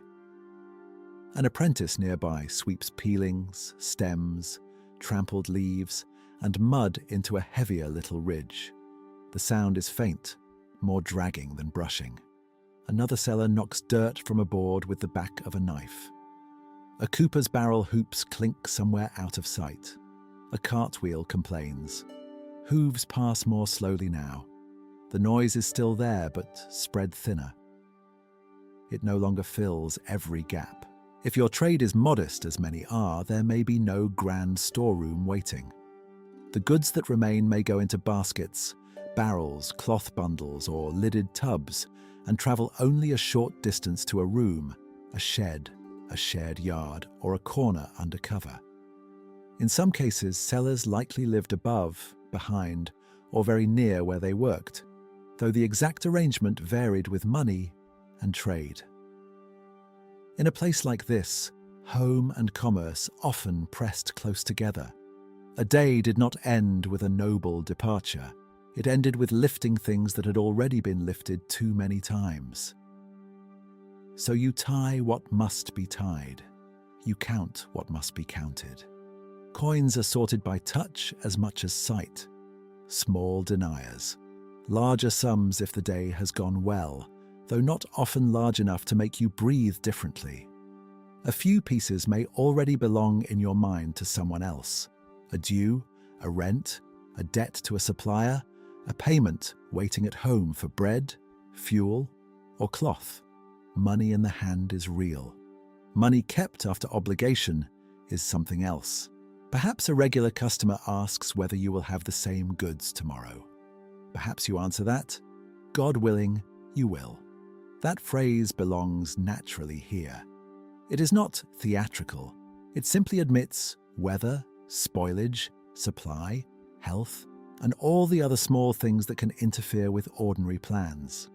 An apprentice nearby sweeps peelings, stems, trampled leaves, and mud into a heavier little ridge. The sound is faint, more dragging than brushing. Another seller knocks dirt from a board with the back of a knife. A cooper's barrel hoops clink somewhere out of sight. A cartwheel complains. Hooves pass more slowly now. The noise is still there, but spread thinner. It no longer fills every gap. If your trade is modest, as many are, there may be no grand storeroom waiting. The goods that remain may go into baskets, barrels, cloth bundles, or lidded tubs, and travel only a short distance to a room, a shed, a shared yard, or a corner under cover. In some cases, sellers likely lived above, behind, or very near where they worked, though the exact arrangement varied with money and trade. In a place like this, home and commerce often pressed close together. A day did not end with a noble departure. It ended with lifting things that had already been lifted too many times. So you tie what must be tied. You count what must be counted. Coins are sorted by touch as much as sight. Small deniers. Larger sums if the day has gone well, though not often large enough to make you breathe differently. A few pieces may already belong in your mind to someone else. A due, a rent, a debt to a supplier, a payment waiting at home for bread, fuel, or cloth. Money in the hand is real. Money kept after obligation is something else. Perhaps a regular customer asks whether you will have the same goods tomorrow. Perhaps you answer that, God willing, you will. That phrase belongs naturally here. It is not theatrical. It simply admits weather, spoilage, supply, health, and all the other small things that can interfere with ordinary plans.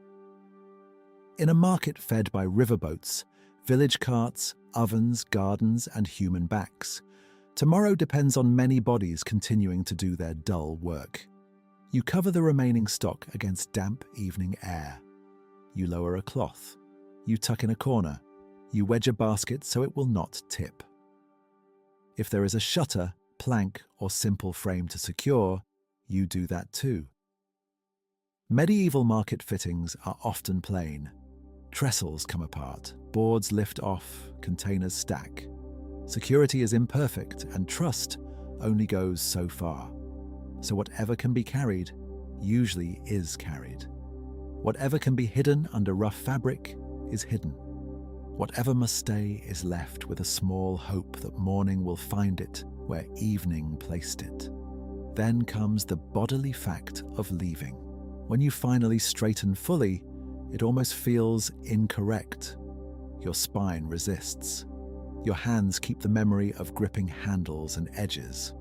In a market fed by riverboats, village carts, ovens, gardens, and human backs, tomorrow depends on many bodies continuing to do their dull work. You cover the remaining stock against damp evening air. You lower a cloth. You tuck in a corner. You wedge a basket so it will not tip. If there is a shutter, plank, or simple frame to secure, you do that too. Medieval market fittings are often plain. Trestles come apart, boards lift off, containers stack. Security is imperfect and trust only goes so far. So whatever can be carried usually is carried. Whatever can be hidden under rough fabric is hidden. Whatever must stay is left with a small hope that morning will find it where evening placed it. Then comes the bodily fact of leaving. When you finally straighten fully, it almost feels incorrect. Your spine resists. Your hands keep the memory of gripping handles and edges.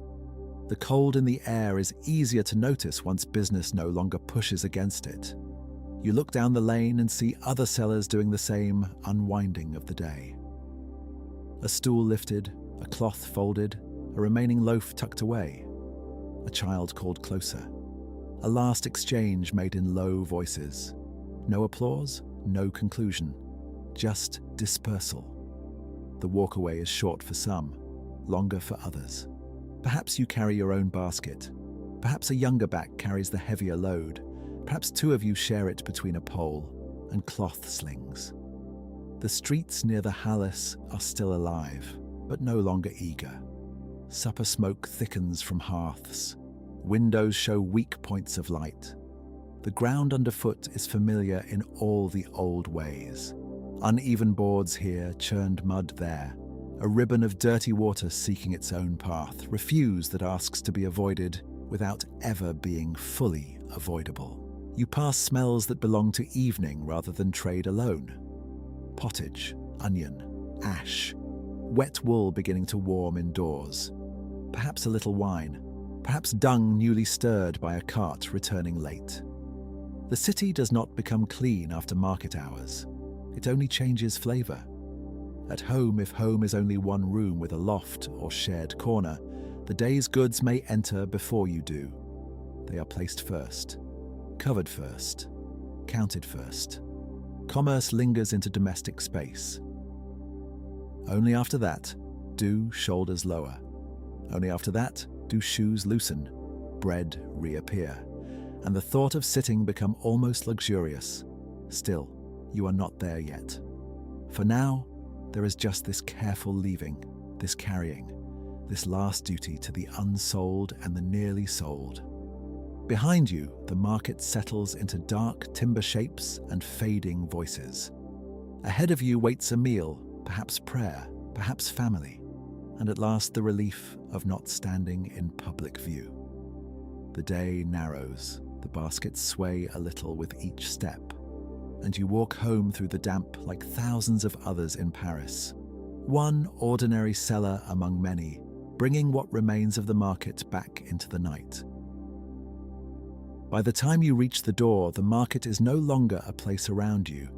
The cold in the air is easier to notice once business no longer pushes against it. You look down the lane and see other sellers doing the same unwinding of the day. A stool lifted, a cloth folded, a remaining loaf tucked away. A child called closer. A last exchange made in low voices. No applause, no conclusion, just dispersal. The walkaway is short for some, longer for others. Perhaps you carry your own basket. Perhaps a younger back carries the heavier load. Perhaps two of you share it between a pole and cloth slings. The streets near the Halles are still alive, but no longer eager. Supper smoke thickens from hearths. Windows show weak points of light. The ground underfoot is familiar in all the old ways. Uneven boards here, churned mud there. A ribbon of dirty water seeking its own path, refuse that asks to be avoided without ever being fully avoidable. You pass smells that belong to evening rather than trade alone. Pottage, onion, ash, wet wool beginning to warm indoors. Perhaps a little wine, perhaps dung newly stirred by a cart returning late. The city does not become clean after market hours. It only changes flavour. At home, if home is only one room with a loft or shared corner, the day's goods may enter before you do. They are placed first, covered first, counted first. Commerce lingers into domestic space. Only after that, do shoulders lower. Only after that, do shoes loosen, bread reappear, and the thought of sitting become almost luxurious. Still, you are not there yet. For now, there is just this careful leaving, this carrying, this last duty to the unsold and the nearly sold. Behind you, the market settles into dark timber shapes and fading voices. Ahead of you waits a meal, perhaps prayer, perhaps family, and at last the relief of not standing in public view. The day narrows, the baskets sway a little with each step, and you walk home through the damp like thousands of others in Paris. One ordinary seller among many, bringing what remains of the market back into the night. By the time you reach the door, the market is no longer a place around you.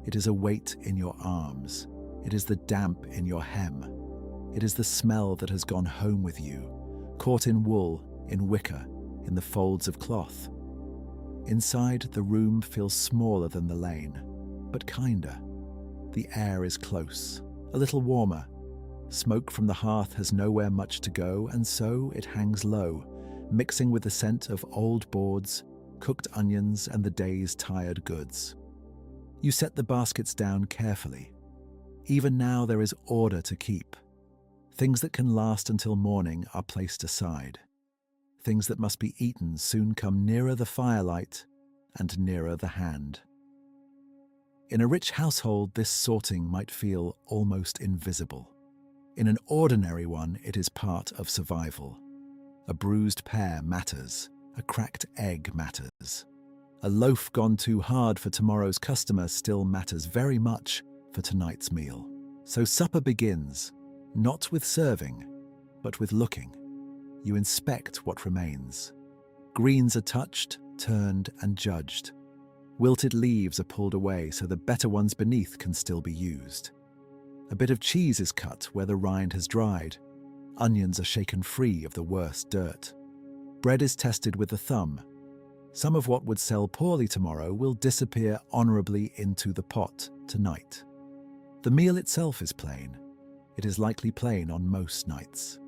It is a weight in your arms. It is the damp in your hem. It is the smell that has gone home with you, caught in wool, in wicker, in the folds of cloth. Inside, the room feels smaller than the lane, but kinder. The air is close, a little warmer. Smoke from the hearth has nowhere much to go, and so it hangs low, mixing with the scent of old boards, cooked onions, and the day's tired goods. You set the baskets down carefully. Even now there is order to keep. Things that can last until morning are placed aside. Things that must be eaten soon come nearer the firelight and nearer the hand. In a rich household, this sorting might feel almost invisible. In an ordinary one, it is part of survival. A bruised pear matters. A cracked egg matters. A loaf gone too hard for tomorrow's customer still matters very much for tonight's meal. So supper begins, not with serving, but with looking. You inspect what remains. Greens are touched, turned, and judged. Wilted leaves are pulled away so the better ones beneath can still be used. A bit of cheese is cut where the rind has dried. Onions are shaken free of the worst dirt. Bread is tested with the thumb. Some of what would sell poorly tomorrow will disappear honorably into the pot tonight. The meal itself is plain. It is likely plain on most nights.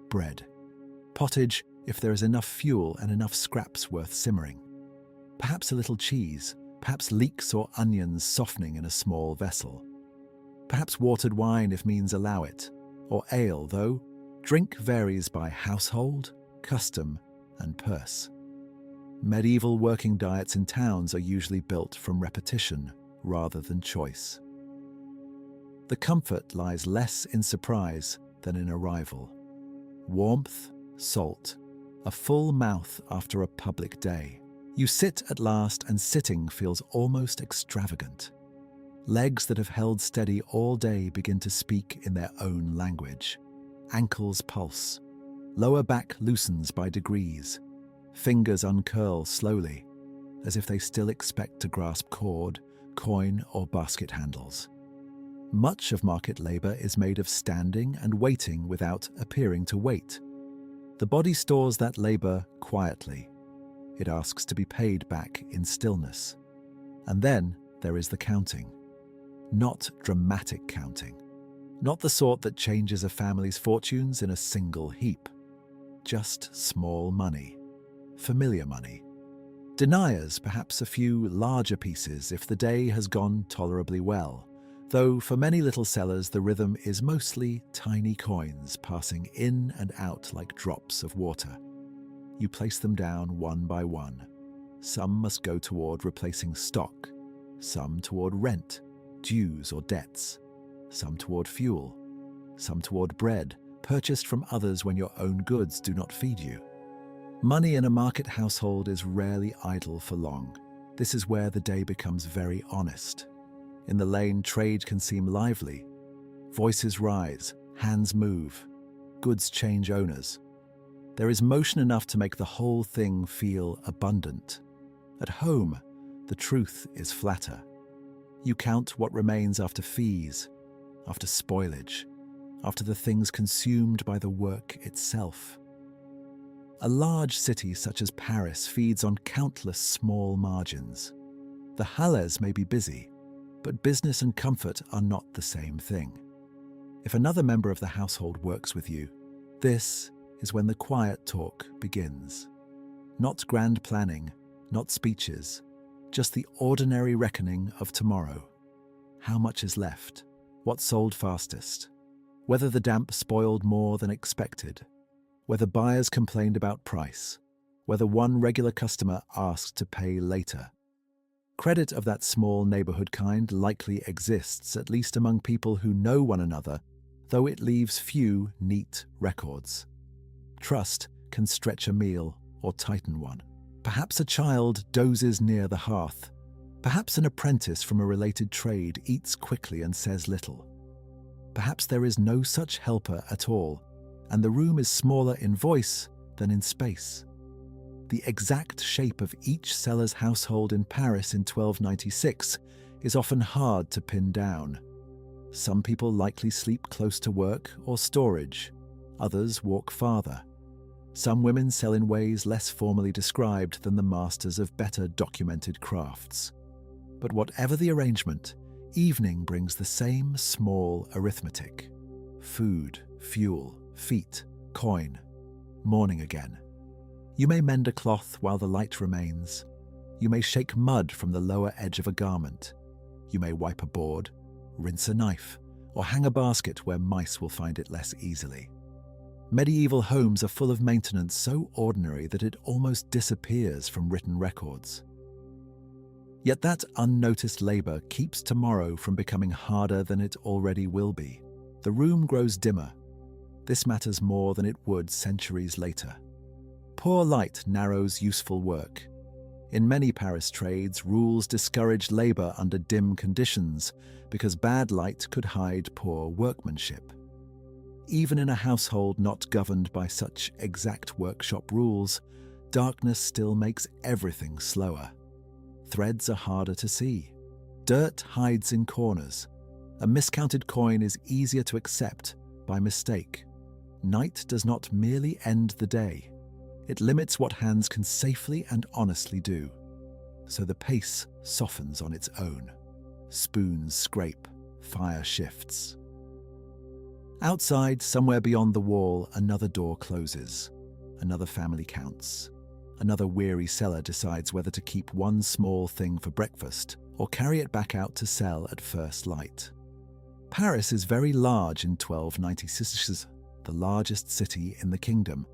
Bread. Pottage if there is enough fuel and enough scraps worth simmering. Perhaps a little cheese, perhaps leeks or onions softening in a small vessel. Perhaps watered wine if means allow it, or ale, though drink varies by household, custom, and purse. Medieval working diets in towns are usually built from repetition rather than choice. The comfort lies less in surprise than in arrival. Warmth, salt, a full mouth after a public day. You sit at last, and sitting feels almost extravagant. Legs that have held steady all day begin to speak in their own language. Ankles pulse. Lower back loosens by degrees. Fingers uncurl slowly, as if they still expect to grasp cord, coin, or basket handles. Much of market labor is made of standing and waiting without appearing to wait. The body stores that labor quietly. It asks to be paid back in stillness. And then there is the counting. Not dramatic counting. Not the sort that changes a family's fortunes in a single heap. Just small money. Familiar money. Deniers perhaps a few larger pieces if the day has gone tolerably well, though for many little sellers the rhythm is mostly tiny coins passing in and out like drops of water. You place them down one by one. Some must go toward replacing stock, some toward rent, dues or debts, some toward fuel, some toward bread, purchased from others when your own goods do not feed you. Money in a market household is rarely idle for long. This is where the day becomes very honest. In the lane, trade can seem lively. Voices rise, hands move, goods change owners. There is motion enough to make the whole thing feel abundant. At home, the truth is flatter. You count what remains after fees, after spoilage, after the things consumed by the work itself. A large city such as Paris feeds on countless small margins. The halles may be busy, but business and comfort are not the same thing. If another member of the household works with you, this is when the quiet talk begins. Not grand planning, not speeches, just the ordinary reckoning of tomorrow. How much is left? What sold fastest? Whether the damp spoiled more than expected? Whether buyers complained about price? Whether one regular customer asked to pay later? Credit of that small neighborhood kind likely exists, at least among people who know one another, though it leaves few neat records. Trust can stretch a meal or tighten one. Perhaps a child dozes near the hearth. Perhaps an apprentice from a related trade eats quickly and says little. Perhaps there is no such helper at all, and the room is smaller in voice than in space. The exact shape of each seller's household in Paris in 1296 is often hard to pin down. Some people likely sleep close to work or storage. Others walk farther. Some women sell in ways less formally described than the masters of better documented crafts. But whatever the arrangement, evening brings the same small arithmetic. Food, fuel, feet, coin, morning again. You may mend a cloth while the light remains. You may shake mud from the lower edge of a garment. You may wipe a board, rinse a knife, or hang a basket where mice will find it less easily. Medieval homes are full of maintenance so ordinary that it almost disappears from written records. Yet that unnoticed labor keeps tomorrow from becoming harder than it already will be. The room grows dimmer. This matters more than it would centuries later. Poor light narrows useful work. In many Parish trades, rules discourage labor under dim conditions because bad light could hide poor workmanship. Even in a household not governed by such exact workshop rules, darkness still makes everything slower. Threads are harder to see. Dirt hides in corners. A miscounted coin is easier to accept by mistake. Night does not merely end the day. It limits what hands can safely and honestly do. So the pace softens on its own. Spoons scrape, fire shifts. Outside, somewhere beyond the wall, another door closes. Another family counts. Another weary seller decides whether to keep one small thing for breakfast or carry it back out to sell at first light. Paris is very large in 1296, the largest city in the kingdom,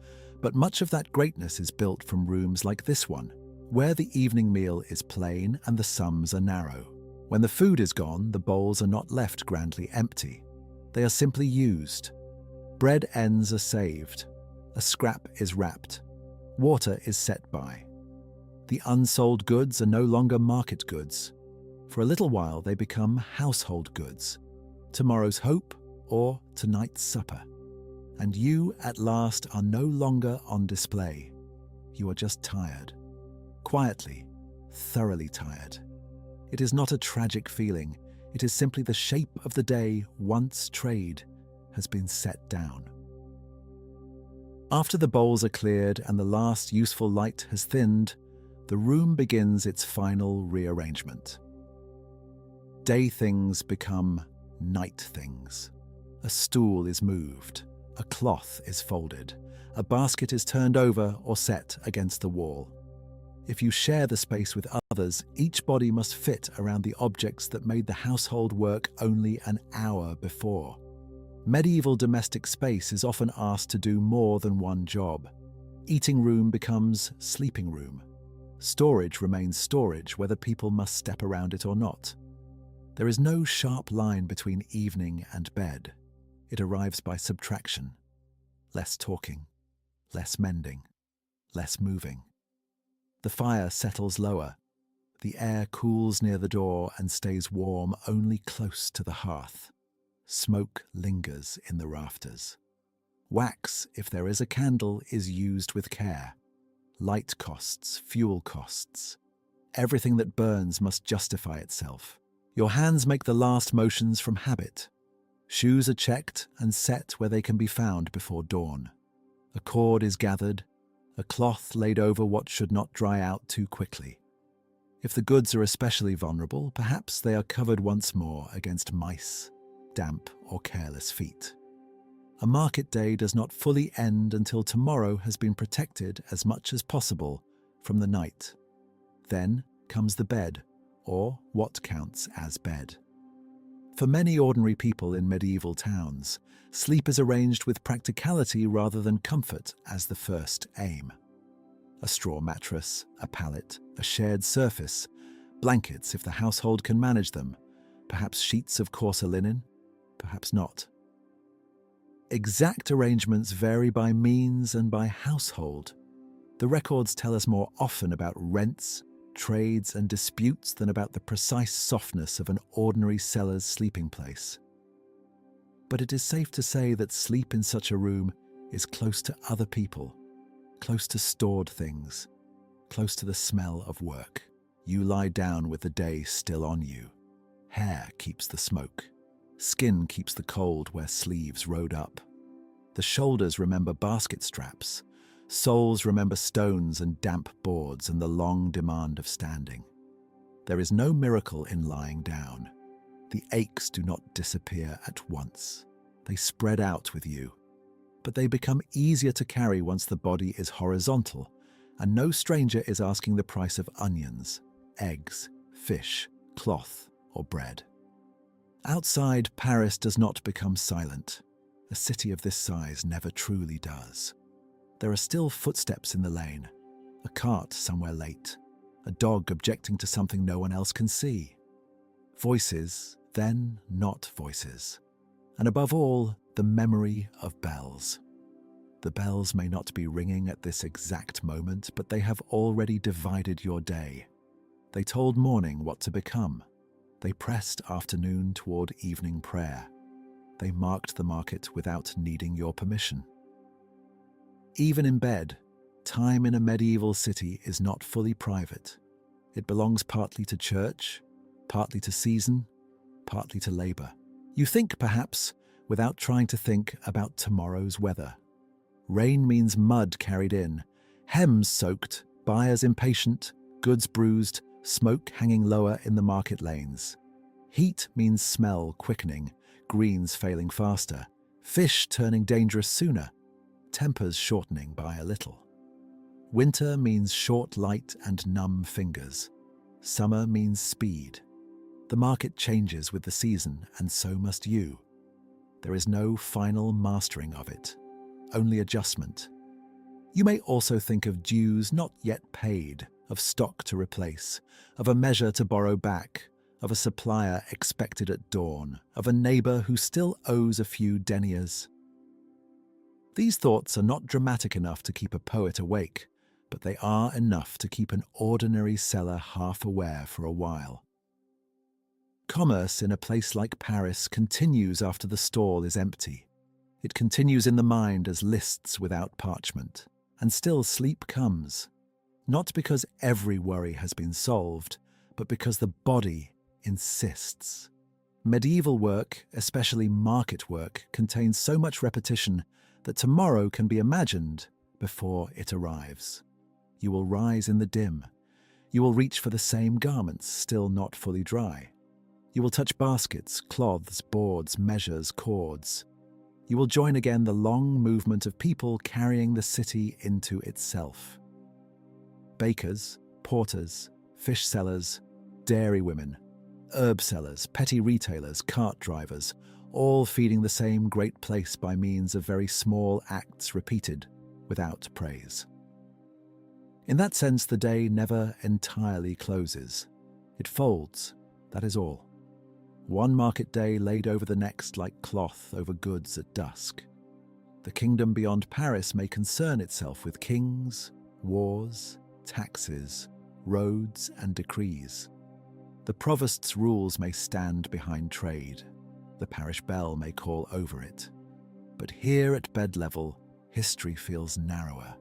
but much of that greatness is built from rooms like this one, where the evening meal is plain and the sums are narrow. When the food is gone, the bowls are not left grandly empty. They are simply used. Bread ends are saved. A scrap is wrapped. Water is set by. The unsold goods are no longer market goods. For a little while they become household goods. Tomorrow's hope or tonight's supper. And you, at last, are no longer on display. You are just tired. Quietly, thoroughly tired. It is not a tragic feeling. It is simply the shape of the day once trade has been set down. After the bowls are cleared and the last useful light has thinned, the room begins its final rearrangement. Day things become night things. A stool is moved, a cloth is folded, a basket is turned over or set against the wall. If you share the space with others, each body must fit around the objects that made the household work only an hour before. Medieval domestic space is often asked to do more than one job. Eating room becomes sleeping room. Storage remains storage whether people must step around it or not. There is no sharp line between evening and bed. It arrives by subtraction. Less talking, less mending, less moving. The fire settles lower. The air cools near the door and stays warm only close to the hearth. Smoke lingers in the rafters. Wax, if there is a candle, is used with care. Light costs, fuel costs. Everything that burns must justify itself. Your hands make the last motions from habit. Shoes are checked and set where they can be found before dawn. A cord is gathered, a cloth laid over what should not dry out too quickly. If the goods are especially vulnerable, perhaps they are covered once more against mice, damp or careless feet. A market day does not fully end until tomorrow has been protected as much as possible from the night. Then comes the bed, or what counts as bed. For many ordinary people in medieval towns, sleep is arranged with practicality rather than comfort as the first aim. A straw mattress, a pallet, a shared surface, blankets if the household can manage them, perhaps sheets of coarser linen, perhaps not. Exact arrangements vary by means and by household. The records tell us more often about rents, trades and disputes than about the precise softness of an ordinary seller's sleeping place. But it is safe to say that sleep in such a room is close to other people, close to stored things, close to the smell of work. You lie down with the day still on you. Hair keeps the smoke. Skin keeps the cold where sleeves rode up. The shoulders remember basket straps. Souls remember stones and damp boards and the long demand of standing. There is no miracle in lying down. The aches do not disappear at once. They spread out with you. But they become easier to carry once the body is horizontal, and no stranger is asking the price of onions, eggs, fish, cloth, or bread. Outside, Paris does not become silent. A city of this size never truly does. There are still footsteps in the lane, a cart somewhere late, a dog objecting to something no one else can see. Voices, then not voices. And above all, the memory of bells. The bells may not be ringing at this exact moment, but they have already divided your day. They told morning what to become. They pressed afternoon toward evening prayer. They marked the market without needing your permission. Even in bed, time in a medieval city is not fully private. It belongs partly to church, partly to season, partly to labor. You think, perhaps, without trying to think about tomorrow's weather. Rain means mud carried in, hems soaked, buyers impatient, goods bruised, smoke hanging lower in the market lanes. Heat means smell quickening, greens failing faster, fish turning dangerous sooner, tempers shortening by a little. Winter means short light and numb fingers. Summer means speed. The market changes with the season, and so must you. There is no final mastering of it, only adjustment. You may also think of dues not yet paid, of stock to replace, of a measure to borrow back, of a supplier expected at dawn, of a neighbour who still owes a few deniers. These thoughts are not dramatic enough to keep a poet awake, but they are enough to keep an ordinary seller half aware for a while. Commerce in a place like Paris continues after the stall is empty. It continues in the mind as lists without parchment. And still sleep comes. Not because every worry has been solved, but because the body insists. Medieval work, especially market work, contains so much repetition that tomorrow can be imagined before it arrives. You will rise in the dim. You will reach for the same garments, still not fully dry. You will touch baskets, cloths, boards, measures, cords. You will join again the long movement of people carrying the city into itself. Bakers, porters, fish sellers, dairy women, herb sellers, petty retailers, cart drivers, all feeding the same great place by means of very small acts repeated without praise. In that sense, the day never entirely closes. It folds, that is all. One market day laid over the next like cloth over goods at dusk. The kingdom beyond Paris may concern itself with kings, wars, taxes, roads, and decrees. The provost's rules may stand behind trade. The parish bell may call over it. But here at bed level, history feels narrower.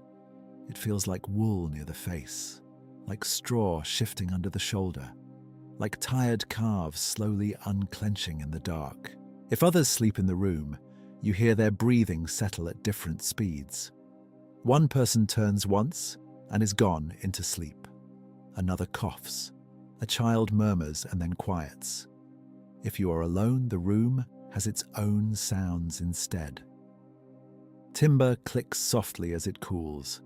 It feels like wool near the face, like straw shifting under the shoulder, like tired calves slowly unclenching in the dark. If others sleep in the room, you hear their breathing settle at different speeds. One person turns once and is gone into sleep. Another coughs. A child murmurs and then quiets. If you are alone, the room has its own sounds instead. Timber clicks softly as it cools.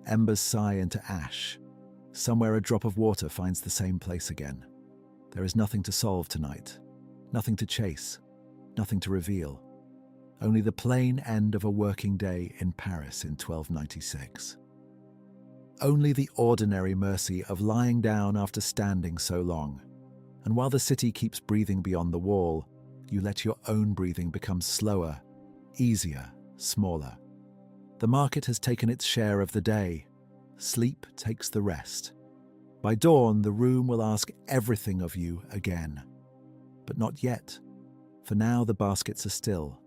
Embers sigh into ash. Somewhere a drop of water finds the same place again. There is nothing to solve tonight, nothing to chase, nothing to reveal. Only the plain end of a working day in Paris in 1296. Only the ordinary mercy of lying down after standing so long. And while the city keeps breathing beyond the wall, you let your own breathing become slower, easier, smaller. The market has taken its share of the day. Sleep takes the rest. By dawn, the room will ask everything of you again. But not yet. For now, the baskets are still.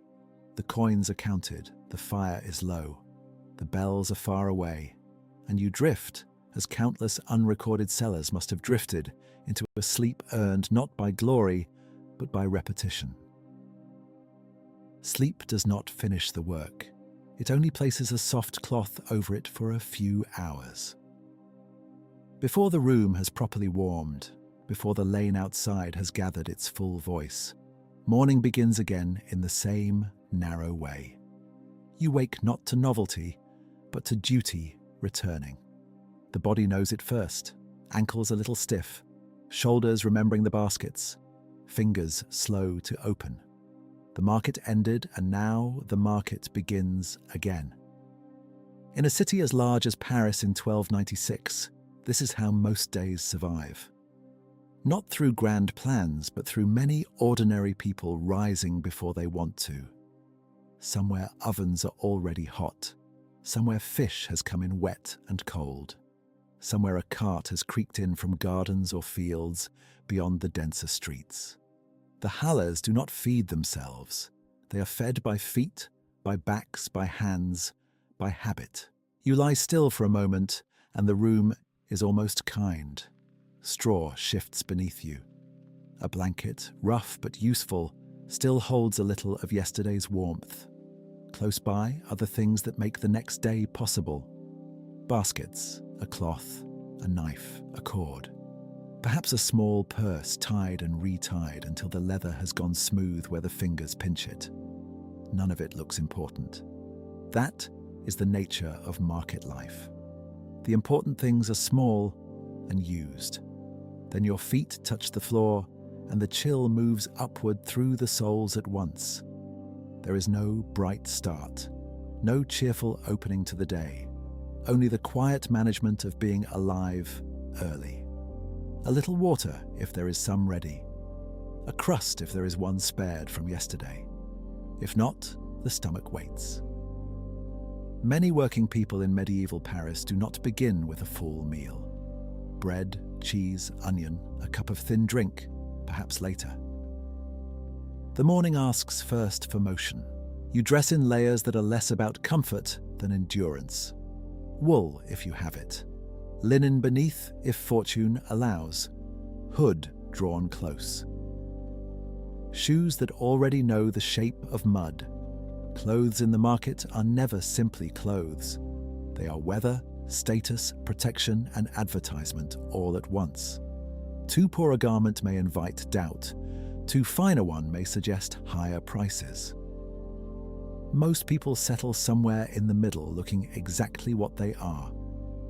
The coins are counted. The fire is low. The bells are far away. And you drift, as countless unrecorded sellers must have drifted, into a sleep earned not by glory, but by repetition. Sleep does not finish the work. It only places a soft cloth over it for a few hours. Before the room has properly warmed, before the lane outside has gathered its full voice, morning begins again in the same narrow way. You wake not to novelty, but to duty returning. The body knows it first, ankles a little stiff, shoulders remembering the baskets, fingers slow to open. The market ended, and now the market begins again. In a city as large as Paris in 1296, this is how most days survive. Not through grand plans, but through many ordinary people rising before they want to. Somewhere ovens are already hot. Somewhere fish has come in wet and cold. Somewhere a cart has creaked in from gardens or fields beyond the denser streets. The hallers do not feed themselves. They are fed by feet, by backs, by hands, by habit. You lie still for a moment, and the room is almost kind. Straw shifts beneath you. A blanket, rough but useful, still holds a little of yesterday's warmth. Close by are the things that make the next day possible. Baskets, a cloth, a knife, a cord. Perhaps a small purse tied and retied until the leather has gone smooth where the fingers pinch it. None of it looks important. That is the nature of market life. The important things are small and used. Then your feet touch the floor, and the chill moves upward through the soles at once. There is no bright start, no cheerful opening to the day, only the quiet management of being alive early. A little water if there is some ready, a crust if there is one spared from yesterday. If not, the stomach waits. Many working people in medieval Paris do not begin with a full meal. Bread, cheese, onion, a cup of thin drink, perhaps later. The morning asks first for motion. You dress in layers that are less about comfort than endurance. Wool, if you have it. Linen beneath, if fortune allows. Hood drawn close. Shoes that already know the shape of mud. Clothes in the market are never simply clothes. They are weather, status, protection, and advertisement all at once. Too poor a garment may invite doubt. Too fine a one may suggest higher prices. Most people settle somewhere in the middle, looking exactly what they are: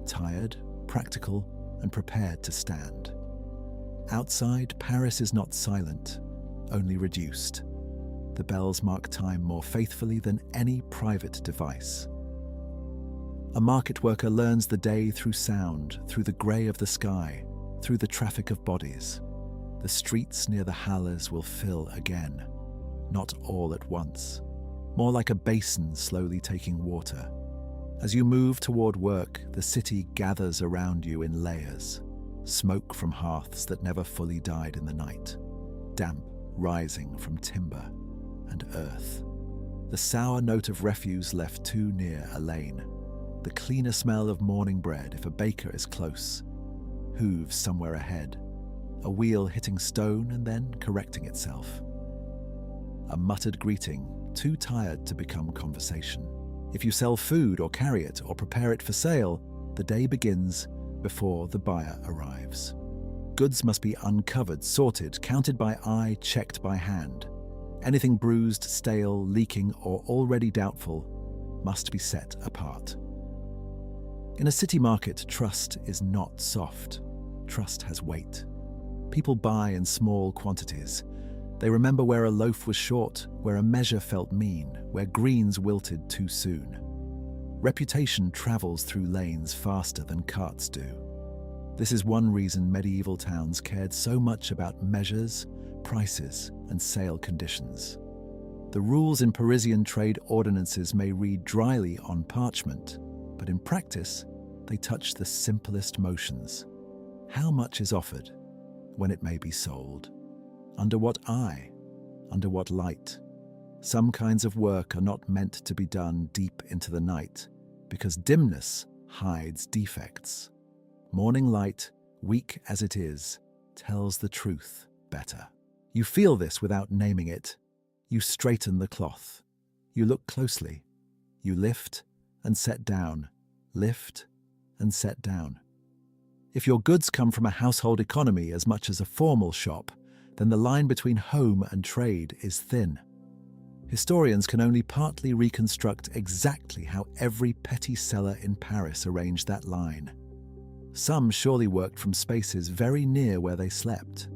tired, practical, and prepared to stand. Outside, Paris is not silent, only reduced. The bells mark time more faithfully than any private device. A market worker learns the day through sound, through the grey of the sky, through the traffic of bodies. The streets near the Halles will fill again, not all at once, more like a basin slowly taking water. As you move toward work, the city gathers around you in layers, smoke from hearths that never fully died in the night, damp rising from timber and earth, the sour note of refuse left too near a lane, the cleaner smell of morning bread if a baker is close, hooves somewhere ahead, a wheel hitting stone and then correcting itself. A muttered greeting, too tired to become conversation. If you sell food or carry it or prepare it for sale, the day begins before the buyer arrives. Goods must be uncovered, sorted, counted by eye, checked by hand. Anything bruised, stale, leaking, or already doubtful must be set apart. In a city market, trust is not soft. Trust has weight. People buy in small quantities. They remember where a loaf was short, where a measure felt mean, where greens wilted too soon. Reputation travels through lanes faster than carts do. This is one reason medieval towns cared so much about measures, prices, and sale conditions. The rules in Parisian trade ordinances may read dryly on parchment, but in practice, they touch the simplest motions. How much is offered? When it may be sold? Under what eye? Under what light? Some kinds of work are not meant to be done deep into the night, because dimness hides defects. Morning light, weak as it is, tells the truth better. You feel this without naming it. You straighten the cloth. You look closely. You lift and set down, lift and set down. If your goods come from a household economy as much as a formal shop, then the line between home and trade is thin. Historians can only partly reconstruct exactly how every petty seller in Paris arranged that line. Some surely worked from spaces very near where they slept.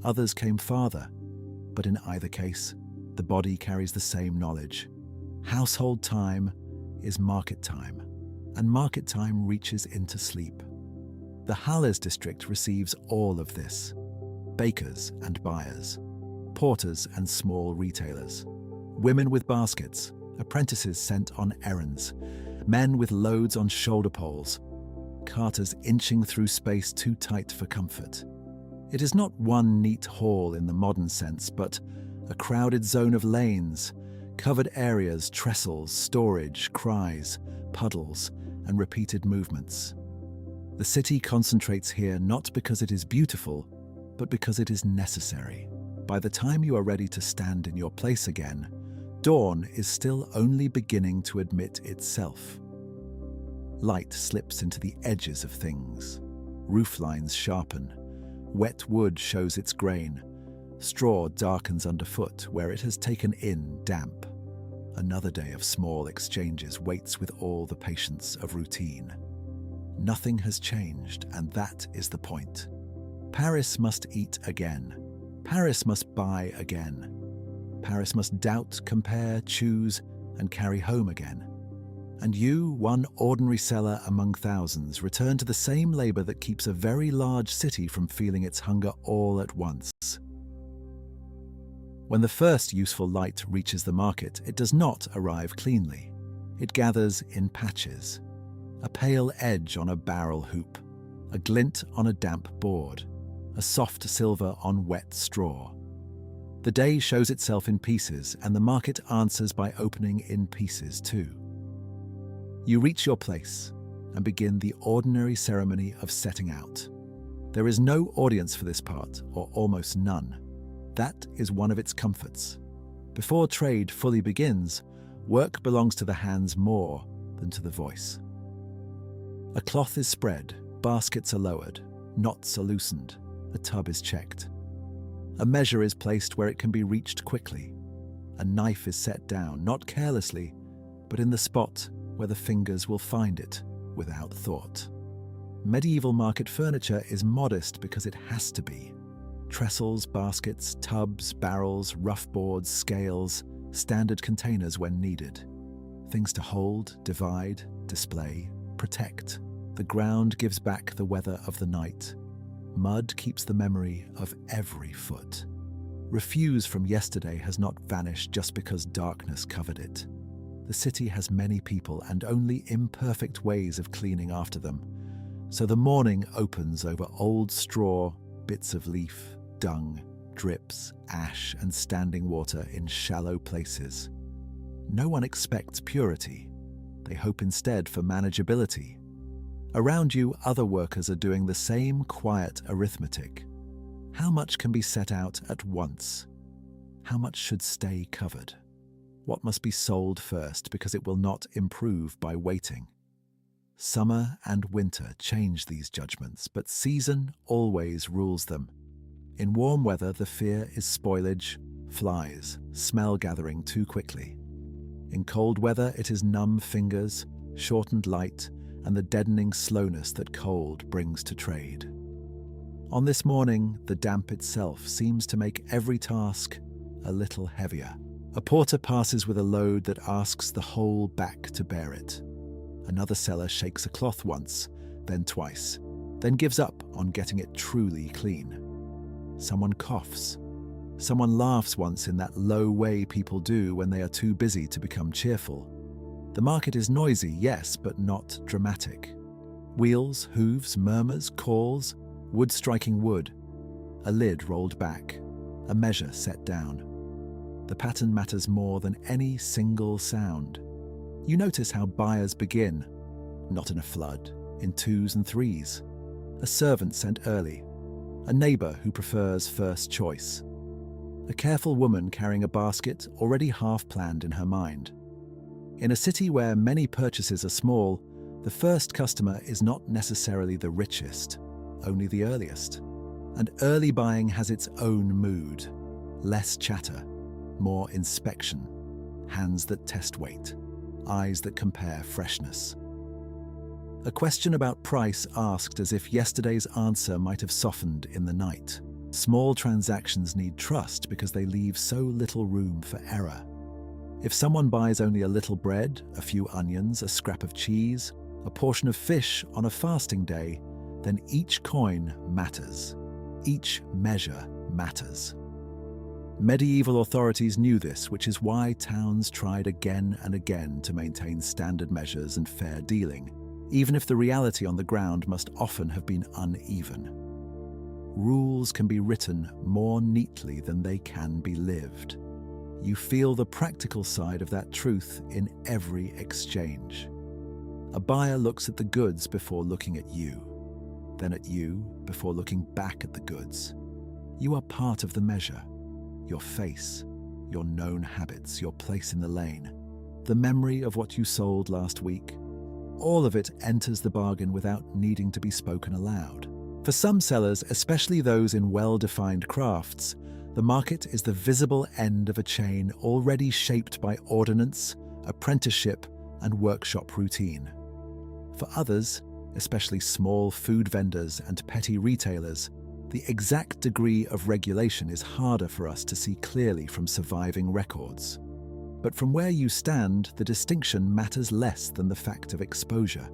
Others came farther, but in either case, the body carries the same knowledge. Household time is market time, and market time reaches into sleep. The Halles district receives all of this: bakers and buyers, porters and small retailers, women with baskets, apprentices sent on errands, men with loads on shoulder poles, carters inching through space too tight for comfort. It is not one neat hall in the modern sense, but a crowded zone of lanes, covered areas, trestles, storage, cries, puddles, and repeated movements. The city concentrates here not because it is beautiful, but because it is necessary. By the time you are ready to stand in your place again, dawn is still only beginning to admit itself. Light slips into the edges of things. Roof lines sharpen. Wet wood shows its grain. Straw darkens underfoot where it has taken in damp. Another day of small exchanges waits with all the patience of routine. Nothing has changed, and that is the point. Paris must eat again. Paris must buy again. Paris must doubt, compare, choose, and carry home again. And you, one ordinary seller among thousands, return to the same labor that keeps a very large city from feeling its hunger all at once. When the first useful light reaches the market, it does not arrive cleanly. It gathers in patches. A pale edge on a barrel hoop, a glint on a damp board, a soft silver on wet straw. The day shows itself in pieces, and the market answers by opening in pieces too. You reach your place and begin the ordinary ceremony of setting out. There is no audience for this part, or almost none. That is one of its comforts. Before trade fully begins, work belongs to the hands more than to the voice. A cloth is spread, baskets are lowered, knots are loosened, a tub is checked. A measure is placed where it can be reached quickly. A knife is set down, not carelessly, but in the spot where the fingers will find it without thought. Medieval market furniture is modest because it has to be. Trestles, baskets, tubs, barrels, rough boards, scales, standard containers when needed. Things to hold, divide, display, protect. The ground gives back the weather of the night. Mud keeps the memory of every foot. Refuse from yesterday has not vanished just because darkness covered it. The city has many people and only imperfect ways of cleaning after them. So the morning opens over old straw, bits of leaf, dung, drips, ash, and standing water in shallow places. No one expects purity. They hope instead for manageability. Around you, other workers are doing the same quiet arithmetic. How much can be set out at once? How much should stay covered? What must be sold first because it will not improve by waiting? Summer and winter change these judgments, but season always rules them. In warm weather, the fear is spoilage, flies, smell gathering too quickly. In cold weather, it is numb fingers, shortened light, and the deadening slowness that cold brings to trade. On this morning, the damp itself seems to make every task a little heavier. A porter passes with a load that asks the whole back to bear it. Another seller shakes a cloth once, then twice, then gives up on getting it truly clean. Someone coughs. Someone laughs once in that low way people do when they are too busy to become cheerful. The market is noisy, yes, but not dramatic. Wheels, hooves, murmurs, calls, wood striking wood. A lid rolled back, a measure set down. The pattern matters more than any single sound. You notice how buyers begin, not in a flood, in twos and threes. A servant sent early, a neighbor who prefers first choice. A careful woman carrying a basket already half planned in her mind. In a city where many purchases are small, the first customer is not necessarily the richest, only the earliest. And early buying has its own mood. Less chatter, more inspection, hands that test weight, eyes that compare freshness. A question about price asked as if yesterday's answer might have softened in the night. Small transactions need trust because they leave so little room for error. If someone buys only a little bread, a few onions, a scrap of cheese, a portion of fish on a fasting day, then each coin matters. Each measure matters. Medieval authorities knew this, which is why towns tried again and again to maintain standard measures and fair dealing, even if the reality on the ground must often have been uneven. Rules can be written more neatly than they can be lived. You feel the practical side of that truth in every exchange. A buyer looks at the goods before looking at you, then at you before looking back at the goods. You are part of the measure. Your face, your known habits, your place in the lane, the memory of what you sold last week, all of it enters the bargain without needing to be spoken aloud. For some sellers, especially those in well-defined crafts, the market is the visible end of a chain already shaped by ordinance, apprenticeship, and workshop routine. For others, especially small food vendors and petty retailers, the exact degree of regulation is harder for us to see clearly from surviving records. But from where you stand, the distinction matters less than the fact of exposure.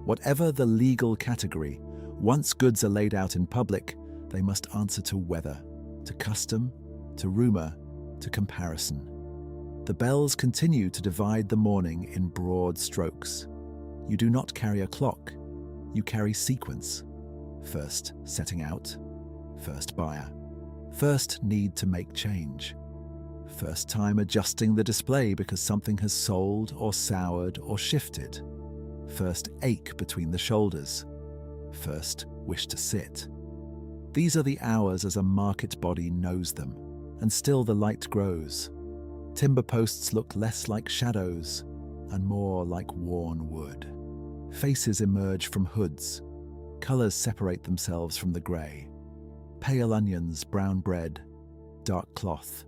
Whatever the legal category, once goods are laid out in public, they must answer to weather, to custom, to rumor, to comparison. The bells continue to divide the morning in broad strokes. You do not carry a clock, you carry sequence. First setting out, first buyer, first need to make change, first time adjusting the display because something has sold or soured or shifted, first ache between the shoulders, first wish to sit. These are the hours as a market body knows them, and still the light grows. Timber posts look less like shadows and more like worn wood. Faces emerge from hoods. Colours separate themselves from the grey. Pale onions, brown bread, dark cloth,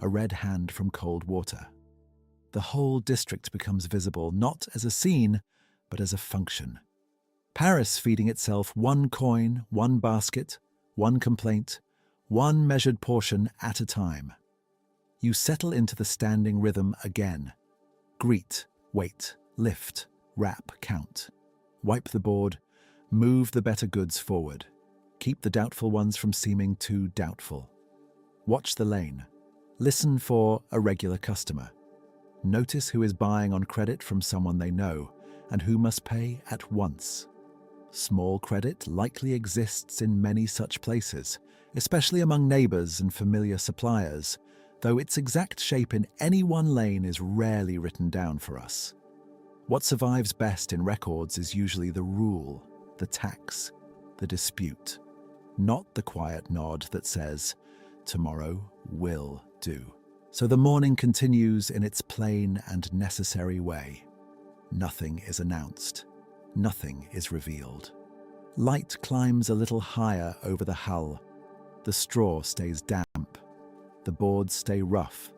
a red hand from cold water. The whole district becomes visible not as a scene, but as a function. Paris feeding itself one coin, one basket, one complaint, one measured portion at a time. You settle into the standing rhythm again. Greet, wait, lift, wrap, count. Wipe the board, move the better goods forward. Keep the doubtful ones from seeming too doubtful. Watch the lane. Listen for a regular customer. Notice who is buying on credit from someone they know and who must pay at once. Small credit likely exists in many such places, especially among neighbours and familiar suppliers, though its exact shape in any one lane is rarely written down for us. What survives best in records is usually the rule, the tax, the dispute, not the quiet nod that says, "Tomorrow will do." So the morning continues in its plain and necessary way. Nothing is announced. Nothing is revealed. Light climbs a little higher over the hull. The straw stays damp. The boards stay rough.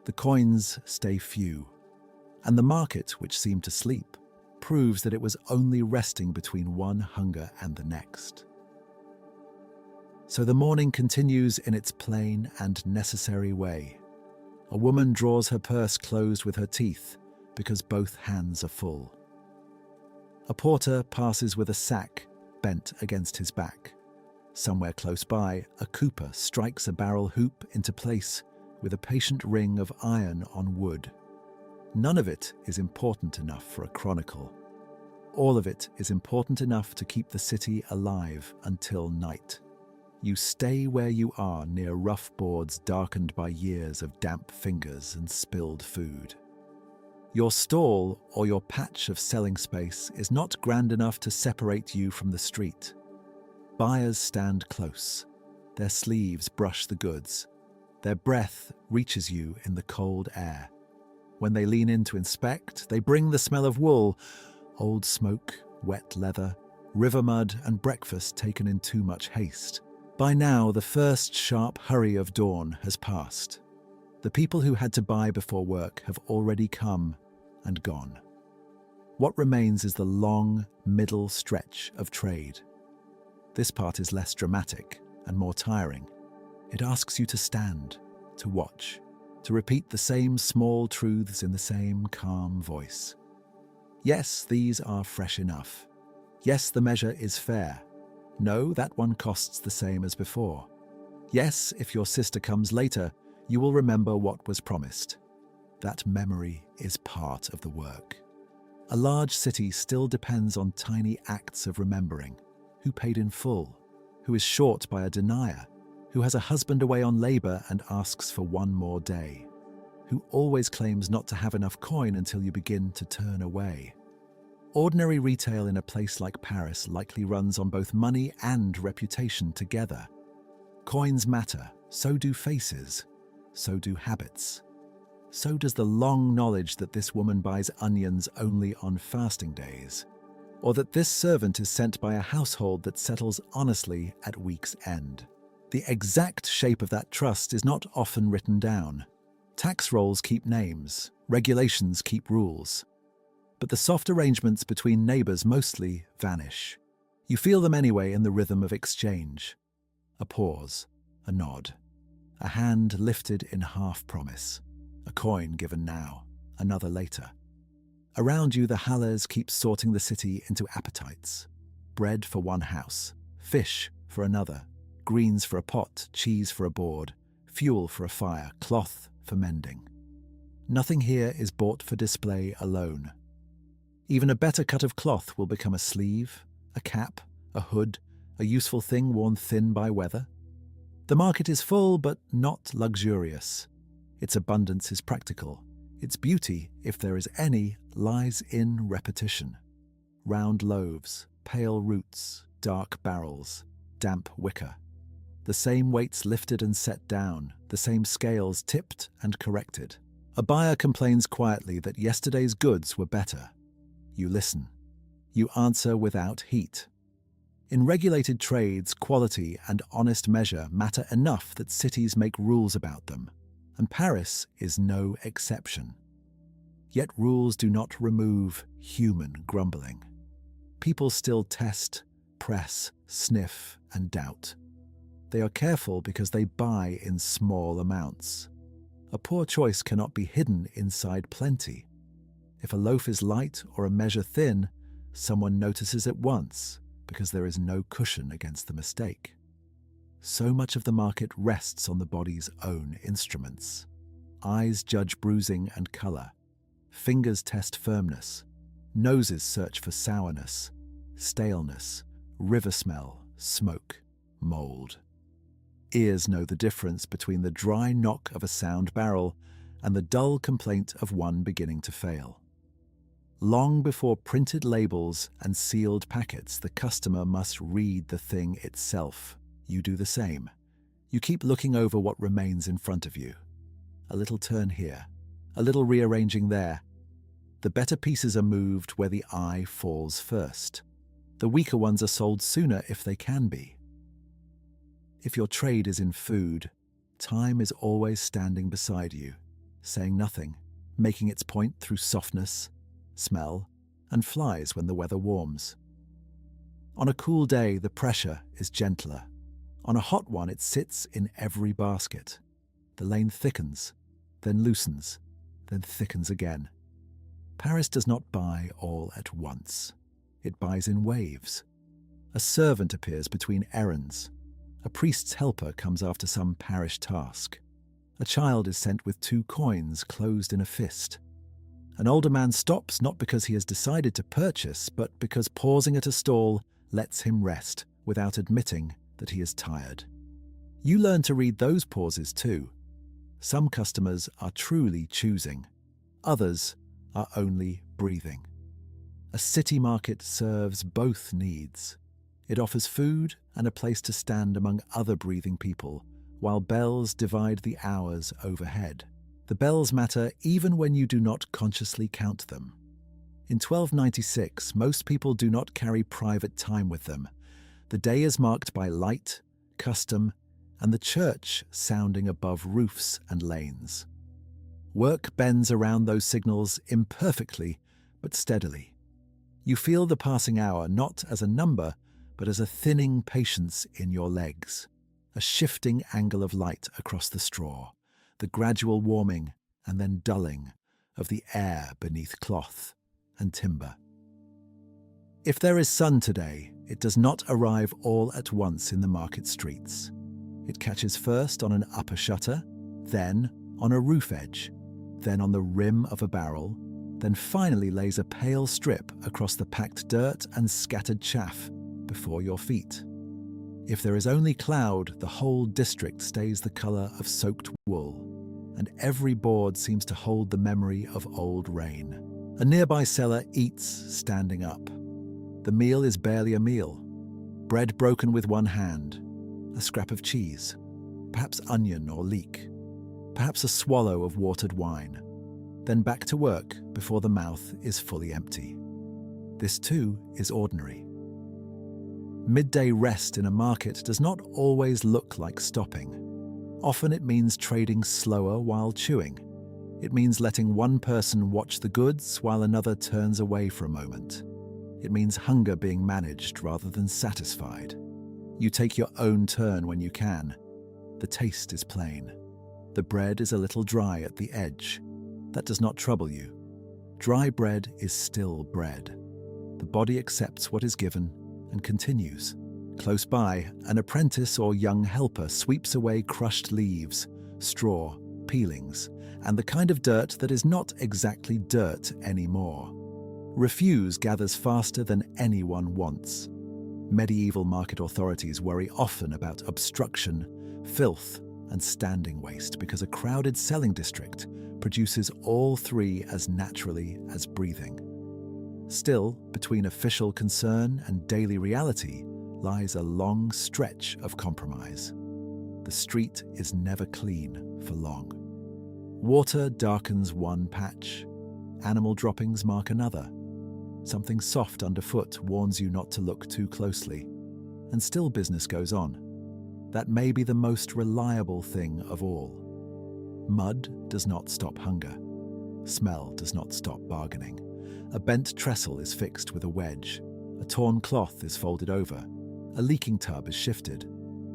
The coins stay few. And the market, which seemed to sleep, proves that it was only resting between one hunger and the next. So the morning continues in its plain and necessary way. A woman draws her purse closed with her teeth because both hands are full. A porter passes with a sack bent against his back. Somewhere close by, a cooper strikes a barrel hoop into place with a patient ring of iron on wood. None of it is important enough for a chronicle. All of it is important enough to keep the city alive until night. You stay where you are near rough boards darkened by years of damp fingers and spilled food. Your stall or your patch of selling space is not grand enough to separate you from the street. Buyers stand close. Their sleeves brush the goods. Their breath reaches you in the cold air. When they lean in to inspect, they bring the smell of wool, old smoke, wet leather, river mud, and breakfast taken in too much haste. By now, the first sharp hurry of dawn has passed. The people who had to buy before work have already come and gone. What remains is the long, middle stretch of trade. This part is less dramatic and more tiring. It asks you to stand, to watch, to repeat the same small truths in the same calm voice. Yes, these are fresh enough. Yes, the measure is fair. No, that one costs the same as before. Yes, if your sister comes later, you will remember what was promised. That memory is part of the work. A large city still depends on tiny acts of remembering. Who paid in full? Who is short by a denier? Who has a husband away on labor and asks for one more day? Who always claims not to have enough coin until you begin to turn away? Ordinary retail in a place like Paris likely runs on both money and reputation together. Coins matter, so do faces, so do habits. So does the long knowledge that this woman buys onions only on fasting days, or that this servant is sent by a household that settles honestly at week's end. The exact shape of that trust is not often written down. Tax rolls keep names, regulations keep rules. But the soft arrangements between neighbors mostly vanish. You feel them anyway in the rhythm of exchange. A pause, a nod, a hand lifted in half-promise, a coin given now, another later. Around you, the hallers keep sorting the city into appetites. Bread for one house, fish for another, greens for a pot, cheese for a board, fuel for a fire, cloth for mending. Nothing here is bought for display alone. Even a better cut of cloth will become a sleeve, a cap, a hood, a useful thing worn thin by weather. The market is full but not luxurious. Its abundance is practical. Its beauty, if there is any, lies in repetition. Round loaves, pale roots, dark barrels, damp wicker. The same weights lifted and set down, the same scales tipped and corrected. A buyer complains quietly that yesterday's goods were better. You listen. You answer without heat. In regulated trades, quality and honest measure matter enough that cities make rules about them, and Paris is no exception. Yet rules do not remove human grumbling. People still test, press, sniff, and doubt. They are careful because they buy in small amounts. A poor choice cannot be hidden inside plenty. If a loaf is light or a measure thin, someone notices at once because there is no cushion against the mistake. So much of the market rests on the body's own instruments. Eyes judge bruising and color. Fingers test firmness. Noses search for sourness, staleness, river smell, smoke, mold. Ears know the difference between the dry knock of a sound barrel and the dull complaint of one beginning to fail. Long before printed labels and sealed packets, the customer must read the thing itself. You do the same. You keep looking over what remains in front of you. A little turn here, a little rearranging there. The better pieces are moved where the eye falls first. The weaker ones are sold sooner if they can be. If your trade is in food, time is always standing beside you, saying nothing, making its point through softness, smell, and flies when the weather warms. On a cool day, the pressure is gentler. On a hot one, it sits in every basket. The lane thickens, then loosens, then thickens again. Paris does not buy all at once. It buys in waves. A servant appears between errands. A priest's helper comes after some parish task. A child is sent with 2 coins closed in a fist. An older man stops not because he has decided to purchase, but because pausing at a stall lets him rest without admitting that he is tired. You learn to read those pauses too. Some customers are truly choosing. Others are only breathing. A city market serves both needs. It offers food and a place to stand among other breathing people, while bells divide the hours overhead. The bells matter even when you do not consciously count them. In 1296, most people do not carry private time with them. The day is marked by light, custom, and the church sounding above roofs and lanes. Work bends around those signals imperfectly but steadily. You feel the passing hour not as a number, but as a thinning patience in your legs, a shifting angle of light across the straw, the gradual warming and then dulling of the air beneath cloth and timber. If there is sun today, it does not arrive all at once in the market streets. It catches first on an upper shutter, then on a roof edge, then on the rim of a barrel, then finally lays a pale strip across the packed dirt and scattered chaff before your feet. If there is only cloud, the whole district stays the colour of soaked wool, and every board seems to hold the memory of old rain. A nearby seller eats standing up. The meal is barely a meal. Bread broken with one hand, a scrap of cheese, perhaps onion or leek, perhaps a swallow of watered wine, then back to work before the mouth is fully empty. This too is ordinary. Midday rest in a market does not always look like stopping. Often it means trading slower while chewing. It means letting one person watch the goods while another turns away for a moment. It means hunger being managed rather than satisfied. You take your own turn when you can. The taste is plain. The bread is a little dry at the edge. That does not trouble you. Dry bread is still bread. The body accepts what is given and continues. Close by, an apprentice or young helper sweeps away crushed leaves, straw, peelings, and the kind of dirt that is not exactly dirt anymore. Refuse gathers faster than anyone wants. Medieval market authorities worry often about obstruction, filth, and standing waste because a crowded selling district produces all three as naturally as breathing. Still, between official concern and daily reality lies a long stretch of compromise. The street is never clean for long. Water darkens one patch. Animal droppings mark another. Something soft underfoot warns you not to look too closely. And still business goes on. That may be the most reliable thing of all. Mud does not stop hunger. Smell does not stop bargaining. A bent trestle is fixed with a wedge. A torn cloth is folded over. A leaking tub is shifted.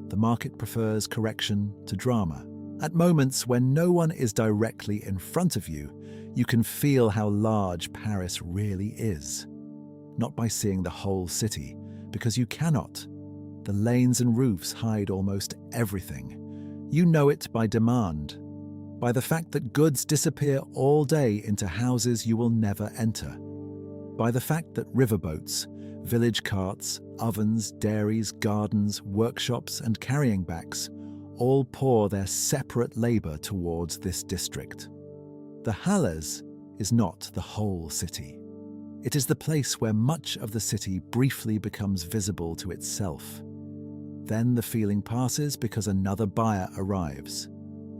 The market prefers correction to drama. At moments when no one is directly in front of you, you can feel how large Paris really is. Not by seeing the whole city, because you cannot. The lanes and roofs hide almost everything. You know it by demand, by the fact that goods disappear all day into houses you will never enter, by the fact that riverboats, village carts, ovens, dairies, gardens, workshops, and carrying backs all pour their separate labour towards this district. The Halles is not the whole city. It is the place where much of the city briefly becomes visible to itself. Then the feeling passes because another buyer arrives.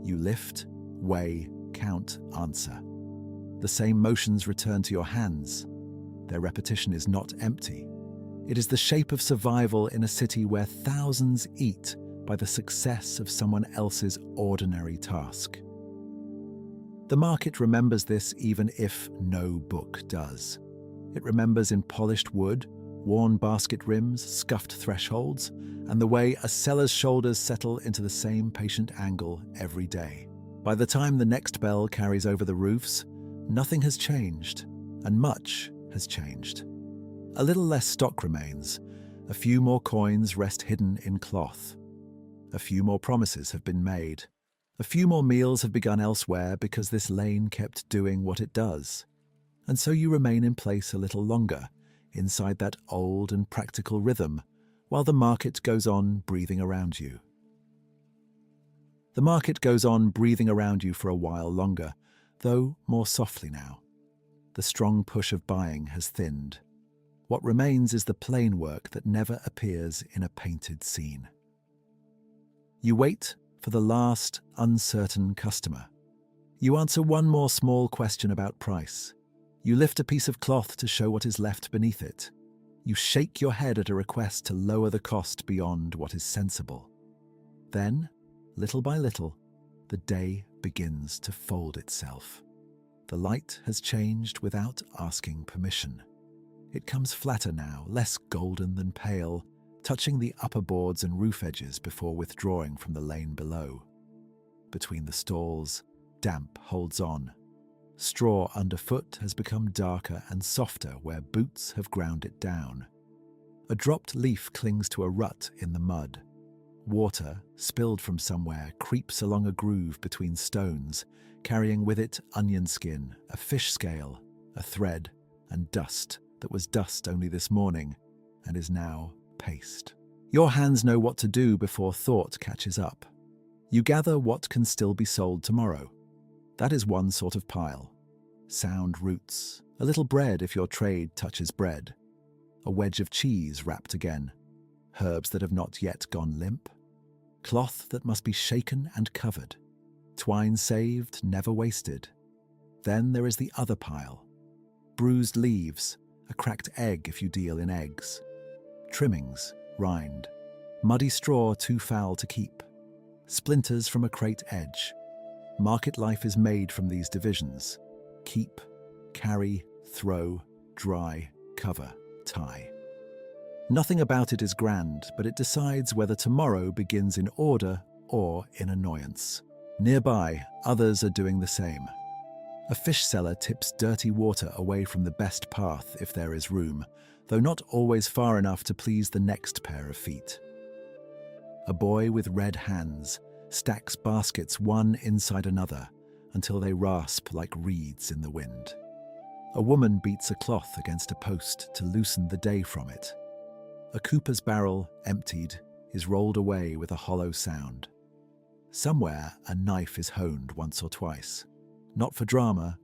You lift, weigh, count, answer. The same motions return to your hands. Their repetition is not empty. It is the shape of survival in a city where thousands eat by the success of someone else's ordinary task. The market remembers this even if no book does. It remembers in polished wood, worn basket rims, scuffed thresholds, and the way a seller's shoulders settle into the same patient angle every day. By the time the next bell carries over the roofs, nothing has changed, and much has changed. A little less stock remains. A few more coins rest hidden in cloth. A few more promises have been made. A few more meals have begun elsewhere because this lane kept doing what it does. And so you remain in place a little longer, inside that old and practical rhythm, while the market goes on breathing around you. The market goes on breathing around you for a while longer, though more softly now. The strong push of buying has thinned. What remains is the plain work that never appears in a painted scene. You wait for the last uncertain customer. You answer one more small question about price. You lift a piece of cloth to show what is left beneath it. You shake your head at a request to lower the cost beyond what is sensible. Then, little by little, the day begins to fold itself. The light has changed without asking permission. It comes flatter now, less golden than pale, touching the upper boards and roof edges before withdrawing from the lane below. Between the stalls, damp holds on. Straw underfoot has become darker and softer where boots have ground it down. A dropped leaf clings to a rut in the mud. Water, spilled from somewhere, creeps along a groove between stones, carrying with it onion skin, a fish scale, a thread, and dust that was dust only this morning and is now paste. Your hands know what to do before thought catches up. You gather what can still be sold tomorrow. That is one sort of pile. Sound roots, a little bread if your trade touches bread, a wedge of cheese wrapped again, herbs that have not yet gone limp, cloth that must be shaken and covered, twine saved, never wasted. Then there is the other pile. Bruised leaves, a cracked egg if you deal in eggs, trimmings, rind, muddy straw too foul to keep, splinters from a crate edge. Market life is made from these divisions. Keep, carry, throw, dry, cover, tie. Nothing about it is grand, but it decides whether tomorrow begins in order or in annoyance. Nearby, others are doing the same. A fish seller tips dirty water away from the best path if there is room, though not always far enough to please the next pair of feet. A boy with red hands stacks baskets one inside another until they rasp like reeds in the wind. A woman beats a cloth against a post to loosen the day from it. A cooper's barrel, emptied, is rolled away with a hollow sound. Somewhere a knife is honed once or twice, not for drama,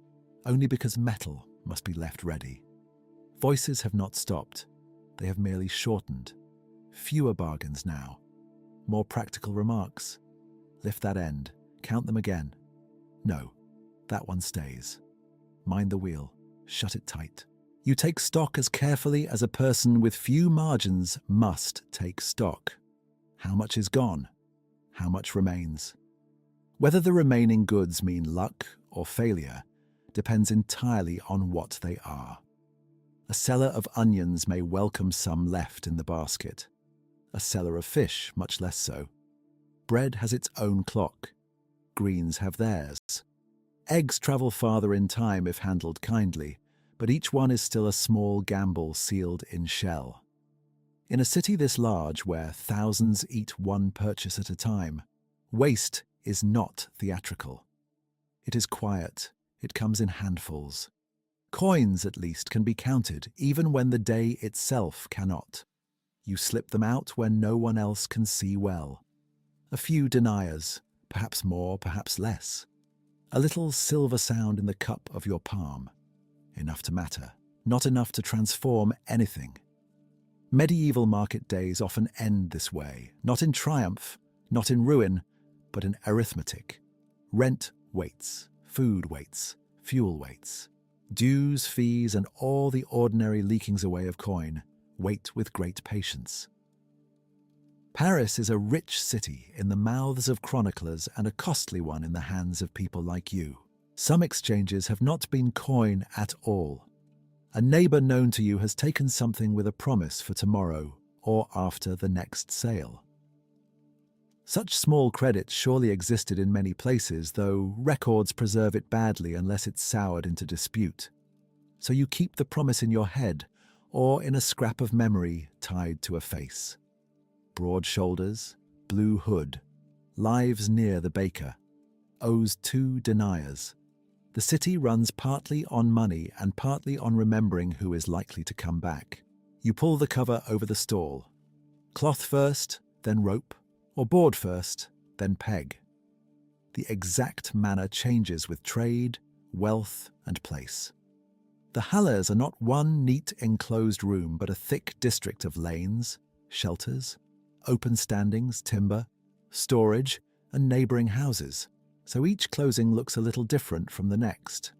only because metal must be left ready. Voices have not stopped, they have merely shortened. Fewer bargains now. More practical remarks. Lift that end, count them again. No, that one stays. Mind the wheel, shut it tight. You take stock as carefully as a person with few margins must take stock. How much is gone? How much remains? Whether the remaining goods mean luck or failure depends entirely on what they are. A seller of onions may welcome some left in the basket. A seller of fish, much less so. Bread has its own clock. Greens have theirs. Eggs travel farther in time if handled kindly, but each one is still a small gamble sealed in shell. In a city this large, where thousands eat one purchase at a time, waste is not theatrical. It is quiet. It comes in handfuls. Coins, at least, can be counted, even when the day itself cannot. You slip them out where no one else can see well. A few deniers, perhaps more, perhaps less. A little silver sound in the cup of your palm. Enough to matter, not enough to transform anything. Medieval market days often end this way, not in triumph, not in ruin, but in arithmetic. Rent waits, food waits, fuel waits. Dues, fees, and all the ordinary leakings away of coin wait with great patience. Paris is a rich city in the mouths of chroniclers and a costly one in the hands of people like you. Some exchanges have not been coin at all. A neighbour known to you has taken something with a promise for tomorrow or after the next sale. Such small credit surely existed in many places, though records preserve it badly unless it's soured into dispute. So you keep the promise in your head or in a scrap of memory tied to a face. Broad shoulders, blue hood, lives near the baker, owes 2 deniers. The city runs partly on money and partly on remembering who is likely to come back. You pull the cover over the stall. Cloth first, then rope, or board first, then peg. The exact manner changes with trade, wealth, and place. The halles are not one neat enclosed room, but a thick district of lanes, shelters, open standings, timber, storage, and neighbouring houses. so each closing looks a little different from the next.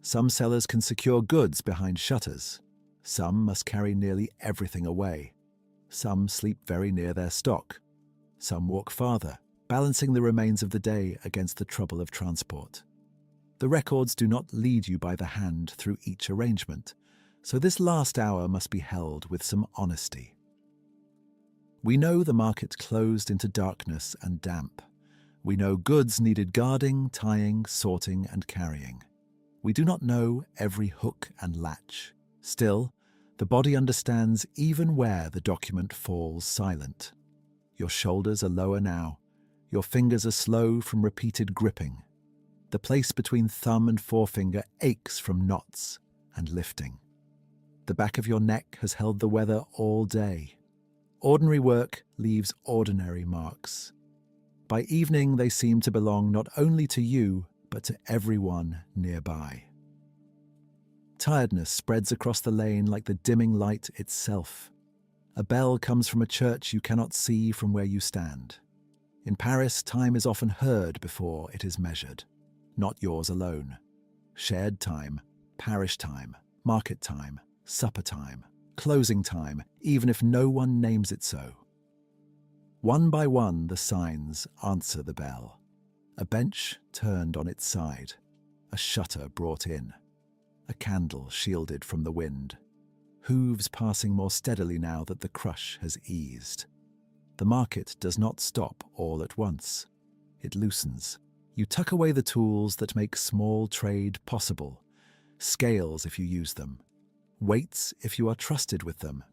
Some sellers can secure goods behind shutters. Some must carry nearly everything away. Some sleep very near their stock. Some walk farther, balancing the remains of the day against the trouble of transport. The records do not lead you by the hand through each arrangement, so this last hour must be held with some honesty. We know the market closed into darkness and damp. We know goods needed guarding, tying, sorting, and carrying. We do not know every hook and latch. Still, the body understands even where the document falls silent. Your shoulders are lower now. Your fingers are slow from repeated gripping. The place between thumb and forefinger aches from knots and lifting. The back of your neck has held the weather all day. Ordinary work leaves ordinary marks. By evening, they seem to belong not only to you, but to everyone nearby. Tiredness spreads across the lane like the dimming light itself. A bell comes from a church you cannot see from where you stand. In Paris, time is often heard before it is measured. Not yours alone. Shared time, parish time, market time, supper time, closing time, even if no one names it so. One by one, the signs answer the bell. A bench turned on its side, a shutter brought in, a candle shielded from the wind, hooves passing more steadily now that the crush has eased. The market does not stop all at once. It loosens. You tuck away the tools that make small trade possible, scales if you use them, weights if you are trusted with them,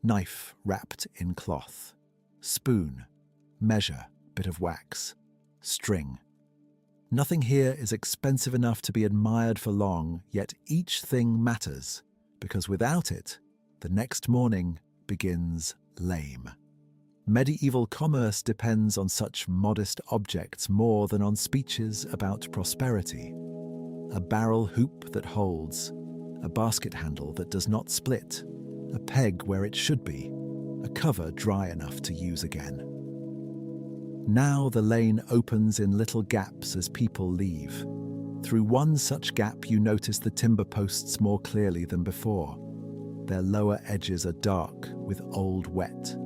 knife wrapped in cloth, spoon, measure, bit of wax, string. Nothing here is expensive enough to be admired for long, yet each thing matters, because without it, the next morning begins lame. Medieval commerce depends on such modest objects more than on speeches about prosperity. A barrel hoop that holds, a basket handle that does not split, a peg where it should be, a cover dry enough to use again. Now the lane opens in little gaps as people leave. Through one such gap you notice the timber posts more clearly than before. Their lower edges are dark with old wet.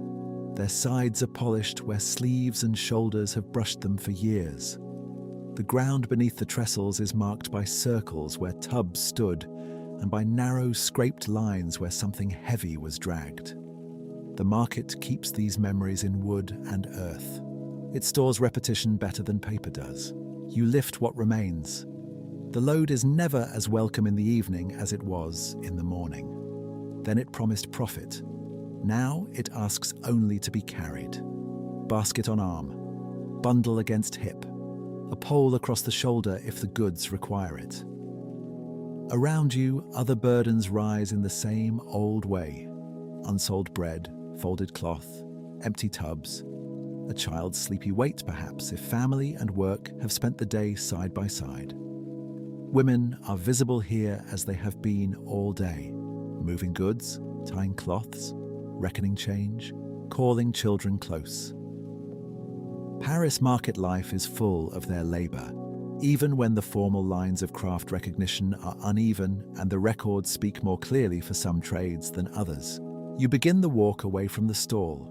Their sides are polished where sleeves and shoulders have brushed them for years. The ground beneath the trestles is marked by circles where tubs stood and by narrow scraped lines where something heavy was dragged. The market keeps these memories in wood and earth. It stores repetition better than paper does. You lift what remains. The load is never as welcome in the evening as it was in the morning. Then it promised profit. Now it asks only to be carried. Basket on arm, bundle against hip, a pole across the shoulder if the goods require it. Around you, other burdens rise in the same old way. Unsold bread, folded cloth, empty tubs, a child's sleepy weight perhaps if family and work have spent the day side by side. Women are visible here as they have been all day, moving goods, tying cloths, reckoning change, calling children close. Paris market life is full of their labour, even when the formal lines of craft recognition are uneven and the records speak more clearly for some trades than others. You begin the walk away from the stall,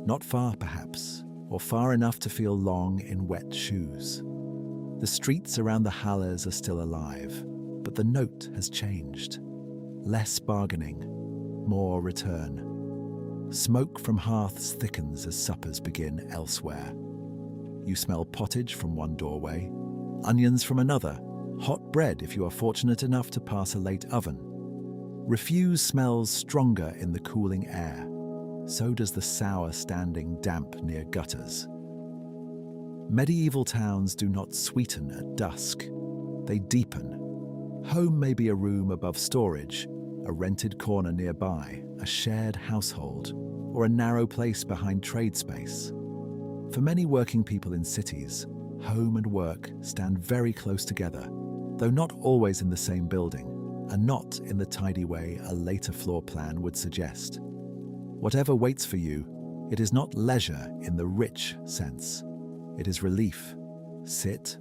not far perhaps, or far enough to feel long in wet shoes. The streets around the Halles are still alive, but the note has changed. Less bargaining, more return. Smoke from hearths thickens as suppers begin elsewhere. You smell pottage from one doorway, onions from another, hot bread if you are fortunate enough to pass a late oven. Refuse smells stronger in the cooling air. So does the sour standing damp near gutters. Medieval towns do not sweeten at dusk. They deepen. Home may be a room above storage, a rented corner nearby, a shared household, or a narrow place behind trade space. For many working people in cities, home and work stand very close together, though not always in the same building, and not in the tidy way a later floor plan would suggest. Whatever waits for you, it is not leisure in the rich sense. It is relief, Sit,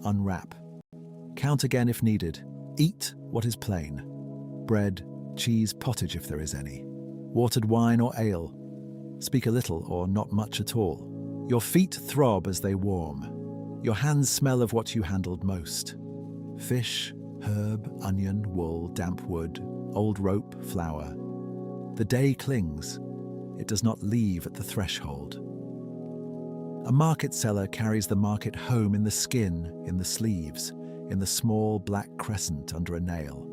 unwrap. Count again if needed. Eat what is plain. Bread, cheese, pottage if there is any. Watered wine or ale. Speak a little or not much at all. Your feet throb as they warm. Your hands smell of what you handled most. Fish, herb, onion, wool, damp wood, old rope, flour. The day clings. It does not leave at the threshold. A market seller carries the market home in the skin, in the sleeves, in the small black crescent under a nail.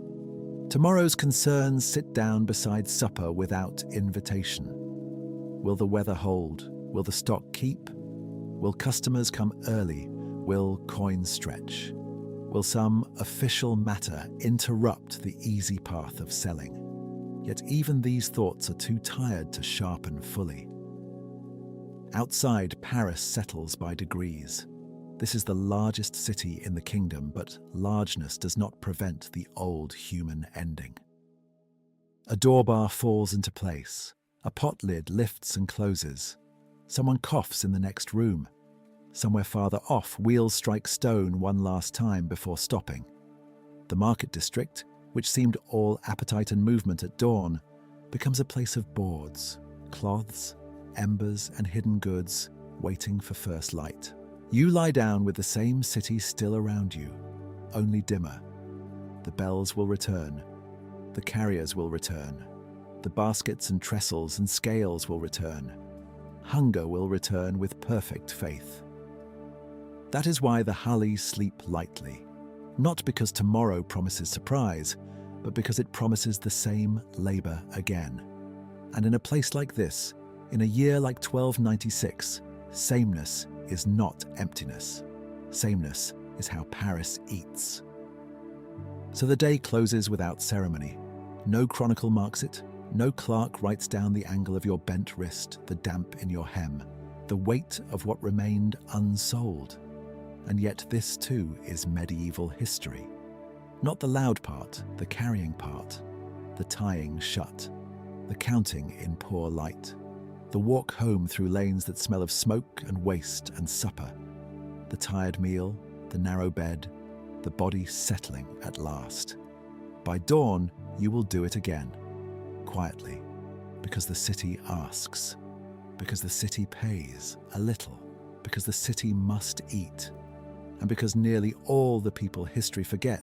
Tomorrow's concerns sit down beside supper without invitation. Will the weather hold? Will the stock keep? Will customers come early? Will coins stretch? Will some official matter interrupt the easy path of selling? Yet even these thoughts are too tired to sharpen fully. Outside, Paris settles by degrees. This is the largest city in the kingdom, but largeness does not prevent the old human ending. A doorbar falls into place. A pot lid lifts and closes. Someone coughs in the next room. Somewhere farther off, wheels strike stone one last time before stopping. The market district, which seemed all appetite and movement at dawn, becomes a place of boards, cloths, embers and hidden goods waiting for first light. You lie down with the same city still around you, only dimmer. The bells will return. The carriers will return. The baskets and trestles and scales will return. Hunger will return with perfect faith. That is why the Hallis sleep lightly, not because tomorrow promises surprise, but because it promises the same labor again. And in a place like this, in a year like 1296, sameness is not emptiness. Sameness is how Paris eats. So the day closes without ceremony. No chronicle marks it. No clerk writes down the angle of your bent wrist, the damp in your hem, the weight of what remained unsold. And yet this too is medieval history. Not the loud part, the carrying part, the tying shut, the counting in poor light, the walk home through lanes that smell of smoke and waste and supper, the tired meal, the narrow bed, the body settling at last. By dawn, you will do it again, quietly, because the city asks, because the city pays a little, because the city must eat, and because nearly all the people history forgets